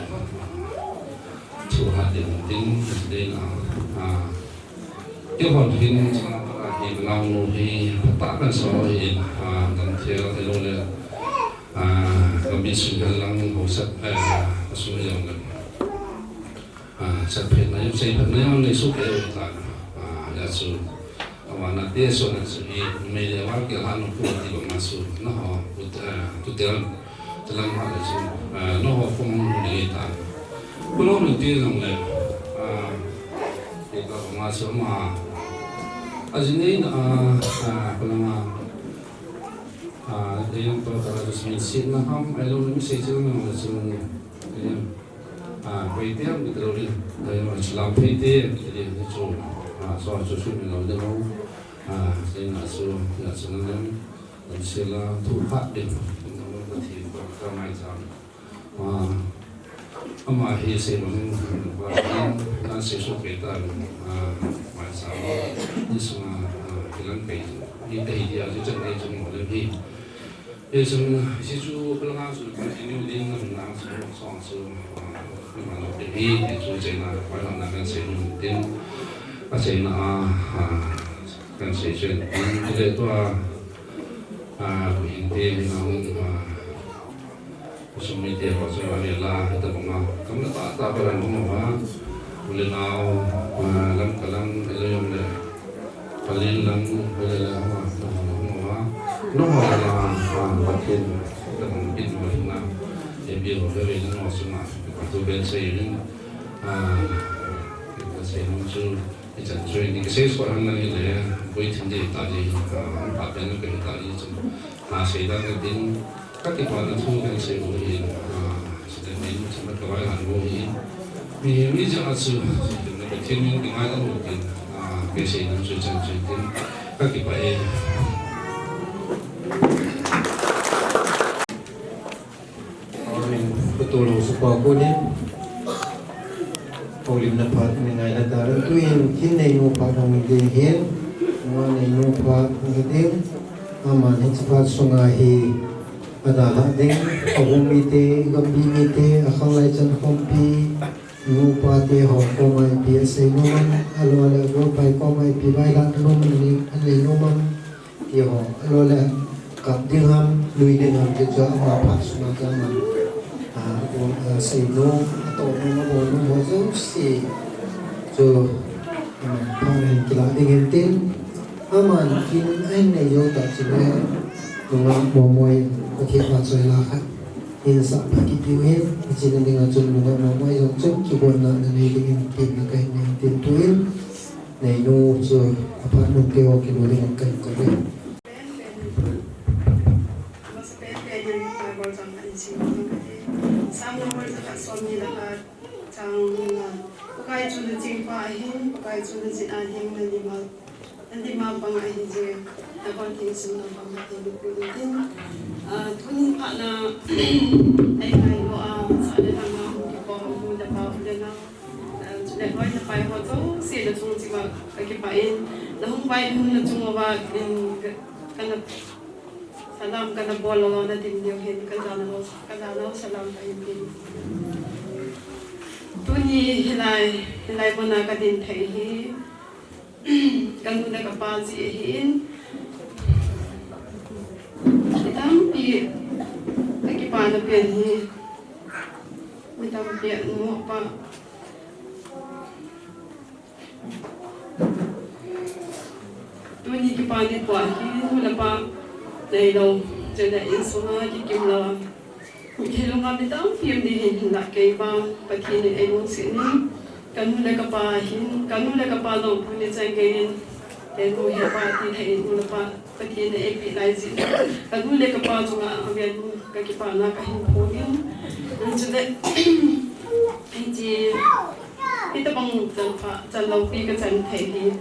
thu hạt đến đây là cái hoạt hình hiện lòng thì tác là so hiện gần theo thì luôn là có biết sự gần lăng hồ sắt số dòng gần sắt phết này xây phết này ông này số cái là là số mà nãy giờ số là số gì mấy giờ vào cái hàng nó cũng đi bằng số nó họ tụt tiền lang hoa là số nó họ không để ta cũng nó mình tiền rằng là thì có bằng số mà Azinin palama yang perkara semisal naham elok message yang macam paytiam kita lori dari macam paytiam jadi itu soal susu minum demo saya nak suruh nak senang dan sila tuhat deh untuk berarti ramai jam ama hi se bang na se so peta ma sa ni suma kilan pe ni dei dia ju chang dei chung mo le hi e sum si chu pelang su ni ding na su song su ma lo de hi ju che na pa na kan se ni tin a se na kan se chen ni le to hin te na Sumite pasal adalah kita pengal. Kamu tak barang pengal. Boleh nau lam kalam itu yang le. Paling lam boleh lah. Nomor adalah bagian kita mungkin mana. Jadi orang ini semua. Waktu biasa ini kita saya muncul. Jadi ini saya seorang lagi le. Boleh tinggal tadi. Apa yang kita tadi cuma saya dah din. Các cái quan thu cái sự bổ hiện sẽ đến trong các bài giảng bổ hiện vì bây giờ sự là cái thiên nhiên cái ai đó bổ hiện cái sự nó sẽ chân chính các cái bài betul supaya aku ni Paulim dapat mengenai data itu yang kini nupa kami dihil, mana nupa kami dihil, aman cepat sungai adalah dengan agumite, gambimite, akang lain kompi, nupa te ho komai biasa numan, alo le grupai komai pibai lan numan ni ane numan, te ho alo le kap dingham, lui dingham juga apa sumakan, say no atau numan numan so si, so paling kila dengan tin, aman kin ane yo tak cuma numan momoy Okey, macam lah kan. Insya bagi tuin, izin dengan cun dengan mama yang cun kibon nak nanti dengan tim nak kain dengan tim tuin. Nainu so apa nanti okey dengan kain kain. Sama orang dekat suami dekat cang pakai cun jing pahin, pakai cun jing ahing nanti mal pangai je. Dapat tinggal semua pangai hidup Tunin pak na ay doa sa ada nama kita pun dapat dana sudah kau dapat foto si ada cuma cuma bagi pain dah pain pun cuma bag kena salam kena bola na tim dia hen kena salam pain tim Tuni hilai pun nak kadin thai hi kan pun nak pasi hin Tapi lagi pada pian ni, kita pian mu apa? Tu ni kita ni buat ni, tu lepas dari lo jadi insumma kita mula. Kita lama kita pian di nak kaiba, pagi ni emosi ni, kan mula kapahin, kan mula kapalo pun ni jangan Elu ya pati hai ulapa pati na epi laisi. Kagule kapa tunga avian kakipana kahin podium. Nanti kita bang jalau pi ke jantai hi.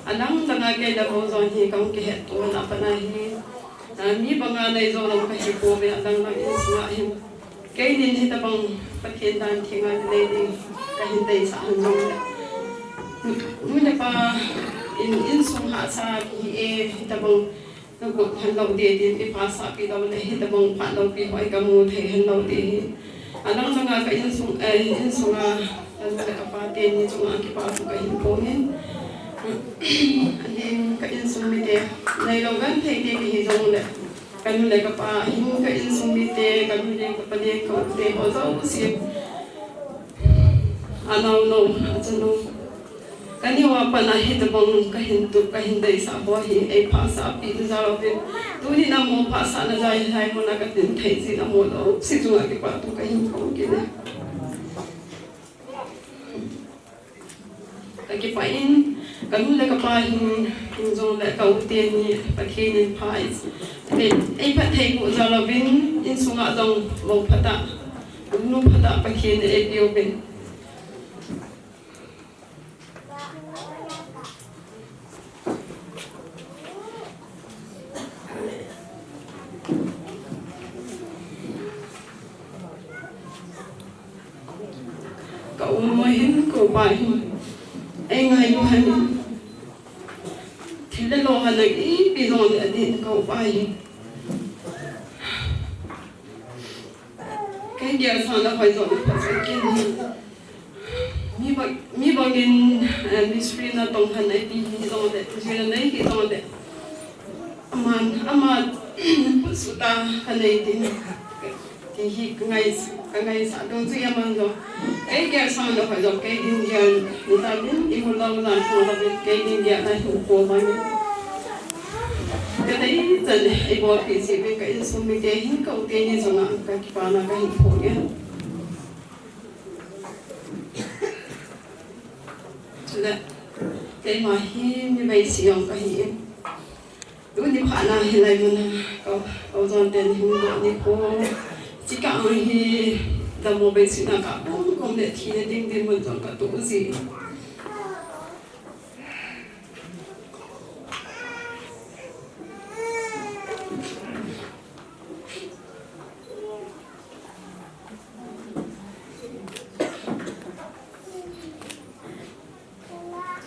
Anang tengah ke dah bozon hi kaum ke het tu nak panahi. Ni bangan ai zo lam kahi po be anang nak isma hi. Kay din kita bang pati dan tingan lady kahin dai sa hanjong. Mula pa in sung ha sa ki kita bang nó cũng hành lâu đi đi đi phá sa pi đâu này hết bông phá lâu pi hỏi cái mù thề hành lâu đi anh đang đang cái in sung anh là cái phá tiền như chúng anh cái phá cái hình phố nhé anh cái in sung mi thế này lâu gần thấy đi cái hình giống này cái này cái phá hình cái in sung mi thế cái này cái phá đi cái thế ở đâu xí anh nào đâu anh đâu cái này hoa pan này hết bông cái hình tụ cái hình đầy sa hoa hi ai phá sa pi tu ra rồi tu đi nam mô phá sa na dài hai môn cái tiền thấy gì nam mô đâu xí chung cái phá tu cái hình không kia này cái phá in cái này cái phá hình dùng để cầu tiền như bát thiên in phá nên ai phát thấy của ra rồi in sung ở trong một phát tạ nu phát tạ bát thiên ai điều bên cậu mới cậu bài anh hay luôn hành thì để lo hành này bây giờ để điện cậu bài cái giờ sáng là phải dọn phải cái mi bao nghìn mystery na tông hành này thì dọn để thì là này thì dọn để ama suta hành này thì ngày sáng đông dưới em ăn rồi cái kia sang là phải rồi cái điên kia người ta biết đi một lâu làm không là cái điên kia này không có bao nhiêu cái đấy dần ấy bỏ cái gì bên cái số mình để hình cầu tiền như thế nào cái kia là cái hình phố nhé là cái mà hình như vậy sử dụng cái hình đúng như khả năng hiện nay mình có dọn tiền hình đó như cô chỉ cả thì là một bệnh sĩ nào cả cũng không để thi để đinh đinh mình chọn cả tủ gì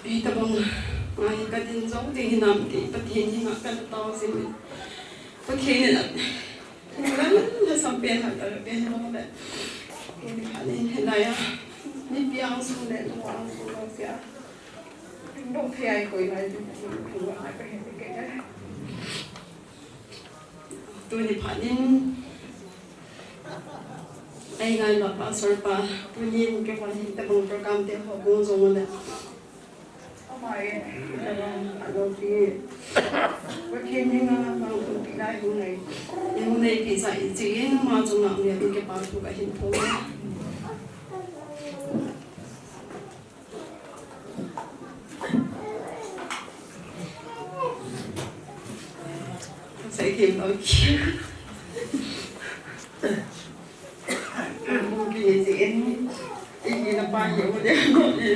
thì ta bằng ngoài cái tin giống thì nằm thì bất hiện thì ngã cái to gì mình bất hiện là là sampai ada lebih lama deh. Ini naya, ni biang sun deh, orang sun sia. Dong kiai koi naya tu tu apa yang kita. Tu ni panin. Ai ngai là pastor pa, tu ni cái phần kita bung program dia họ bung zong deh. Mai, kalau di Waktu ni ngah bang tu tidak yang này thì dạy chỉ mà trong lòng nhà cái bảo thủ cái hình phố sẽ kiếm nói kia cái gì em cái là ba hiểu mà để gọi gì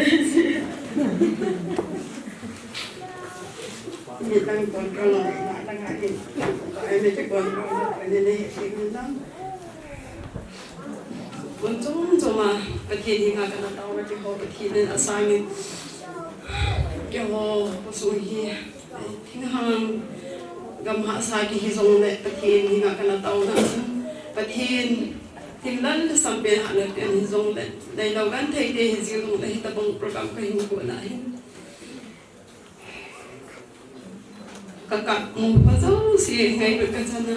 gì tăng còn cho lại đang ngại gì em này chắc còn phải nên để hiện lắm vẫn chúng mà cái gì thì ngài cần tao cái họ cái gì nên assign cái họ có số gì thỉnh hàng gam hạ sai cái giống này cái gì thì ngài cần tao đó cái gì thì lần sampai hạ được cái giống này đây đâu gan thấy để gì giống này ta bằng program cái hình của này kakak mau pasal si ngai berkacana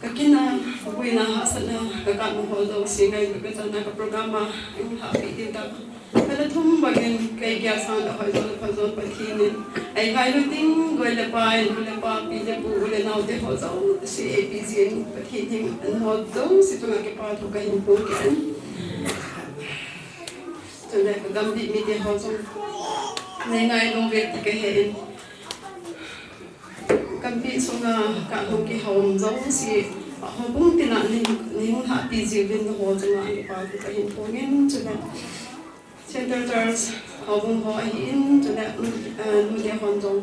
kakina buina hasana kakak mau pasal si ngai berkacana ke programa ini happy kita kalau thum bagian kai kya sang dah pasal pathinin ai ngai luting goi lepa pije bu le nau de pasal si APC pathinin no do si tu ngake pa tu kai bu kan jadi kagam di media pasal ngai no vet ke hen căn bị xong là cả một cái hồng giống gì họ cũng tin là nên hạ bị gì bên họ cho là và cái hiện phố nên cho là centers họ cũng họ hiện cho là nuôi để hoàn giống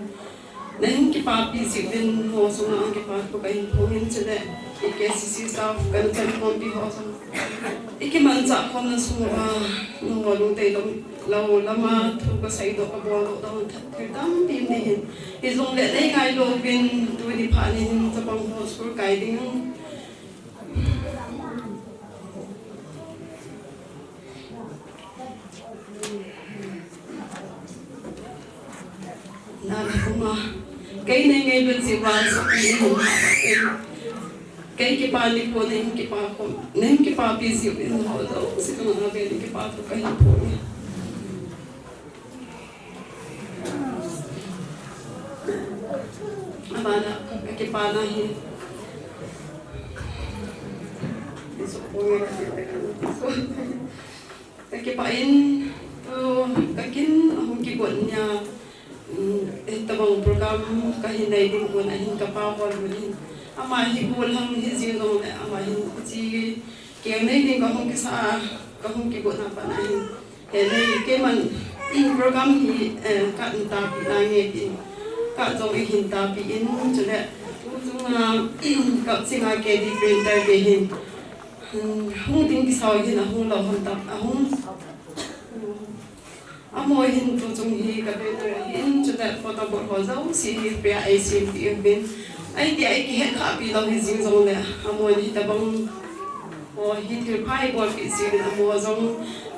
nên cái bà bị gì bên họ cho là cái hiện phố nên cho là cái CC staff cần cần con bị họ xong ikimansa ko na suma nung tay lâu lama thu ka sai do ka bo do thir dam pim ni hin izong le dai kai lo bin tu di pha ni sa pang ho school kai ding na kuma kai nei ngai bin si wa sa kai ki pa ni ko nei ki pa ko nei ki pa pi si bin ho do si ko na be ki pa to kai po ni abana ki pa na hi so po ki pa in to kakin hum ki bon nya tabang program kahinay din ko na hin kapawal mo din ama hi bulang hi zino na ama hi ji kaya na din ko hong kisa kahong kibo na pa na hin hele ke man program hi ka ta pi na nge din ka zo i hin ta pi in chule tu nga ka singa ke di printer be hin hong din kisa hin na hong lo hong ta hong amo hin tu chung hi ka be hin chu da photo bo ho zo si hi pe ai si pi bin ai ti ai ki he kha pi lo hi jing zo le amo hi ta bang o hi thil phai bo pi si na mo zong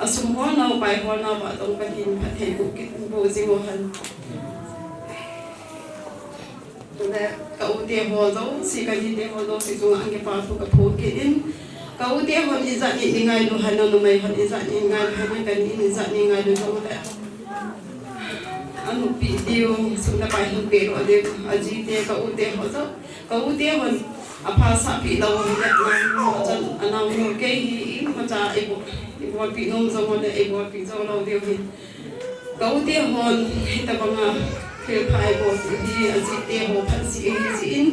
asum ho na pai ho na ba dong ka hin pha the bu ki bo jing ho han tu da ka u te ho zo si ka hi te ho zo si zo ang ke pa fu ka pho ki in kau dia hon izat ni ngai lu hanon lu mai hon izat ni ngai hanon kan ni izat ni ngai lu so da anu video sunda pai hin pe ro de aji te kau te ho so kau te hon apa sa pi lo ya na chan anau no ke hi ma cha e bo pi nom zo mo de e bo pi zo lo de hi kau te hon ta banga ke pai bo hi aji te ho phan si in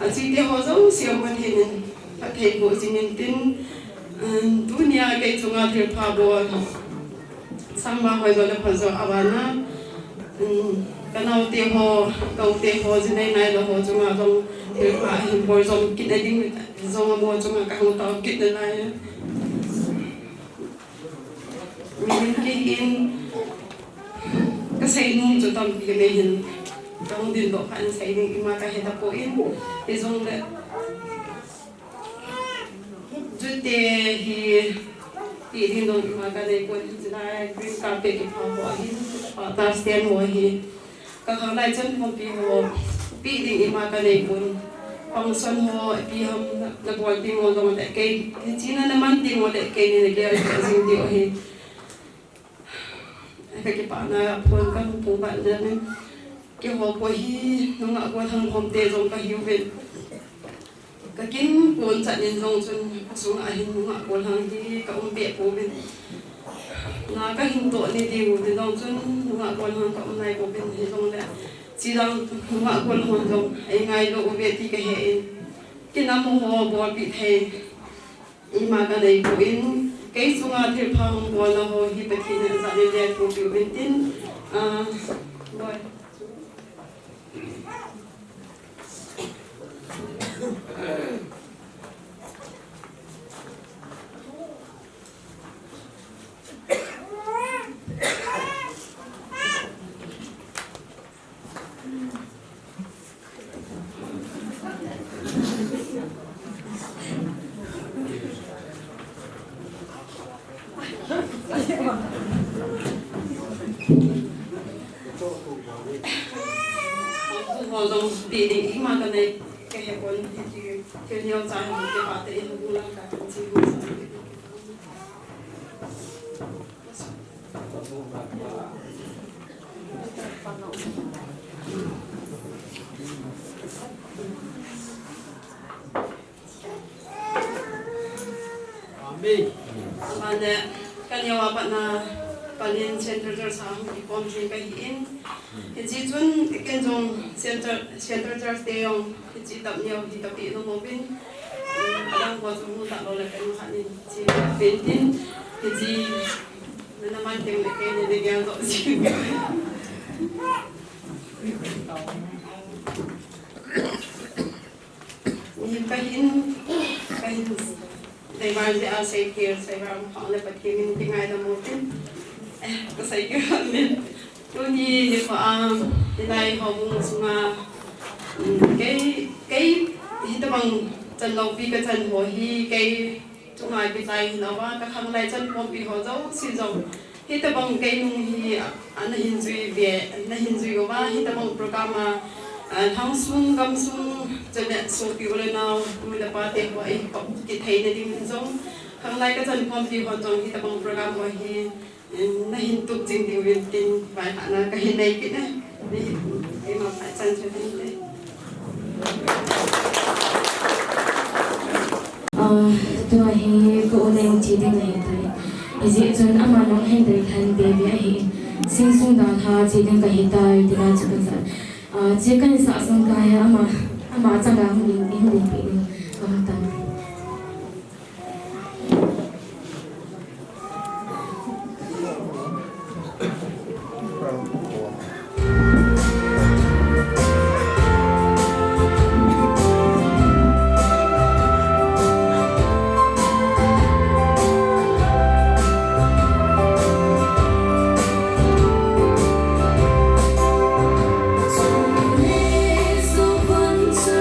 aji te ho zo si am ban hin thầy bộ sinh nhân tin dunia cái chúng ta thầy phá bộ sang ba hồi rồi là phần rồi abana cái nào tiêu hồ cầu tiêu hồ gì này là hồ chúng ta trong thầy phá hình bồi trong kỹ năng tiếng trong mua chúng ta các hồ tàu kỹ năng này mình cái in cái xây nung cho tầm cái này hình trong điện độ phản xây nung mà cái hệ tập in thì trong cái te hi ti din dong ma ka dei ko ti na green carpet ki pha ho hi ta stand mo hi ka khang lai chen hom pi ho pi ding ma ka dei kun pang son ho pi ham na bol ti mo dong de ke chi na man ti mo de ke ni de ke sing ti o hi ka ki pa na phon ka pu ba de ne ke ho ko hi no nga ko thang hom te dong ka hiu ven cái kín cuốn chặt lên rong chân xuống ở hình đúng không cuốn hàng thì các ông bẹ của bên là các hình tổ này đều thì rong chân đúng không cuốn hàng các ông này của bên thì rong đấy chỉ rằng đúng không cuốn hàng rong anh ngay lộ bẹ thì cái hệ cái năm hồ bò bị thề mà cái này của bên cái xuống ở thì phong bò là hồ thì bạch thì là dạng này của biểu bên tin rồi họ dùng tỷ định mà cái này cái hệ quân thì cái nhiều trái một cái bát đấy nó cũng là cả chỉ một Amen. Mana kan yang apa na kalian center sang di komisi kain. Jadi tuan kan jong center yang jadi tak niau di tapi itu mobil. Kadang buat semua tak boleh kan hari jadi penting. Jadi mana macam mereka ni dia yang tak sih. Ini kain they were the safe here, they were on the patin, thing I don't move because I can't live. Tuni ni pa nilai hong sunga cái hita bang chân lâu pi cái chân hồ hi cái chung hai bị tai nó wa cái khang lai chân pom pi ho dấu si dấu hita bang cái nung hi anh hin duy về anh hin duy go wa hita bang program thang sung gam sung chân net so pi ole nào mi da pa te ho ai ko ki thei na ding zong khang lai cái chân pom pi ho dong hita bang program ho hi na hin tuk jing ding win tin vai na ka hin nei ki na ni ai ma phải chân cho nên tua hi ko unai chi ding nei tai ji chun ama nong hen dei than de bi hi sing sung da tha chi ding ka hi tai dina chu kan sa je kan sa sang ka ya ama chang ga hu ding hu ding pi ka ta So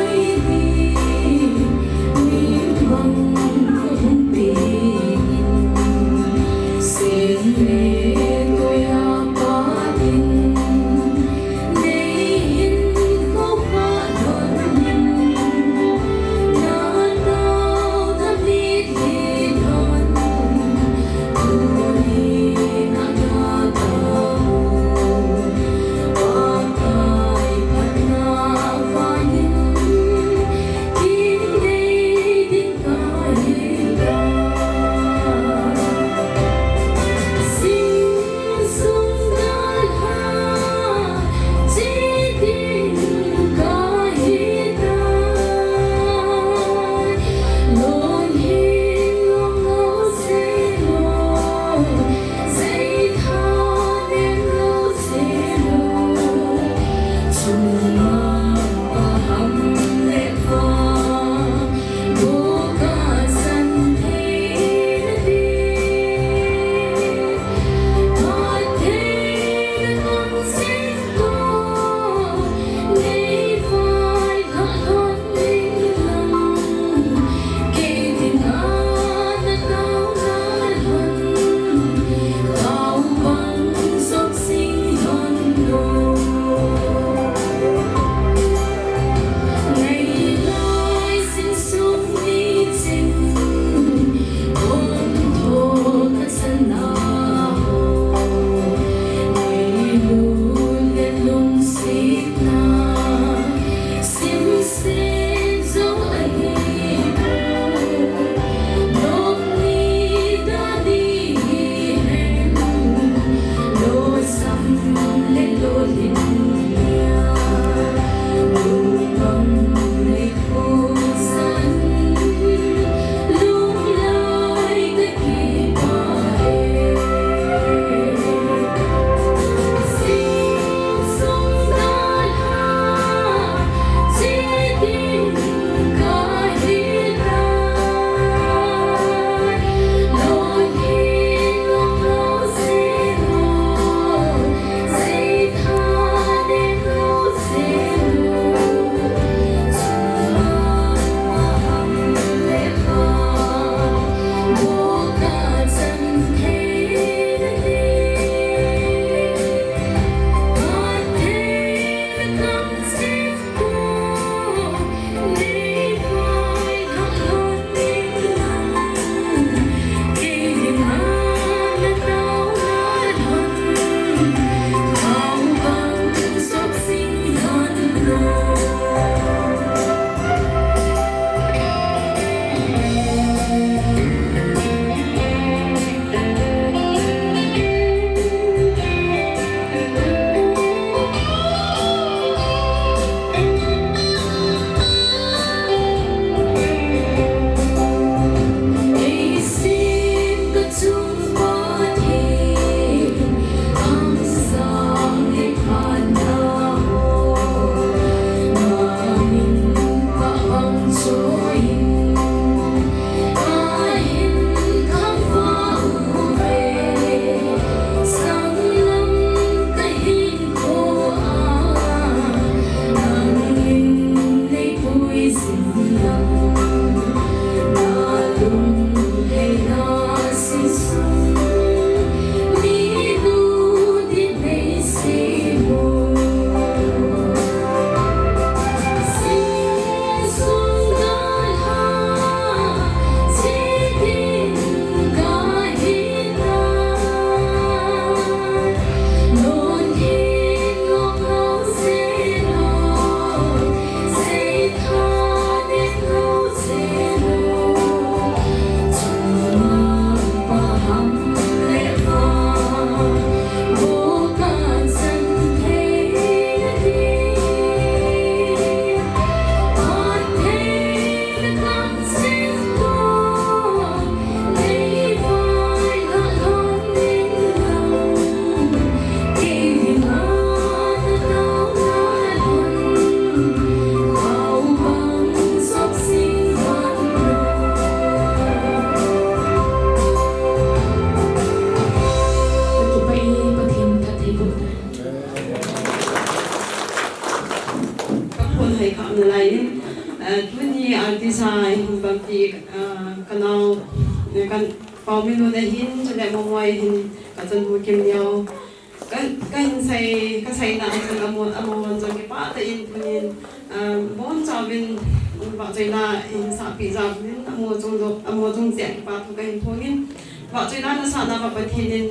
Vợ chơi nó sợ nó vào thì nên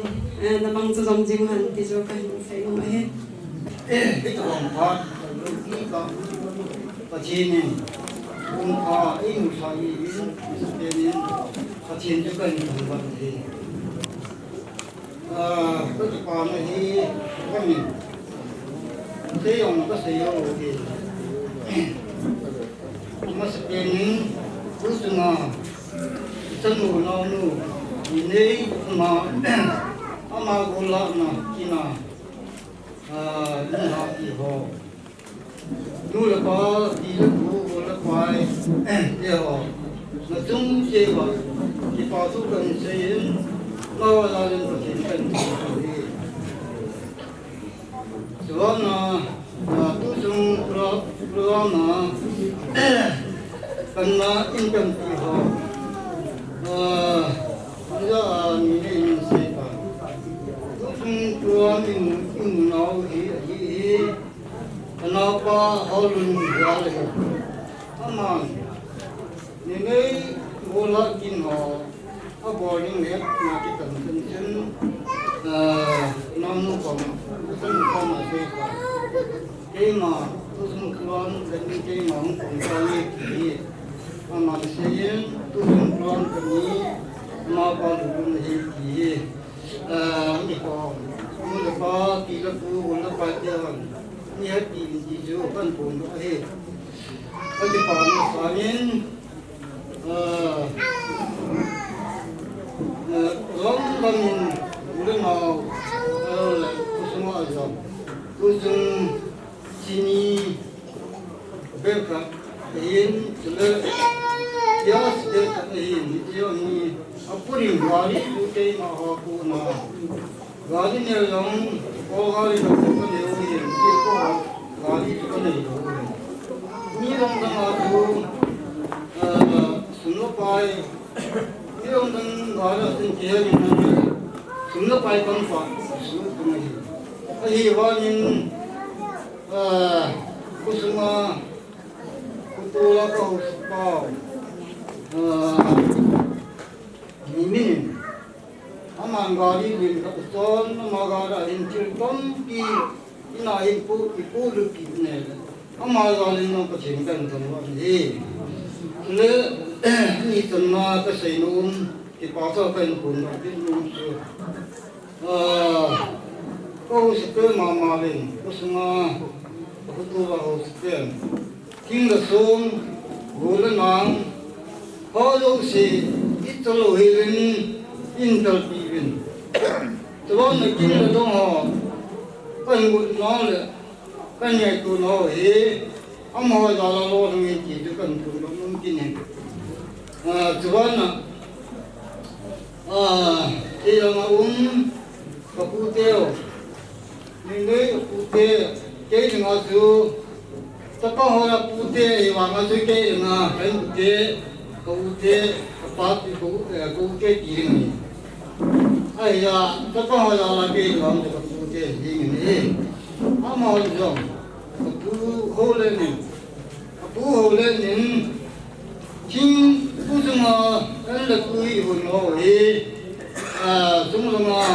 nó mang cho dòng riêng hẳn thì cho cái hình sẽ không hết. Cái tổng con lúc đó có chi nên cũng có ý một số ý nên có chi cho cần tổng vận thì cái con này thì cái mình thế ông có sử dụng thì mà sẽ đến lúc nào sân ngủ nào nu ini mà gula na kina na iho nu le ba di le bu le pai ye ho na chung che ba ki pa su kan se yin ma la len ko chen kan so na tu chung pro na kan na in kan ti ho giờ mình sẽ có chúng tôi mình nói gì nó có hậu luôn ra rồi mà những cái vô lợi kinh họ có bao nhiêu nét mà cái tầm chân chân nó còn chân không mà thế cái mà tôi không còn cái mà không còn cái gì mà sẽ tôi không còn cái gì mà còn được cái gì như có như là có tí là phụ là phải chơi như hết gì chứ vẫn phụ nữa hết cái gì còn là nên lắm lần lúc nào là tôi sống ở rồi tôi dùng chini bếp khác hiện là giờ sẽ cái hiện giờ như apuri gari putih maha puna gari ni yang gari tu kan dia ni ko gari tu kan dia ni orang dah tu sungai pai ni orang dah gari tu dia ni sungai pai kan fa sungai tu ni ai wanin kusuma kutula kau sepau ini aman gari bin kapson magara in tilton ki ina ipu luki ne amal gari no kachin kan tanwa ni le ni tanma ka seinum ki paso kan kun bin lum su ko se mama len kusuma kutuwa hosten kinga som golanang Kalau si itu lohirin interviewen, sebab mungkin itu ho, kan buat nol, kan yang tu nol he, amah jalan luar ni itu kan tu mungkin ni. Sebab dia orang kaputeo, ni kaputeo, dia dengan tu, tapi orang kaputeo, orang tu dia dengan kan kaputeo. Kau te apa tu kau te diri ni, ayah tapi orang lagi orang tu kau te diri ni, ama orang tu holen ni, king tu semua kan lekui hono semua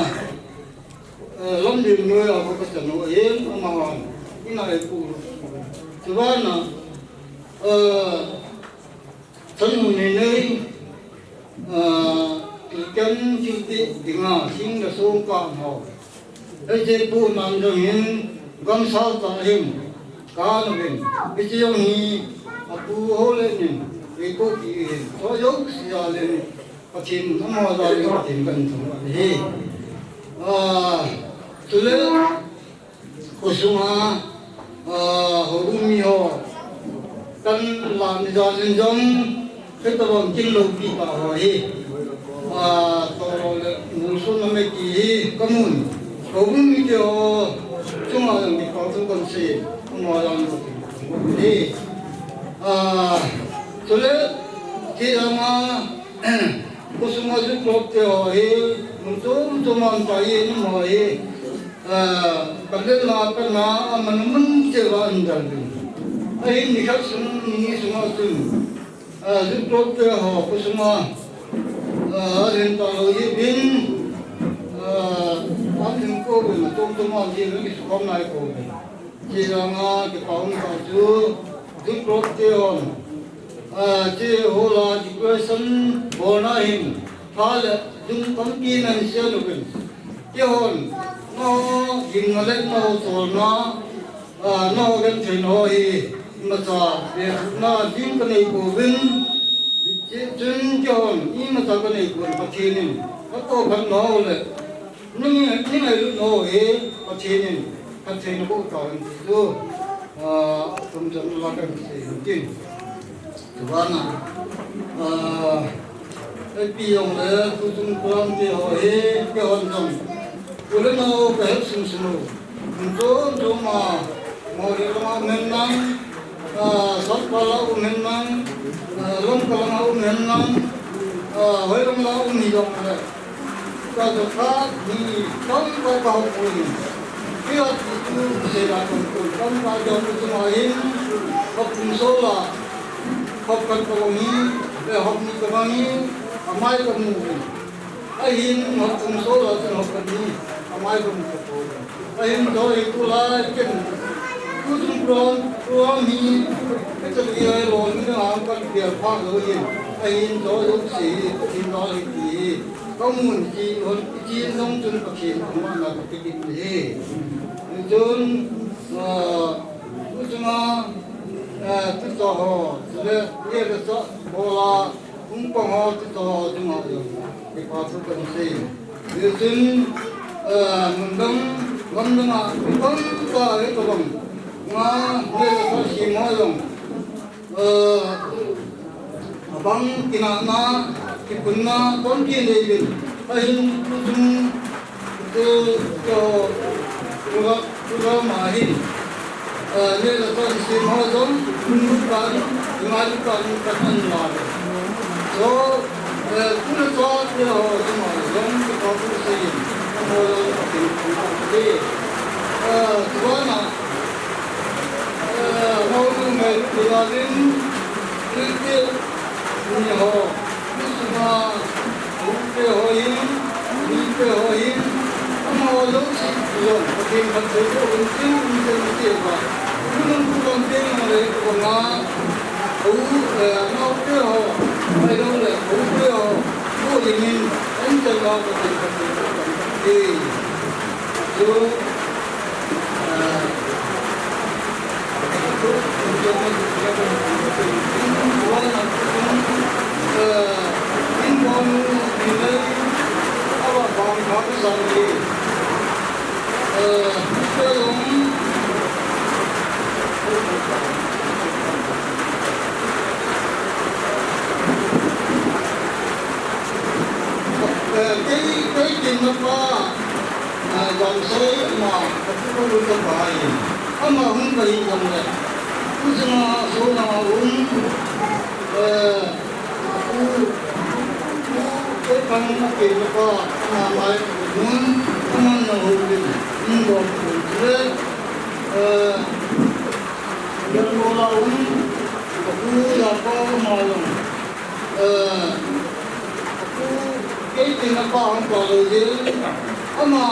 lomdi ni aku kesan ama ina itu, sebab Sân này nơi chân chữ tiếng xin là số quan họ ấy chế bu nam cho mình gom sao ta hình cá nó mình cái chiều này bu hô lên mình itu di soyok sialin patin nama dari patin kan semua ini tule kusuma horumio kan lam jalan jom kita bangkit lagi tahu tolong musuh nama kiri kamun horumio cuma yang dipasangkan si orang ini tule kita mah kusuma tu klop teh untuk mantai ni mahai kadang nak menemun cewa anda tu. Ini nikah semua tu. Klop teh kusuma rental bin akhir kau bin tu mandi lagi suka naik kau. Jangan kita baju klop teh जे होला डिप्रेशन होना हिम हाल जुम पंकी नंसिया लोगन के होन नो गिंगले नो सोना no gun थेनो ही मचा बे ना दिन कने को बिन जुन के होन ई मचा कने को पथिनिन तो भन नो ले नि नो हे पथिनिन पथिन को कावन तो तुम जन लागन से दिन Tuana, pion le kutung kuang ti hohe pion jom. Kulen no kahep sumsunu. Untuk ma mau di rumah menang, sat pala menang, lom kalang menang, hoy lom lau hidong le. Kalau tak ni kau kau pun. Dia itu saya lakukan. Kau kau itu main, kau pun sola. Học cần cầu ní để học ní cầu ní mai cầu mù ai hin học cùng số là cần học cần ní mai cầu mù cầu ai hin đó thì tu la cái tu chung pron ní cái chân đi ai lon ní làm cần việc phá rồi hin ai hin đó lúc gì hin đó thì gì có muốn gì hơn gì nông dân phát triển mà là cái gì dân tu chung tu cho họ rồi ये तो बोला उनको हो तो तुम हो ये बात तो सही लेकिन मंदम का है तो बम ये तो सीमा लोग abang kinana kipunna kon ki lebil ahin tutum to pura mahin ये तो सीमा लोग kan dengan kan lari. So पूरे साथ ये हो जम के काफी सही और ये दुआना नौकरी में दिवालिन इसके ये हो इसका उनके हो ही हम लोग लोग पति बच्चे को उनके बात उन के हमारे को ना nó cái hồ đây đâu là cái hồ có gì nên anh cho nó có thể thì rồi in con đi lấy ở phòng học xong thì cái giống cái chuyện nó qua dòng xe mà không có được cái bài mà không bị dòng này cứ mà số nào cũng cái phần chuyện nó qua mà lại muốn không nào được nhưng còn thế dân cô lao cũng là có mà lòng cái chuyện nó có không có rồi chứ mà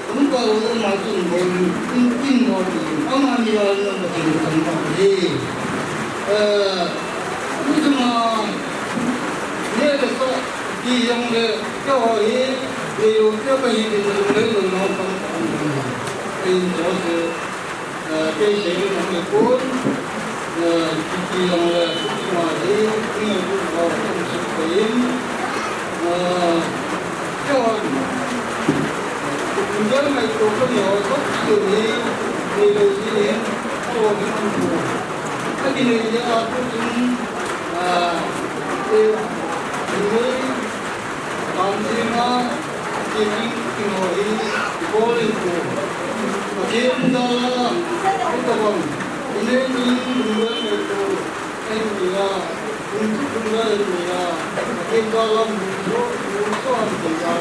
không có rồi mà chúng mình tin rồi mà nhiều là một chuyện không có gì nhưng mà nếu là có gì trong cái hỏi điều cái cái gì thì mình nó không thì đó là cái gì mà cái cuốn thì là mà đi đi vào trong sự kiện cho nhớ ngày tôi có nhiều tốt xử lý thì đầu tiên tôi cũng không đủ cái gì này giờ tôi cũng mới làm gì mà chỉ cái ngồi có lên cổ và khi chúng ta cái tập nên những người này tôi anh thì là cũng chúng ta thì là cái đó là một số anh thì là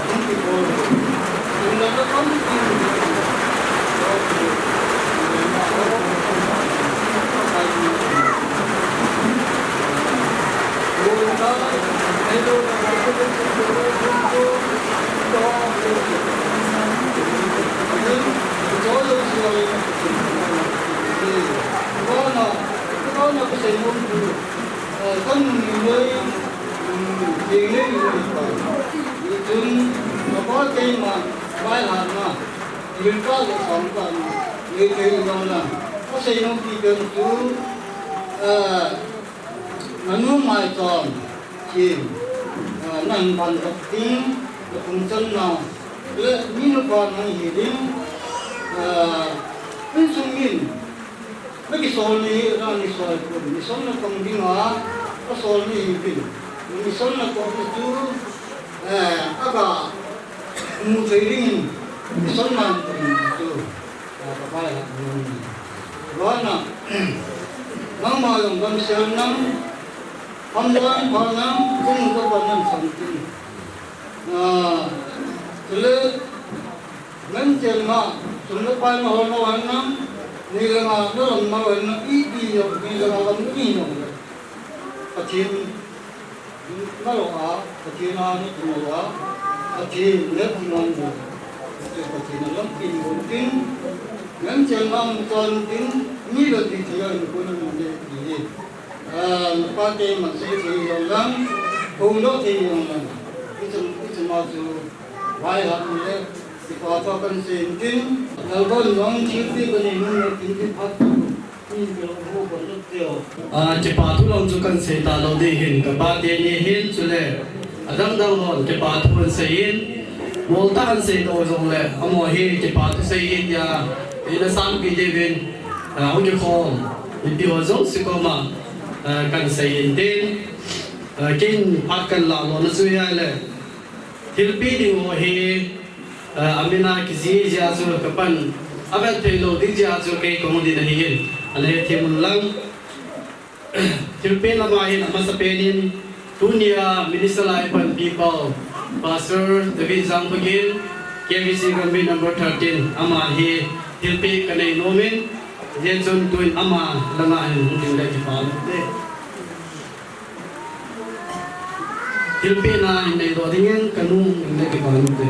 không bị cô chúng ta nó có những có cái sự mong có nhiều nơi tiền lấy người chúng nó có cái mà vai hạt mà người có cái sống còn người chơi nhau là có sự mong thì cần chú nó nuôi mai tròn chìm nằm bàn tập tiếng cùng chân nào lệ như nó còn hàng gì đến bên sông nhìn mấy cái số này ra cái số này số nó không đi ngã cái số này bình cái số nó có cái chú các bạn mua chơi đi cái số này chú các bạn đó là nắng mà dùng con sơn nắng hôm nay hôm nay cũng có con nắng sẵn tin từ lên trên mà chúng nó bay mà hôm nay nắngนี่ละมาเรื่องมาวันนี้ดีอยู่นี่ละมาวันนี้อยู่ปะทินนั่นหรอปะทินนี่ตัวละปะทินเล็กมันอยู่ปะทินล้มกินบนกินงั้นเจ้าน้องตอนกินนี่เราดีที่เราคนมันดีปะเตมันสิ่งที่เราลังคงโลที่เราลังที่จะมาสู่ไว้หลังนี้ที่พอทอกันเสียงกินแล้วก็น้องชีวิตก็นี่มันกินที่พักนี่เราโม่คนเดียวจะพาทุลองจุกันเสียตาเราได้เห็นกับบ้านเดียนี่เห็นสุดเลยดังหอนจะพาทุกคนเสียนมองตาเสียตัวตรงเลยเอาหมอเห็นจะพาทุกเสียนยาอินสานกิเดวินเอาจะคองอินดิวzonkสิก็มากันเสียนเด่นกินพักกันหลังวันสุดท้ายเลยทิลปีดีโอเฮAmina kisi jazu kapan abel thelo di jazu ke komodi nahi hin ane themulang thilpe lama hin amasapenin dunia minister pan people pastor David Zangpagin KBC Gambi number 13 ama hi thilpe kanai nomen jenson tuin ama langa hin din da jipal de thilpe na nei do dingen kanu ne ke ban de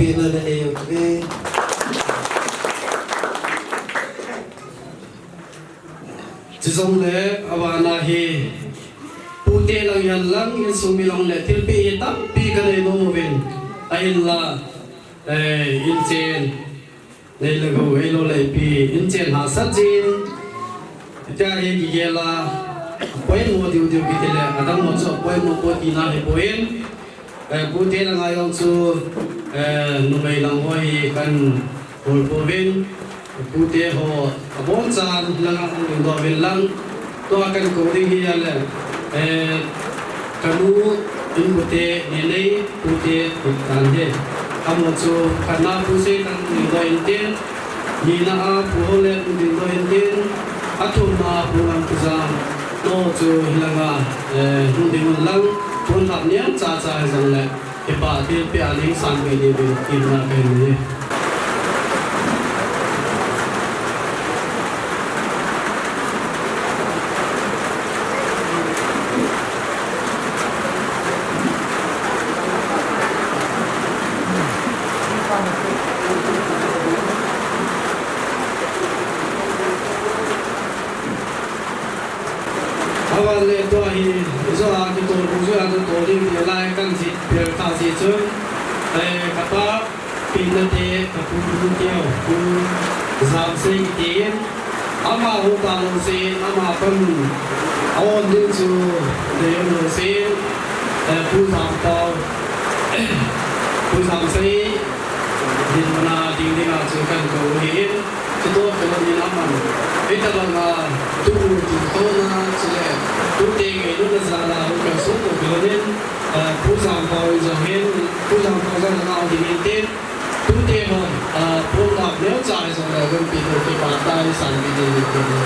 Pina na niyo kami. Jisong le awana hi pute lang yan lang in sumilong le tilpi itap pi kanay nomovin ayun la inchen nei lago elo le pi inchen ha sajin ita hi gigela poin mo diu diu kitile adam mo so poin mo po tina he poin pute lang ayong su numay lang hoy kan pulpovin pute ho abon chan lang ang dovin lang to akan coding hiya le kanu in pute nenei pute tan he amon chu kana puse kan ni do inten ni na a puhole ni do inten atuma pulang kuzam no chu hilanga hundingun lang pun hap nian cha cha jang le ke ba ti pe aling san be ni be tin na be ni awan le to hi zo a ki to bu zo a to ri ni lai kan si pe ta si chu kapa pinate kapu tiao ku zam se tin ama hu ta lo se ama pam on din chu de lo se pu zam pao pu zam se din mana ding ding a chu kan ko hi chu to ko ni na man eta ba na tu tu to na chile tu te nge lu na za la ko so ko ko ni pu zam pao zo hin pu zam pao za na au din tin tu te ho pu ta leo cha zo la ko pi to ke ba ta san bi de ko ni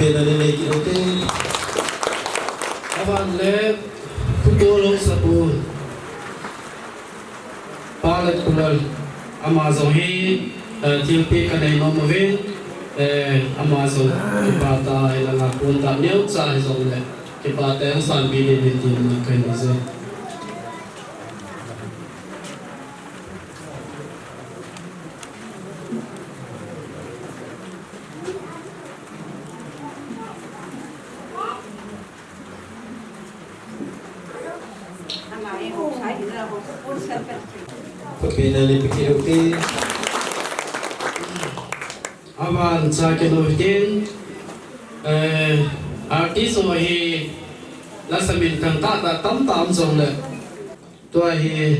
bên này này cái đầu tiên các bạn lẽ chúng tôi lúc sắp buồn ba lần một lần Amazon hi tiêu phí cái này nó mới về Amazon cái bà ta là ngã buồn tạm nhớ cha rồi lẽ cái bà ta nó sản bị đến tiền cái này rồi bên này này cái đầu tiên awan sa cái đầu tiên artist rồi là sản phẩm thằng ta đã tắm tắm rồi lẽ tôi hi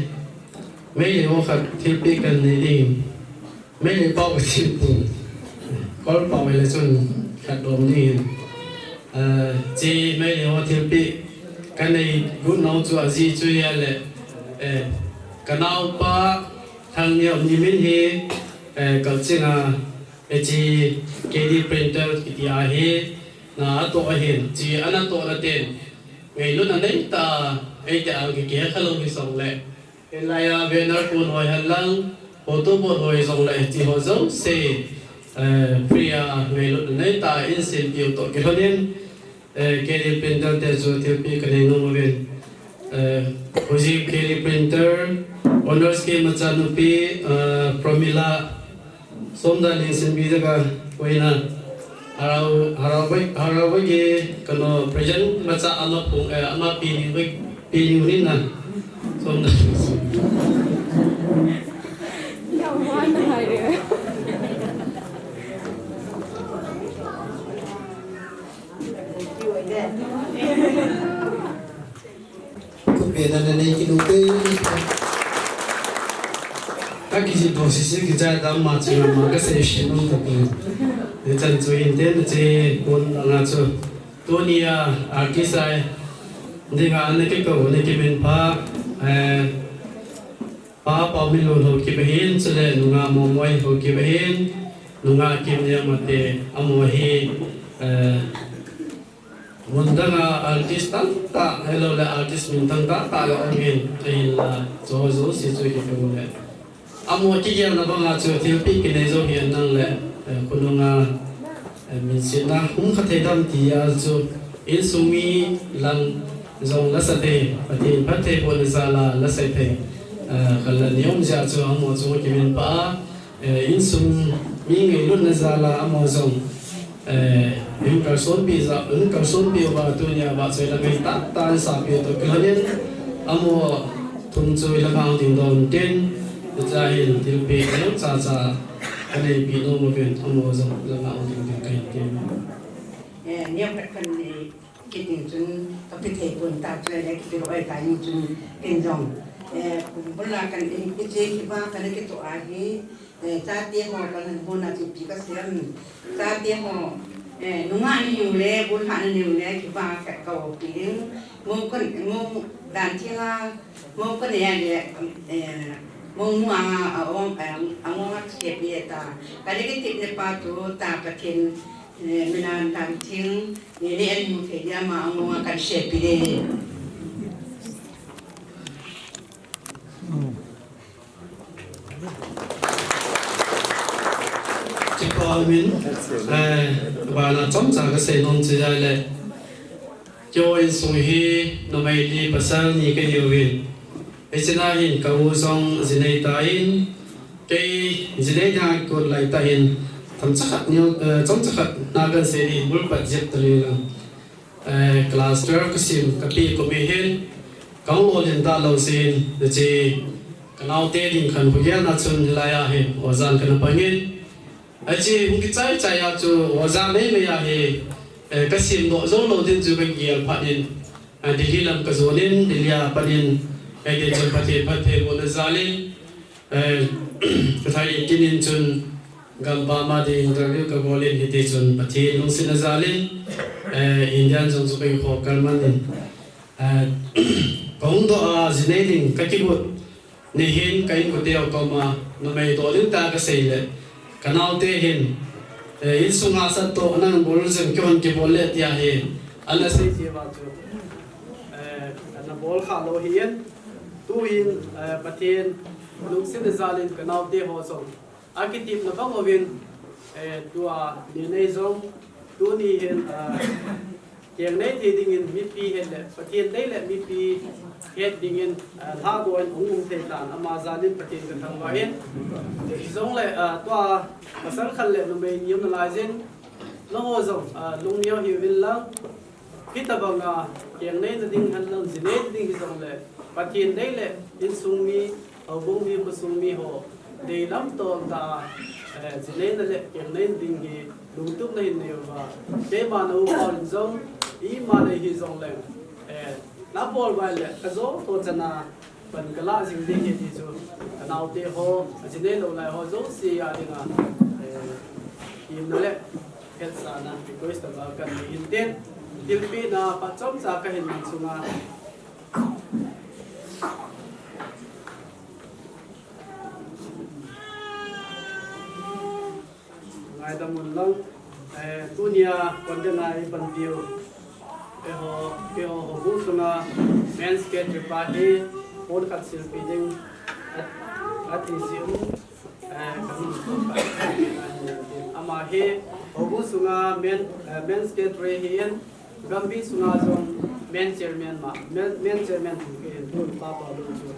mấy người họ thiết bị cái này đi mấy người bảo cái thiết bị có bảo vệ là chun khát đom đi chỉ mấy người họ thiết bị cái này cũng nấu chua gì chui lẽ cái nào ba thằng nhiều như mình hi cái chuyện chỉ cái đi printer cái đi ai na to hiện chỉ anh to là tiền ngày lúc này ta cái kia khá lâu đi xong lẽ cái này về nó cuốn hồi hành lang photo bộ hồi xong lẽ chỉ họ giống xe free ngày lúc này ta in xem biểu tổ cái hơn cái đi printer để rồi thì bị cái này nó về Hoji Kelly Printer, Honors K Machanupi, Pramila, Somdalin Sinbidaga, Waina, Harawagi, Kano, President Macha Anapung, Amapi, Pinunina, Somdalin. bên này này cái đầu tiên các cái gì đó thì cái gia đình mà chỉ mà cái sự sinh động được để chân chú ý đến cái cuốn ngã chú tôi nia artist ai đi ngã này cái câu này cái mình pa bảo mình luôn học cái behin cho nên ngã mua mua học cái behin ngã kim nhà mà thế amo hi Mundang artist ta hello la artist mundang ta ga organ tai la zo si zo ki ko le amo ki ya na banga chu therapy ki nei zo hian nang le kununga min sina hum kha thei dam ti ya chu in sumi lang zong la sa te patin pathe bon sala la sai the khala niom ja chu amo chu ki min pa in sum mi ngai lun na sala amo zong những cái số bị giả những cái số bị vào tôi nhà bà chơi là người ta ta sao bị tôi cái này amo thùng chơi là bao tiền đồng tiền ra hiện thì bị nếu cha cái này bị nó một chuyện amo giống là bao tiền cái nếu các phần này cái tiền chúng có thể thấy buồn ta chơi lại cái loại cái như chúng tiền dòng cũng là cái cái gì mà cái này cái tổ ai ta tiền họ cái này buồn là chỉ bị cái xem ta tiền họ nung anh nhiều lẽ buôn phản nhiều lẽ thì bà phải cầu tiếng mông đàn chia mông con này mông mua ông xếp bia ta cái cái tiệm này bà tu ta phải thiên mình làm đàn tiếng người lên một thời gian mà ông mua cái xếp bia chỉ có mình và là trong cả cái sự nông chỉ là cho in sung hi nó mới đi bắt sang những cái điều kiện Echinahin kawusong zinay tain kay zinay na ko lay tain tamchakat niyo tamchakat nagan seri mulpat jet talinga class 12 kasim kapi kumihin kaung olin dalaw sin je kanau te ding kan bugyan atsun laya he ozan kan pangin aji hungi chai chai ya chu ozan me me ya he kasim do zo lo din ju bang gial phanin dihilam ka zonin dilia panin cái chuyện phát hiện một zalin cái thay kinin chun gamba ma di interview ka bolin hiti chun phát hiện nung sin zalin Indian trong số cái hộp kalman cũng đó zineling cái kibut ni hin cái của tiêu koma nó mấy tổ đến ta cái xây lệ cái nào te hin in sunga sát to nang bol zen kyon ki bol le tia hin alla sei ti ba chu anh bol kha lo hiền tu in patien lung sin zalin kanau te ho so architect na bang ovin tua ni nei zong tu ni hen tiang nei ti ding in mi pi hen le patien nei le mi pi het ding in ha go an ung te tan ama zalin patien kan thang wa hen zong le tua pasal khal le no me niam la zen no ho zong lung niao hi vil lang kitabanga tiang nei ding han lang zine ding zong le patien nei le in sung mi bung mi ko sung mi ho de lam to ta zine na le tiang nei ding hi lung tuk nei ne wa te ma no ko zong I ma le hi zong le na bol ba le ka zo to chana ban kala jing ding hi chu naw te ho zine lo lai ho zo si ya dinga im le het sa na request ba kan in ten dilpi na pa chom sa ka hin man sunga ngai da mun lang tunia kondenai pantiu ho bu sunga men's get party pod khat silpi ding atisium ama he ho bu sunga men's get re hian gambi sunga zong men chairman ma men chairman ke dun pa pa lu chu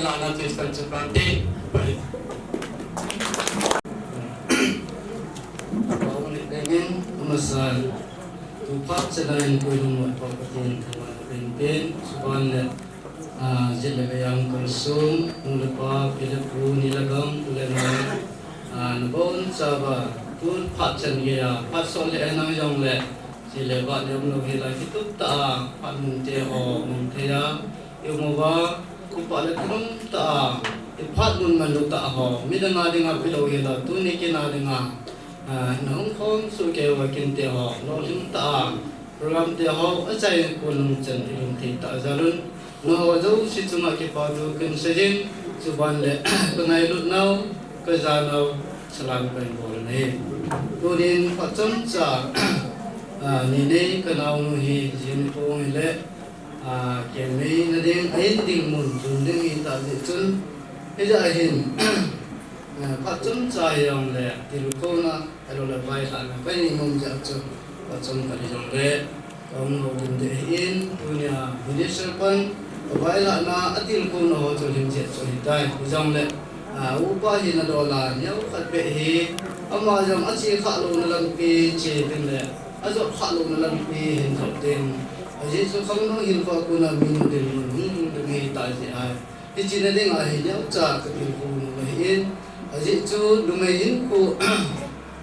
lana Tristan Chapante Kau ni dengan masal tupak selain kuilung buat properti kawan pin suban jele yang konsum mulupa pilepu nilagam ulema nabon saba pun pat cengia pat sole enang yang le jele ba dem lo hila hitu ta pat munte ho muntea yumoba kupala kunum ta ipat nun malu ta ho midanga dinga pilo hila tuni kina dinga nong khom su ke wa kin te ho no lim ta program te ho achai kunum chen ilum thi ta zarun no ho zo si chunga ke pa du kin sejin suban le pengai lut nau ke zanau salam kan bol ne tunin pacham cha ni ne kanau nu hi jin pong le kian mi na ding ai ding mun chun ding i ta de chun he ja hin pacham cha yong le til ko na alo la vai la na pai ni mong ja chu pacham ka li jong le kong no din de in punya budisel pan vai la na atil ko no ho chu lim je chu hi dai jong le upa hi na do la nyau khat pe hi ama jong a chi kha lo na lang pi che tin le a zo kha lo na lang pi hin zo tin aji so khang no hin ko ku na min din mun de ngi ta ji ai ti chi na ding a hi nyau cha ka tin ku no le hin aji chu lu me hin ku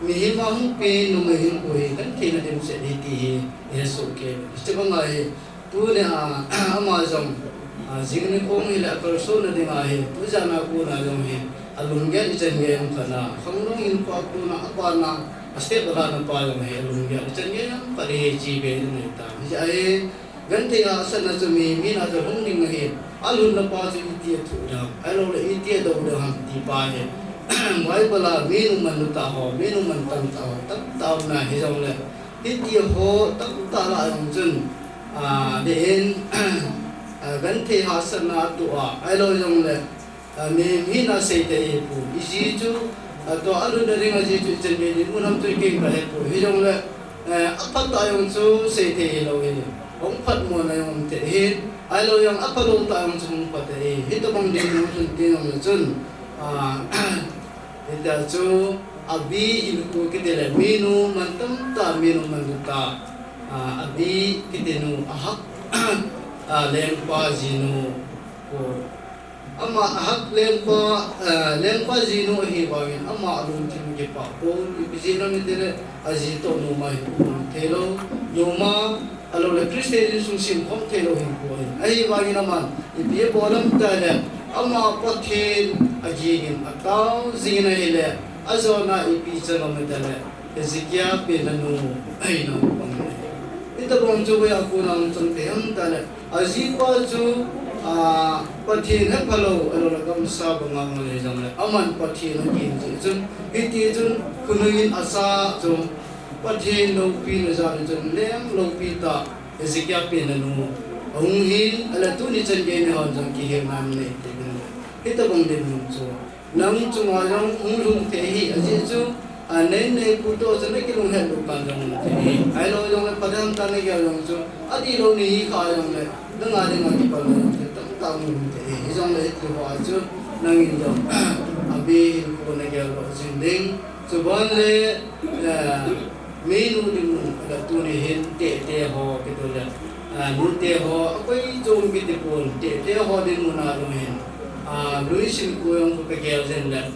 mi hi ma hung pi nu me hin ku hi kan thi na dim se di ti he so ke chi ba ngai tu ne ama jong jing ni kong hi la kar so na ding a hi tu ja na ku na jong hi alung ge ni chen ge am khana khang no hin ko ku na apa na aste bala na pa jong hi alung ge chen ge nam pa ri chi be ni ta ja ai gan te a san na chu mi na chu hung ning hi alun na pa chu itie thu da ai lo le itie do do ham ti pa he mai bala mi nu man ta ho mi nu man tam ta ho tam ta na hi jong le itie ho tam ta la yong chun de en gan te ha san na tu a ai lo jong le mi na se te pu isi chu to alun da ring a ji chu chen ni mu nam tu ke ka he pu hi jong le apat ta yong chu se te lo ni ong phat mo na yong te hi ai lo yang apa lo ta yong chung phat te hi to bang ding no chun te yong chun ita chu abi in ku ke de minu man tam ta minu man ta abi ke de nu ahak leng pa jinu ko ama ahak leng pa jinu hi bawin ama alun tin ke pa ko ibijina mi de aji to no mai te lo no ma alo le Christian sung sim khom the lo hin ko ai wa ni naman ibi bolam ta le ama pathin ajin ataw zina ile azona ipi chama medale ezekia penanu ai no pang ita bong chu ya ku nam chang te ham ta le aji pa chu pathin ha phalo alo la kam sa banga ngale jam le aman pathin kin chun iti chun kunungin asa chu pathin lo pi na ja chun lem lo pi ta ezekia penanu ong hin ala tu ni chan ge ne hon jang ki he nam ne te ita bang de nu chu nang chu ma jang ung lung te hi aji chu nei nei pu to chane ki lung he lu kan jang te hi ai lo jong le padam ta ne ge jong chu adi lo ni hi kha jong le dang a de ma ki pa lo te tam ta mu te hi jong le ti wa chu nang in jong abi ko ne ge lo jin ding chu ban le me nu ni mu da tu ni hin te te ho ke to le nu te ho koi jong ki te pon te ho din mu na lo hin Luisin ko yung pagkakil din lang.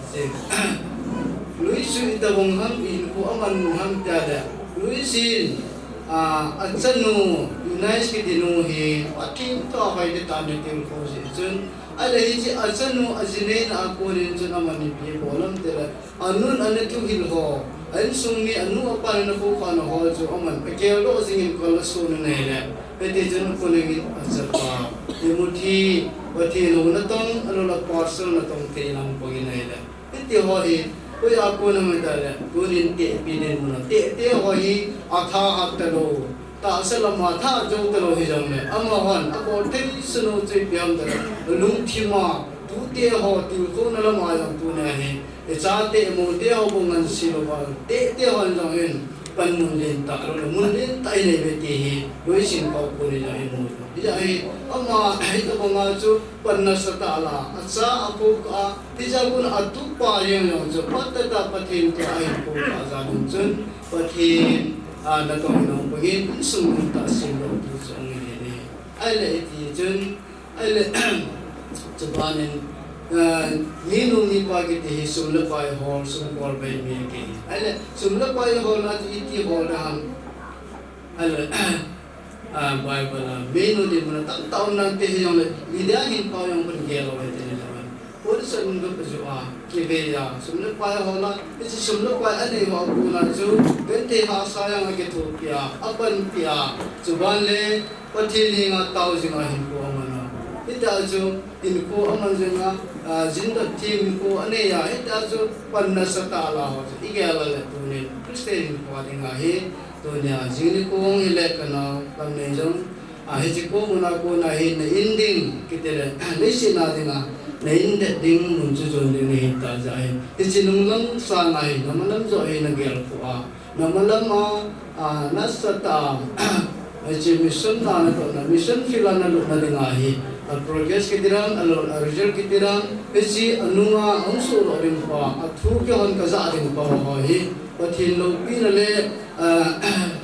Luisin ito kong hamin ko aman mo hamdada. Luisin, at sa no, unais kitinuhin, ating to kay ditanin ting ko si Jun. Alay si at sa no, asinay na ako rin Jun naman ni Pipo. Alam tira, anun ito hilho. Ayun sumi, anu apa na po ka na ho, so aman. Pagkakil ko singin ko laso na nila. Pwede Jun ko nangin at sa pa. Dimuti, pati no na tong ano la parcel na tong tinang paginaila iti hohi koy ako naman dala kunin ti pinin mo na ti hohi atha hatalo ta salama tha jo talo hi jam ne amahan ako tin suno chei pyam dala lung thima tu te ho ti ko na la ma jam tu na hi e cha te mo te ho bungan silo ba te hon jong hin pan mun len ta ro mun len tai ne be ti hi loi sin ko ko ni ja hi mo Jadi, ama itu pengacu pernah setala. Asa aku tidak pun atu payung yang cepat dapat hinta air pun azan jun patin natong nong begin semua tak silau tu jangan ini. Aile itu jun aile cepanin minum ni pagi ti sumle pai hol sumkor bai mi ke. Aile sumle pai hol at iti hol ram. Aile Bible menu di mana tak tahu nanti yang lidahin kau yang bergelo itu ni lawan. Pun sungguh berjuang kibeya. Sumber payah hola, itu sumber payah ni wak guna tu. Bente hasa yang gitu pia, apa pia. Cuban le, pati ni ngat tahu jangan hinku amana. Itu tu hinku aman jangan jinda tim hinku ane ya. Itu panna setala. Igal le tu ni Kristen hinku adengahi. Dunia jini kong hilek kana kamne jong hiji ko muna ko na hin ending kitele lesi na dinga na inde ding munju jon ding hin ta jai hiji nunglam sa na hin namalam jo hin na gel ko namalam nasata hiji mission na to na mission filana lu na dinga hi progress kitiran alo result kitiran hiji anunga angso ro rim pa athu ke hon ka za rim pa ho hi pathin lo pinale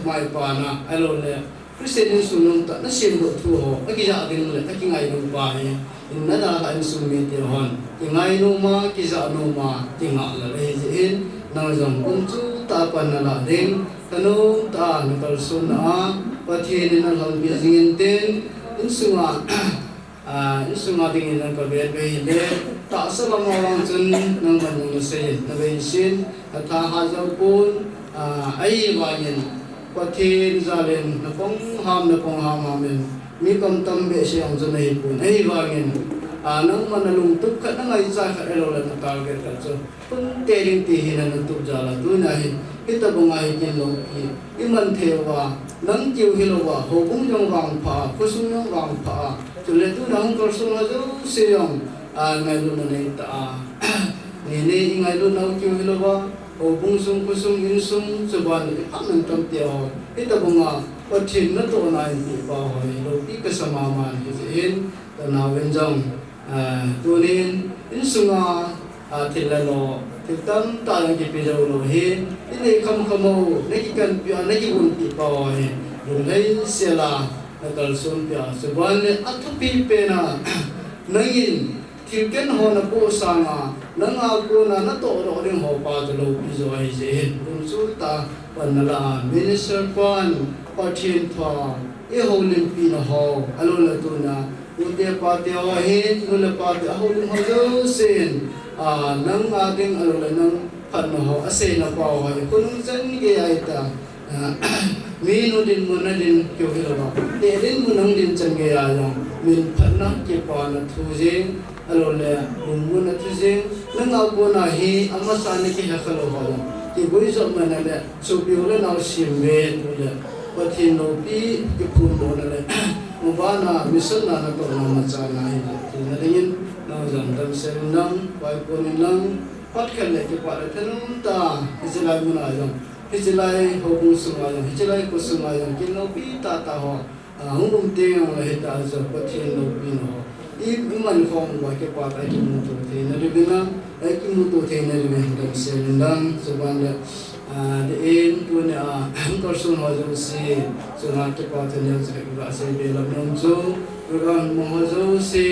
mai pana alo le Kristen sunung ta na sim do thu ho akiza adin le akingai no ba he inna da ka sumi ti hon tingai no ma kiza no ma tinga la le hin na jong kun chu ta pan na la ding kanu ta na kal sun a pathin na hon bi jingin ten insunga dingin ang kabet be le ta sa la ma wang chun nang man no se na be sin ta ha jaw pun ai wa yin Pathin zalen na pong ham amen mi kam tam be se ang zona hi pun ei wangin nang manalung tuk ka nang ai sa ka elo la target ka so pun teling ti hin na tuk jala tu na hin kita bunga hi kin lo ki iman thewa nang jiu hilowa ho bung jong wang pha kusung yong wang pha tu le tu na hong kor so na jo se yong ngai lu na nei ta ni ngai lu na jiu hilowa ho bung sung kusung in sung seban ang tam te ho kita bunga Pathin na to na hi pa ho lo pi ka sama man hi in ta na wen jong tunin in sunga thilalo thitam ta yang ki pe jo lo hin ile kham khamo ne ki kan pi ne ki un pi pa ho hi lung lei sela na kal sun pya seban ne athu pi pe na nangin thilken ho na po sanga nang a ko na to ro ring ho pa lo pi zo ai je lung su ta pan la minister pan Pathin tha e ho lim pi na ho alo la tu na ude pa te ho hin ul pa te ho lim ho zo sin nang a ding alo la nang phan ho ase na pa ho kunung jan ge ai ta mi no din mo na din kyo hi ba te din mo nang din chan ge ya ya min phan na ke pa na thu je alo le mung mo na thu je nang a ko na hi ama sa ne ki ha khalo ho ki boi zo ma na le so pi ho le na sim me tu le Pathin no pi ki phun do na le mubana mission na to na ma cha na hi ti na dingin na jam dam se nang pai ko ni nang pat khan le ki pa le thanum ta hijlai mu na jam hijlai ho bu su ma jam hijlai ko su ma jam ki no pi ta ho hum te ngam le ta zo Pathin no pi no i man phong wa ke pa ta ki mu to te na de na ki mu to te na de dam se nang so ban le the end to na person ho jo se so na ke pa te ne se ba se be la nom jo ran mo jo se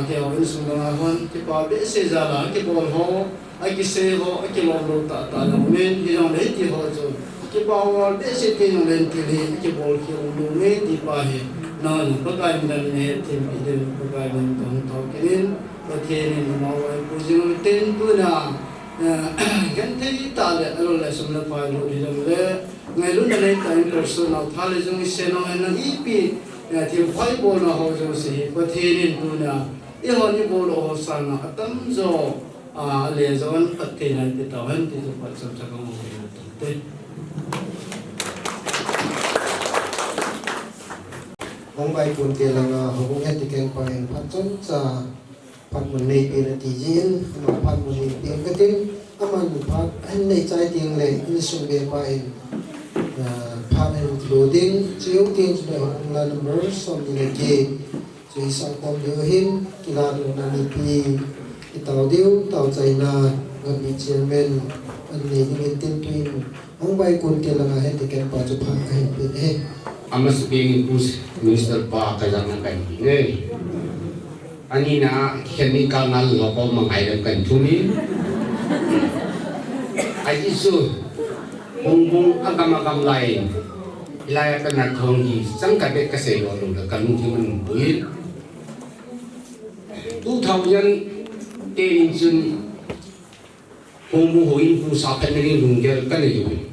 ke ho in su na hon ke pa be se za la ke bol ho ai ki se ho ai ke lo lo ta no men hi jong le ti ho jo ke pa ho be se te no len ti le ke bol ki lo me ti pa he na no pa ka ni ne te mi de pa ka ni tong to ke nin pa the ni no wa pu jing ten tu na kan te ta le alo le som na pa lo di dam le ngai lu na le ta in person na tha le jong se no na i pi ti phai bo na ho jo se pa the ni tu na i ho ni bo lo ho sa na atam zo le zon pat te na te ta han ti zo pa sam sa ka mo te Ông bay cuốn tiền là hồng hết thì kèm phải phát chốn cha phát một này tiền là tỷ diễn mà phát một này tiền cái tiền mà phát anh này trái tiền lệ in sung về bài phát anh đồ tiền chiếu tiền cho hồng là number xong thì là gì rồi sang con nhớ hin kỳ là đồ là nị pi cái tàu điêu tàu chạy na gần bị chairman anh này những tiền tuyên ông bay cuốn tiền là hết thì kèm phải cho phát anh biết hết ama speaking to minister pa kajang ng kanine ani na chemical na loko mangai ng kantumi ai isu bung agam lain ilaya ka na thongi sang kabe kasi lo lo kanung himan buin 2010 jun bung hoin pu sa kan ni lungger kan ni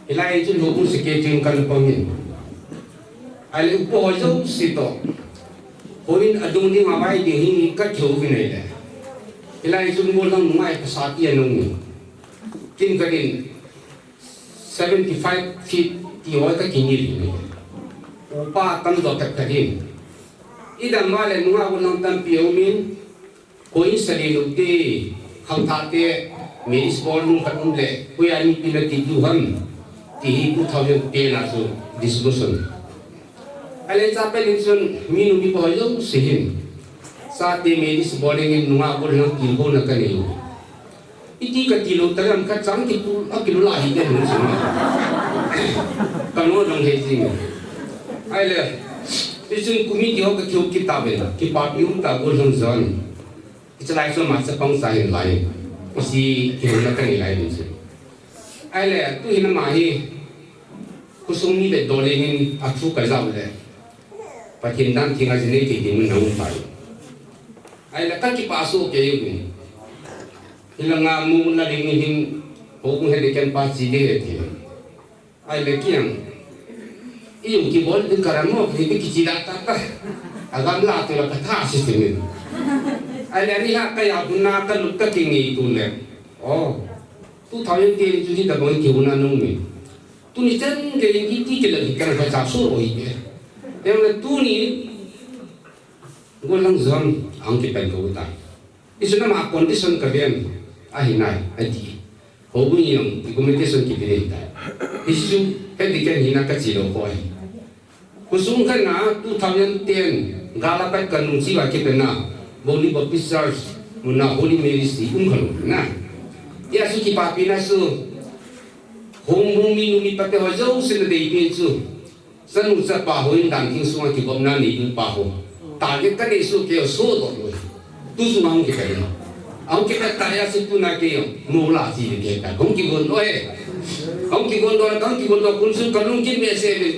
ilaya jun ho pu siketing kan pangin ai po zo sito hoin adung ni mabai ding hi ka chou vi nei le ilai sun mo lang mai ka sa ti anung tin ka din 75 feet ti ho ka kinil ni upa tam do tak kadin idan male nunga ko nang tam pi min hoin sali lu ti khang tha te me sport nung ka nung le ko ya ni pinati duhan ti 2010 na so discussion Alay sa pelinsun minu mi po yung sihin sa ati medis boarding in nunga ko ng kilbo na kaniyo. Iti ka kilo talam ka sang kilulahi ka nung suma. Kano lang hezing. Alay, isun kumiti ho ka kiyo kitabe, kipapi yung tago ng zon. Isalay so masa pang sahin lain. Kasi kilo na kanilay din siya. Alay, ito hinamahi. Kusong ni be dolingin atsu kazaw le. Pathin dan tinga jine ti din nang pai ai la ka ki paso ke yu hilanga mu na ding hin ho ku he de kan pa chi de ti ai le kiang iu ki bol din karamo ki ki ci da ta agam la tu la ka tha si tin ai le ni ha ka ya bunna ka lu ka ki ngi tu le oh tu thao yin ke ju di da bon ki una nu mi tu ni chân ke yin ki ki le ki ka ka sa so oi be em le tu ni golang zam ang ki pen ko ta isu na ma condition ka ben a hinai a di ho bu ni ang ki communication ki be ta isu he di ken hina ka chi lo ko ai kusung kan na 2010 gala pat kan nung siwa ki ben na boli baptist church muna holy mary si kan na ya su ki pa pi na su hong hong mi nu mi pa te ho zo sin de pi su san nu sa pa ho in dan king su ki bom na ni pa ho ta ke ka ni su ke so do lo tu su ma ki ka ni ang ki ta ta ya su tu na ke yo mo la ji de ke ka hong ki gon do e hong ki gon do kun su ka nung ki me se be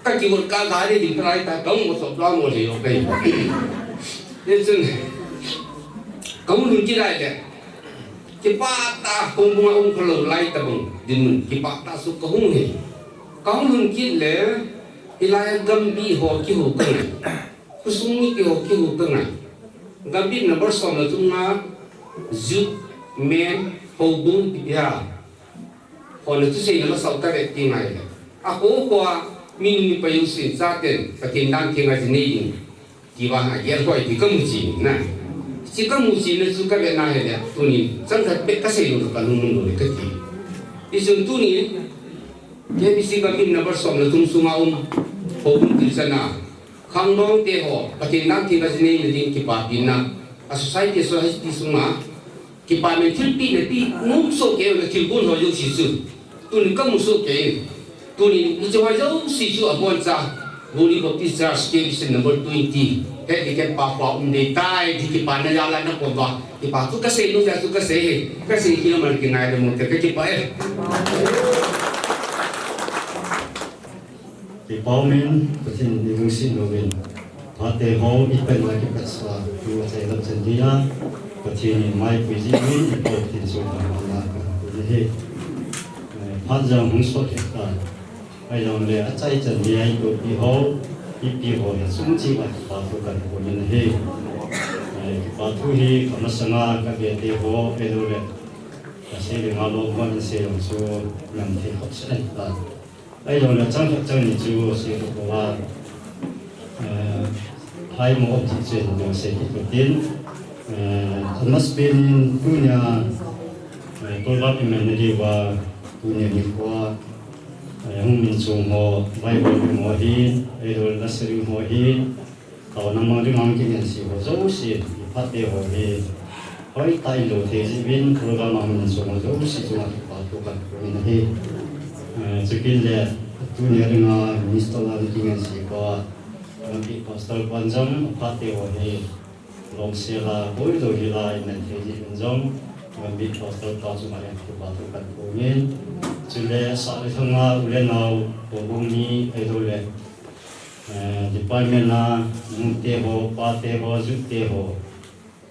ka ki gon ka ga ri di trai ta dong mo so pla mo le yo pe ye sun kamu nun ki dai de ki pa ta hong bunga ong ko lo lai ta bong din ki pa ta su ko hong he kamu nun ki le ilaya gam bi ho ki ho ka kusung ni ki ho ki ho ka na gam bi number som la tung na zu men ho bung ya ho na tu sei na sa ta ve ti mai a ho ko min ni pa yu sin sa ten pa tin dan ti ngai ni yin ki wa ha ye ko ti ka mu ji na chỉ có một gì nữa chú các bạn này là tôi nhìn chẳng thật biết cái gì được cả luôn rồi cái gì đi xuống tôi nhìn cái bị gì cái pin number xong là tung xuống ông hôm từ sáng nào không nói thế họ cái chuyện nam thì cái gì này là đi cái bà pin na a society xuống mà cái bà mình thiếu pin là đi ngủ số cái là thiếu bốn hồi dùng sử dụng tôi nhìn có một số cái tôi nhìn như cho dùng sử dụng ở bên xa Holy Baptist Church Station number 20 cái cái bà để tai thì cái bà này là nó còn vào thì bà tu cái gì luôn ra tu cái gì khi mà cái này là một cái bà ấy thì bao mình có thể những sinh đồ mình họ để họ ít bên là cái cách sao tu chạy làm chân đi á có thể mai quý vị mình có thể dùng bằng là cái gì phát ra hướng số hiện tại bây giờ là chạy chân đi ai có đi họ ipi ho ya sungchi wa pa tu kan ko ni he pa tu hi kama sanga ka be te ho e do le ka se le ngalo man se lo so nam the hot sen ta ai lo la chang ni chu se ko wa hai mo op chi chen no se ki ko tin must be tu nya to la pi men ni wa tu nya ni ko yang min chung ho Bible mo hi idol nasri mo hi tao namang rimang kin si ho zo si pate ho hi hoi tai lo the ji bin program min chung zo si chung pa tu kan min hi chikin le tu ne ringa minister la kin si ko bi pastor panjam pate ho hi long se la boi do hi la in the ji bin jong bi pastor pa chu ma le pa tu kan ko min chule sa le thanga ule nau bo bumi edole department na mute ho pa te ho zu te ho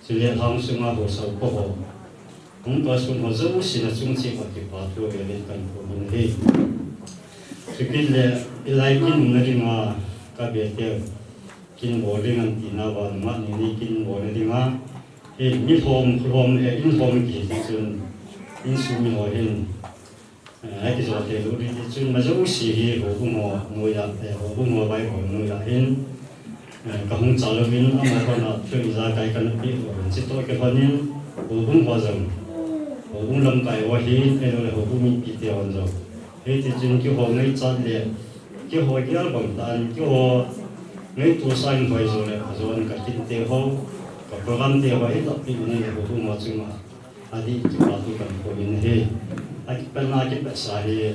chule thang sunga ho sa ko ho kum pa sun ho zu si na chung chi pa ki pa tu ge le kan ko min he chukil le ilai kin na ri ma ka be te kin bo ri ngan ti na wa ma ni kin bo ri ma e mi hom in hom ki chun in su mi ho in ai cái chỗ thì lúc đi chuyên mà giống xì hi hồ bung hồ nuôi ya hồ bung hồ bay hồ nuôi ya in cái không trả lời mình mà còn là chuyện ra cái bị hồ chỉ tôi cái phần in hồ bung hồ rồng hồ bung lâm cái hồ hi cái đó là hồ bung bị tiêu rồi thế thì chuyên cái hồ này trả lời cái hồ kia bằng tan cái hồ này tu sang phải rồi rồi cái kinh tế hồ cái program tiêu ấy là bị này hồ bung hồ chung mà adi cái bảo tu cần hồ in he akipan na akipan sahi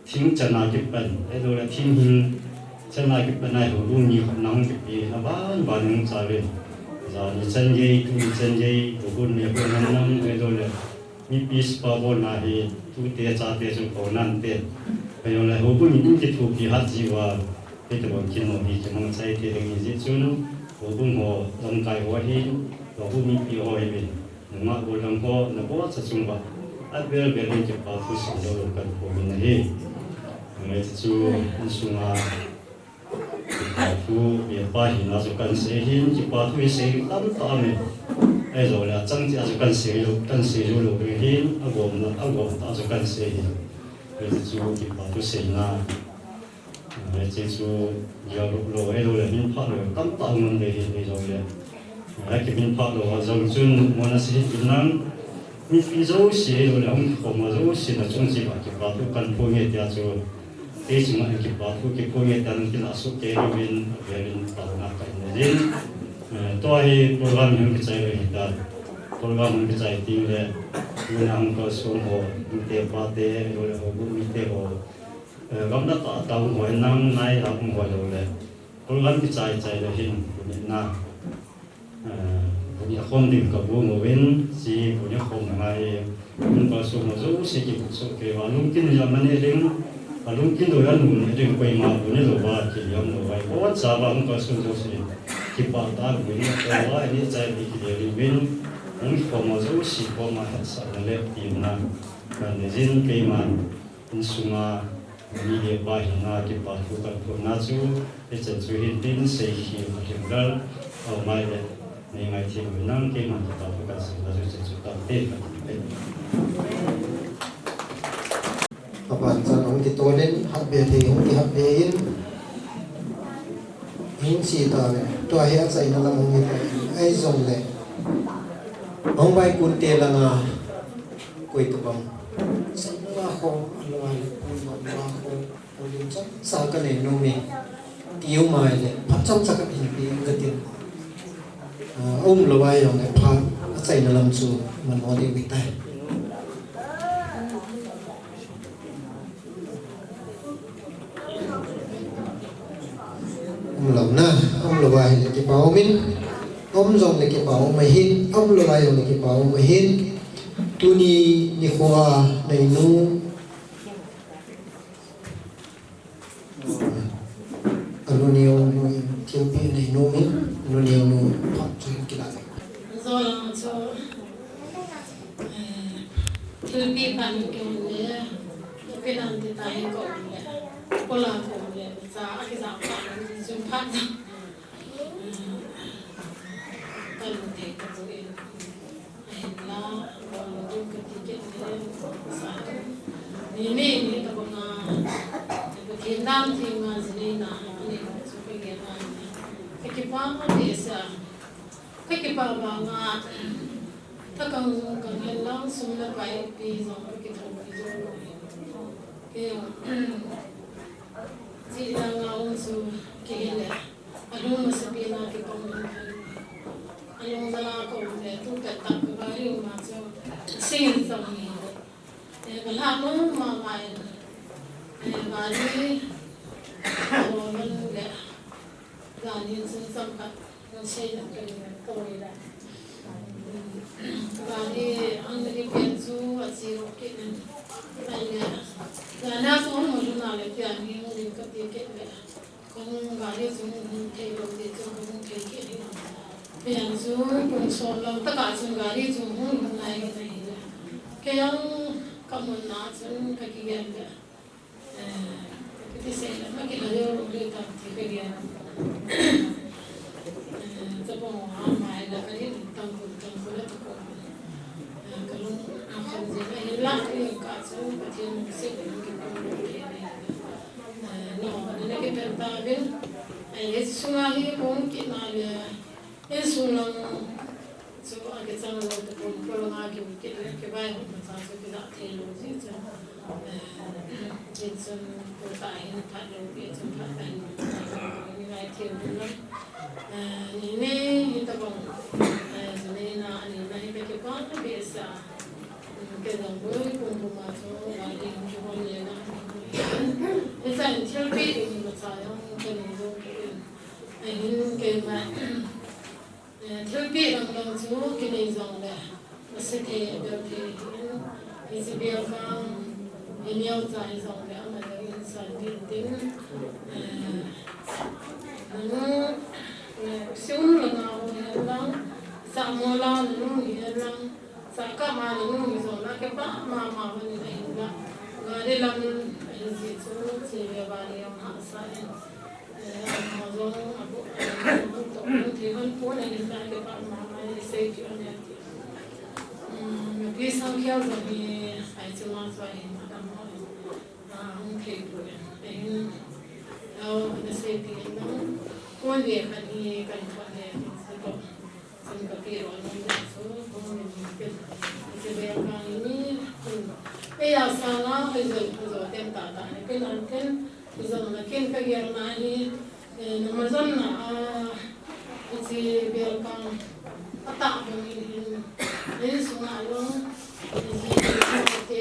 thing chana akipan edo la thing hin chana akipan na ho lu ni nang ki na ban chave za ni chanje tu chanje gun ne ko nam edo la ni pis pa bo na hi tu te cha te su ko nan te ayo la ho bu ni ki tu ki ha ji wa te te bon kin no ni chang chai te ring ji chun ho bu mo long kai ho hi ho bu ni pi ho hi ma ulang ko na bo sa chung ba adver berin ke pa fu sim lo kan ko min hi ngai chu sunga pa fu be pa hi na zo kan se hin ki pa fu se tam ta me ai zo la chang chi a zo kan se lo be hin agom ta zo kan se hin ngai chu ki pa fu se na ngai chu ya lo ai lo le min pa lo tam ta ngon le hi ai zo le ai ki min pa lo zo chun mo na se hin nan mi fi zo se lo le ang ko ma zo se na chung chi ba ki pa fu kan po nge tia chu thế chúng anh kịp bảo thu kịp coi nghe tan cái là số kế bên tàu ngã cảnh này đến tôi program những cái trái về hiện tại program những cái trái tiếng này mình ăn có số hồ mình tiêu ba tê rồi hồ cũng mình tiêu hồ gom đất tàu ngoài năm nay là cũng ngoài rồi đấy program cái trái là hiện của Việt Nam của nhà con tìm cả bố ngồi bên gì của nhà con ngày mình có số một số sẽ kịp số kế và lúc kia giờ mình đến lúc kia tôi ăn uống thì quay mà bữa nay rồi ba chỉ ăn rồi vậy có sao mà không có số số gì thì bảo ta bữa nay tôi nói đi chạy đi cái gì bên không có mà số gì có mà hết sao là lép tiền na còn để riêng cái mà sunga ni dia ba hina ki pa tu kan tu na chu e chen chu hin tin sei hi ma kim dal au mai le nei ngai thi mi nang ke ma ta tu kan sei la chu chen chu ta te ka te Kapan san ông cái tôi đến hát bè thì ông cái hát bè in si ta này tôi hay say nó làm ông cái ai dùng này ông bay cuốn tiền là ngà quay tụ bằng say nó là không ăn ngoài cuốn mà không cuốn chắc sao cái này nông mình tiêu mài này phát trong sao cái gì cái tiền ông là bay rồi này phát say nó làm chủ mình nói đi bị tai lòng na ông là bài là cái bảo mình ông dòng là cái bảo mày hin ông là bài là cái bảo mày hin tu ni khoa này nu anu nhiều nu thiếu bi này nu mình anu nhiều nu phát triển cái này rồi là cho thiếu bi bạn cái này cái nào thì tay có có là có là giá cái giá bạn dùng phát ra cần thể có rồi là còn dùng cái ticket này sai ini kita pernah Vietnam thì mà gì na này chúng tôi nghe là cái bang desa cái bang bang ta cần lên lang sum là cái giống cái thằng cái giống cái gì là ngao su cái này anh mà sẽ biết là cái công việc anh mà là công việc tu cái tập cái điều mà cho sinh sống cái làm mà mày mà đi rồi mình để làm những sinh sống các nó xây dựng cái tôi đấy và đi anh đi biển du ở xí cái này là nó xuống một chỗ nào để tiền đi đi cái tiền cái này con gái đi xuống thấy rồi thì chúng cũng thấy cái này biển du cũng sống lâu tất cả chúng gái đi xuống hôm nay cái ông cầm một nát xuống cái kia đấy cái gì là mấy cái này đều được làm thì cái gì tập ông mai là cái gì tăng cường là tập cái lúc không gì này là cái cả số cái chuyện sẽ cái công việc này nó nên cái bên ta bên cái số này cũng cái này cái số lượng số cái số lượng tập trung vào cái cái bài học mà sao cái đó thì luôn chứ cái số của tại hiện tại là cái số phát hành như vậy thì nó ini tập trung nên là anh này cái con nó bị sa cái dòng với cùng mà số là đi cho con nhớ nó cái sản theo biết thì mình phải không cái này rồi cái mà theo biết rằng số cái này dòng là nó sẽ thể được thì cái sự biểu cảm nhiều dài dòng để mà cái sản品tính nó siêu là nào hiện lắm sao mua lo nó hiện lắm saka ma na nung so na ke pa ma ni na hinga ngare lam ji so che ba ni ma sa ma zo abu to te han po na ni na ke pa ma ni se ki on ya pi sang kya zo ni ai chu ma so ni ma ta ma hong ke po ya na se ti na ko ni ka ni ka ni pa ne se ko sen ka pi ro ni so ko ni ke se be ka ni ya sa na zo tem ta ta ni ke nan ken zo na ken ka ger na ni na ma zon na si be ka ata ko ni su na lo ni te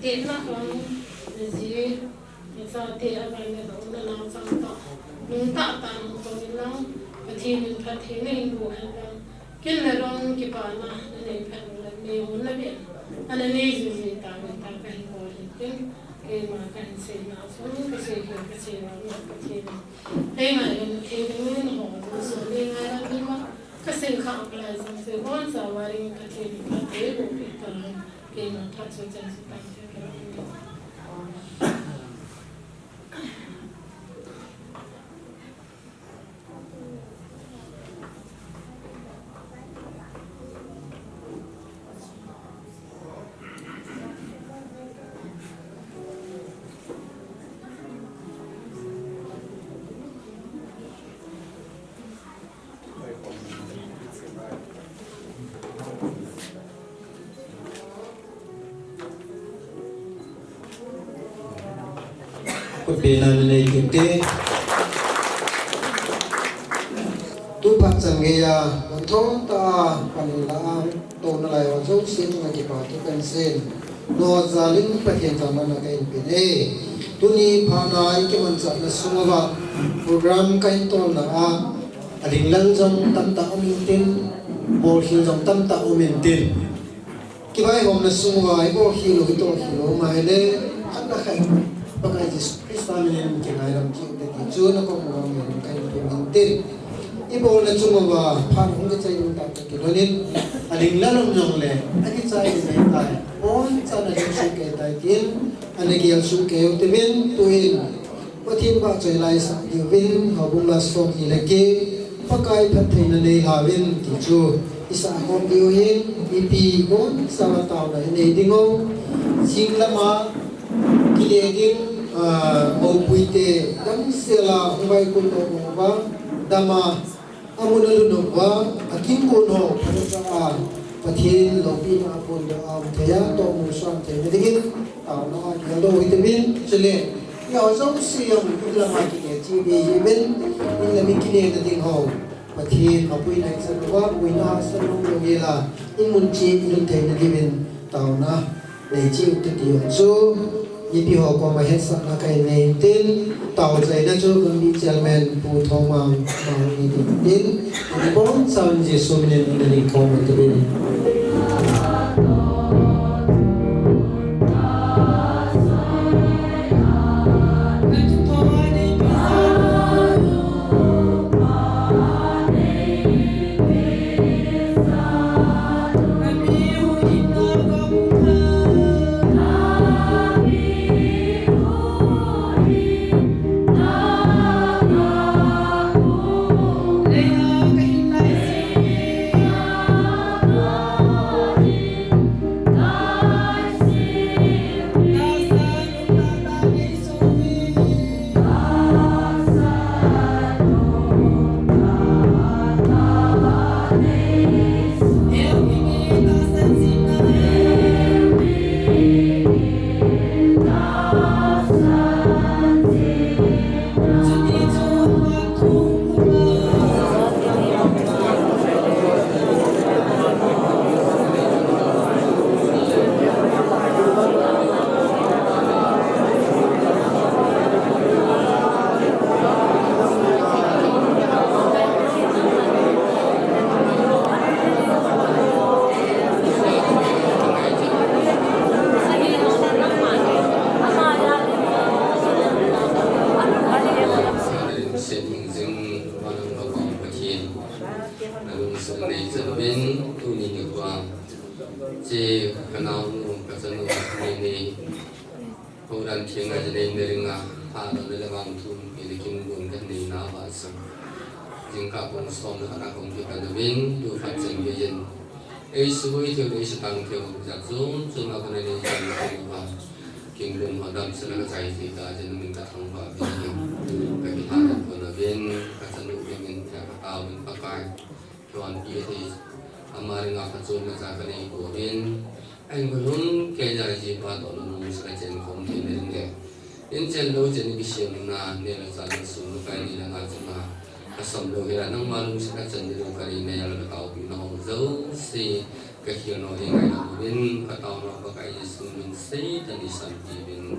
te na ko ni sa te a ba ni do na na sa ta ni ta ta ko ni la ka thi ni ka thi ni do ha kin na ron ki pa na ni pha na ni un na be ana ni ji ta ka ko ni kin ke ma kan se na so ka se na ka thi ni ai ma ni ke ni ni ho so ni nga ra ni ma ka se kha ka la se bon sa wa ri ka thi ni ka te ro ki ta ke ma ta so chen si ta ke Pimpinan Lekite Tupak Sanggaya Untuk ta Panilaan Tonalai Wajong Sin Magipati Pensin No Zaling Patien Tamana Kain Pine Tuni Panai Kemansa Nasumaba Program Kain Tona Aling Lanjong Tamta Omintin Borhil Jong Tamta Omintin Kibai Hom Nasumaba Borhil Hito Hilo Maile Anda Kain Pakai Yesus Kristus yang kenairam kita di zona kau yang kain pemintin. Ibu orang cuma bah parung kecai untuk kita aling lalang yang le, lagi cai mentai. On sana yang suka taikin, anak yang suka utipin tuin. Watin pak cai lai sak diwin, habung lasong ileke, pakai patin ane hawin tisu. Isa akong diuhin, ipi kon sama tahu lah ini dingong, sing lama kileding mau puite dan sela ubai kuno ba dama amunalo no ba aking kuno para pathin lopi na pun do am thaya to musan the medigin no ya do vitamin chele ya so siam kudla ma ki chi be yeben in la mikine na ding ho pathin apui na sa ba buina sa no yela imun chi in the na given taw na le chi uti so Ipi ho ko mahet sak na kai nei tin tau zai na chu kun bi chairman pu thong ma ni tin ni bon saun je so minen ni ko mo te ni Lay chỉ cái nào cũng cái chân nó này hồ đàn thiên cái này này nga phá đó là vàng thun cái kim buồn cái này nào vậy sao những các công son nó đã công việc cái bên du phát triển cái gì ấy sự vui theo đấy sự tăng theo giặc dũng cho nó cái này là cái và kinh nghiệm hoạt động sẽ là cái gì cả cho nên mình đã thông qua cái cái hoạt động của nó bên các sản phẩm bên mình sẽ tạo mình phát bài còn kia thì mà người phát triển là cái này của bên anh có luôn cái nhà gì và đó là mình sẽ trên công ty này nghe đến trên đâu trên cái chuyện là nên là sản xuất cái này là cái mà cái sản phẩm cái là nó mà luôn sẽ trên cái này là cái tạo nó dấu gì cái chuyện nó hiện nay là bên cái tàu nó có cái gì mình xây thành sản phẩm bên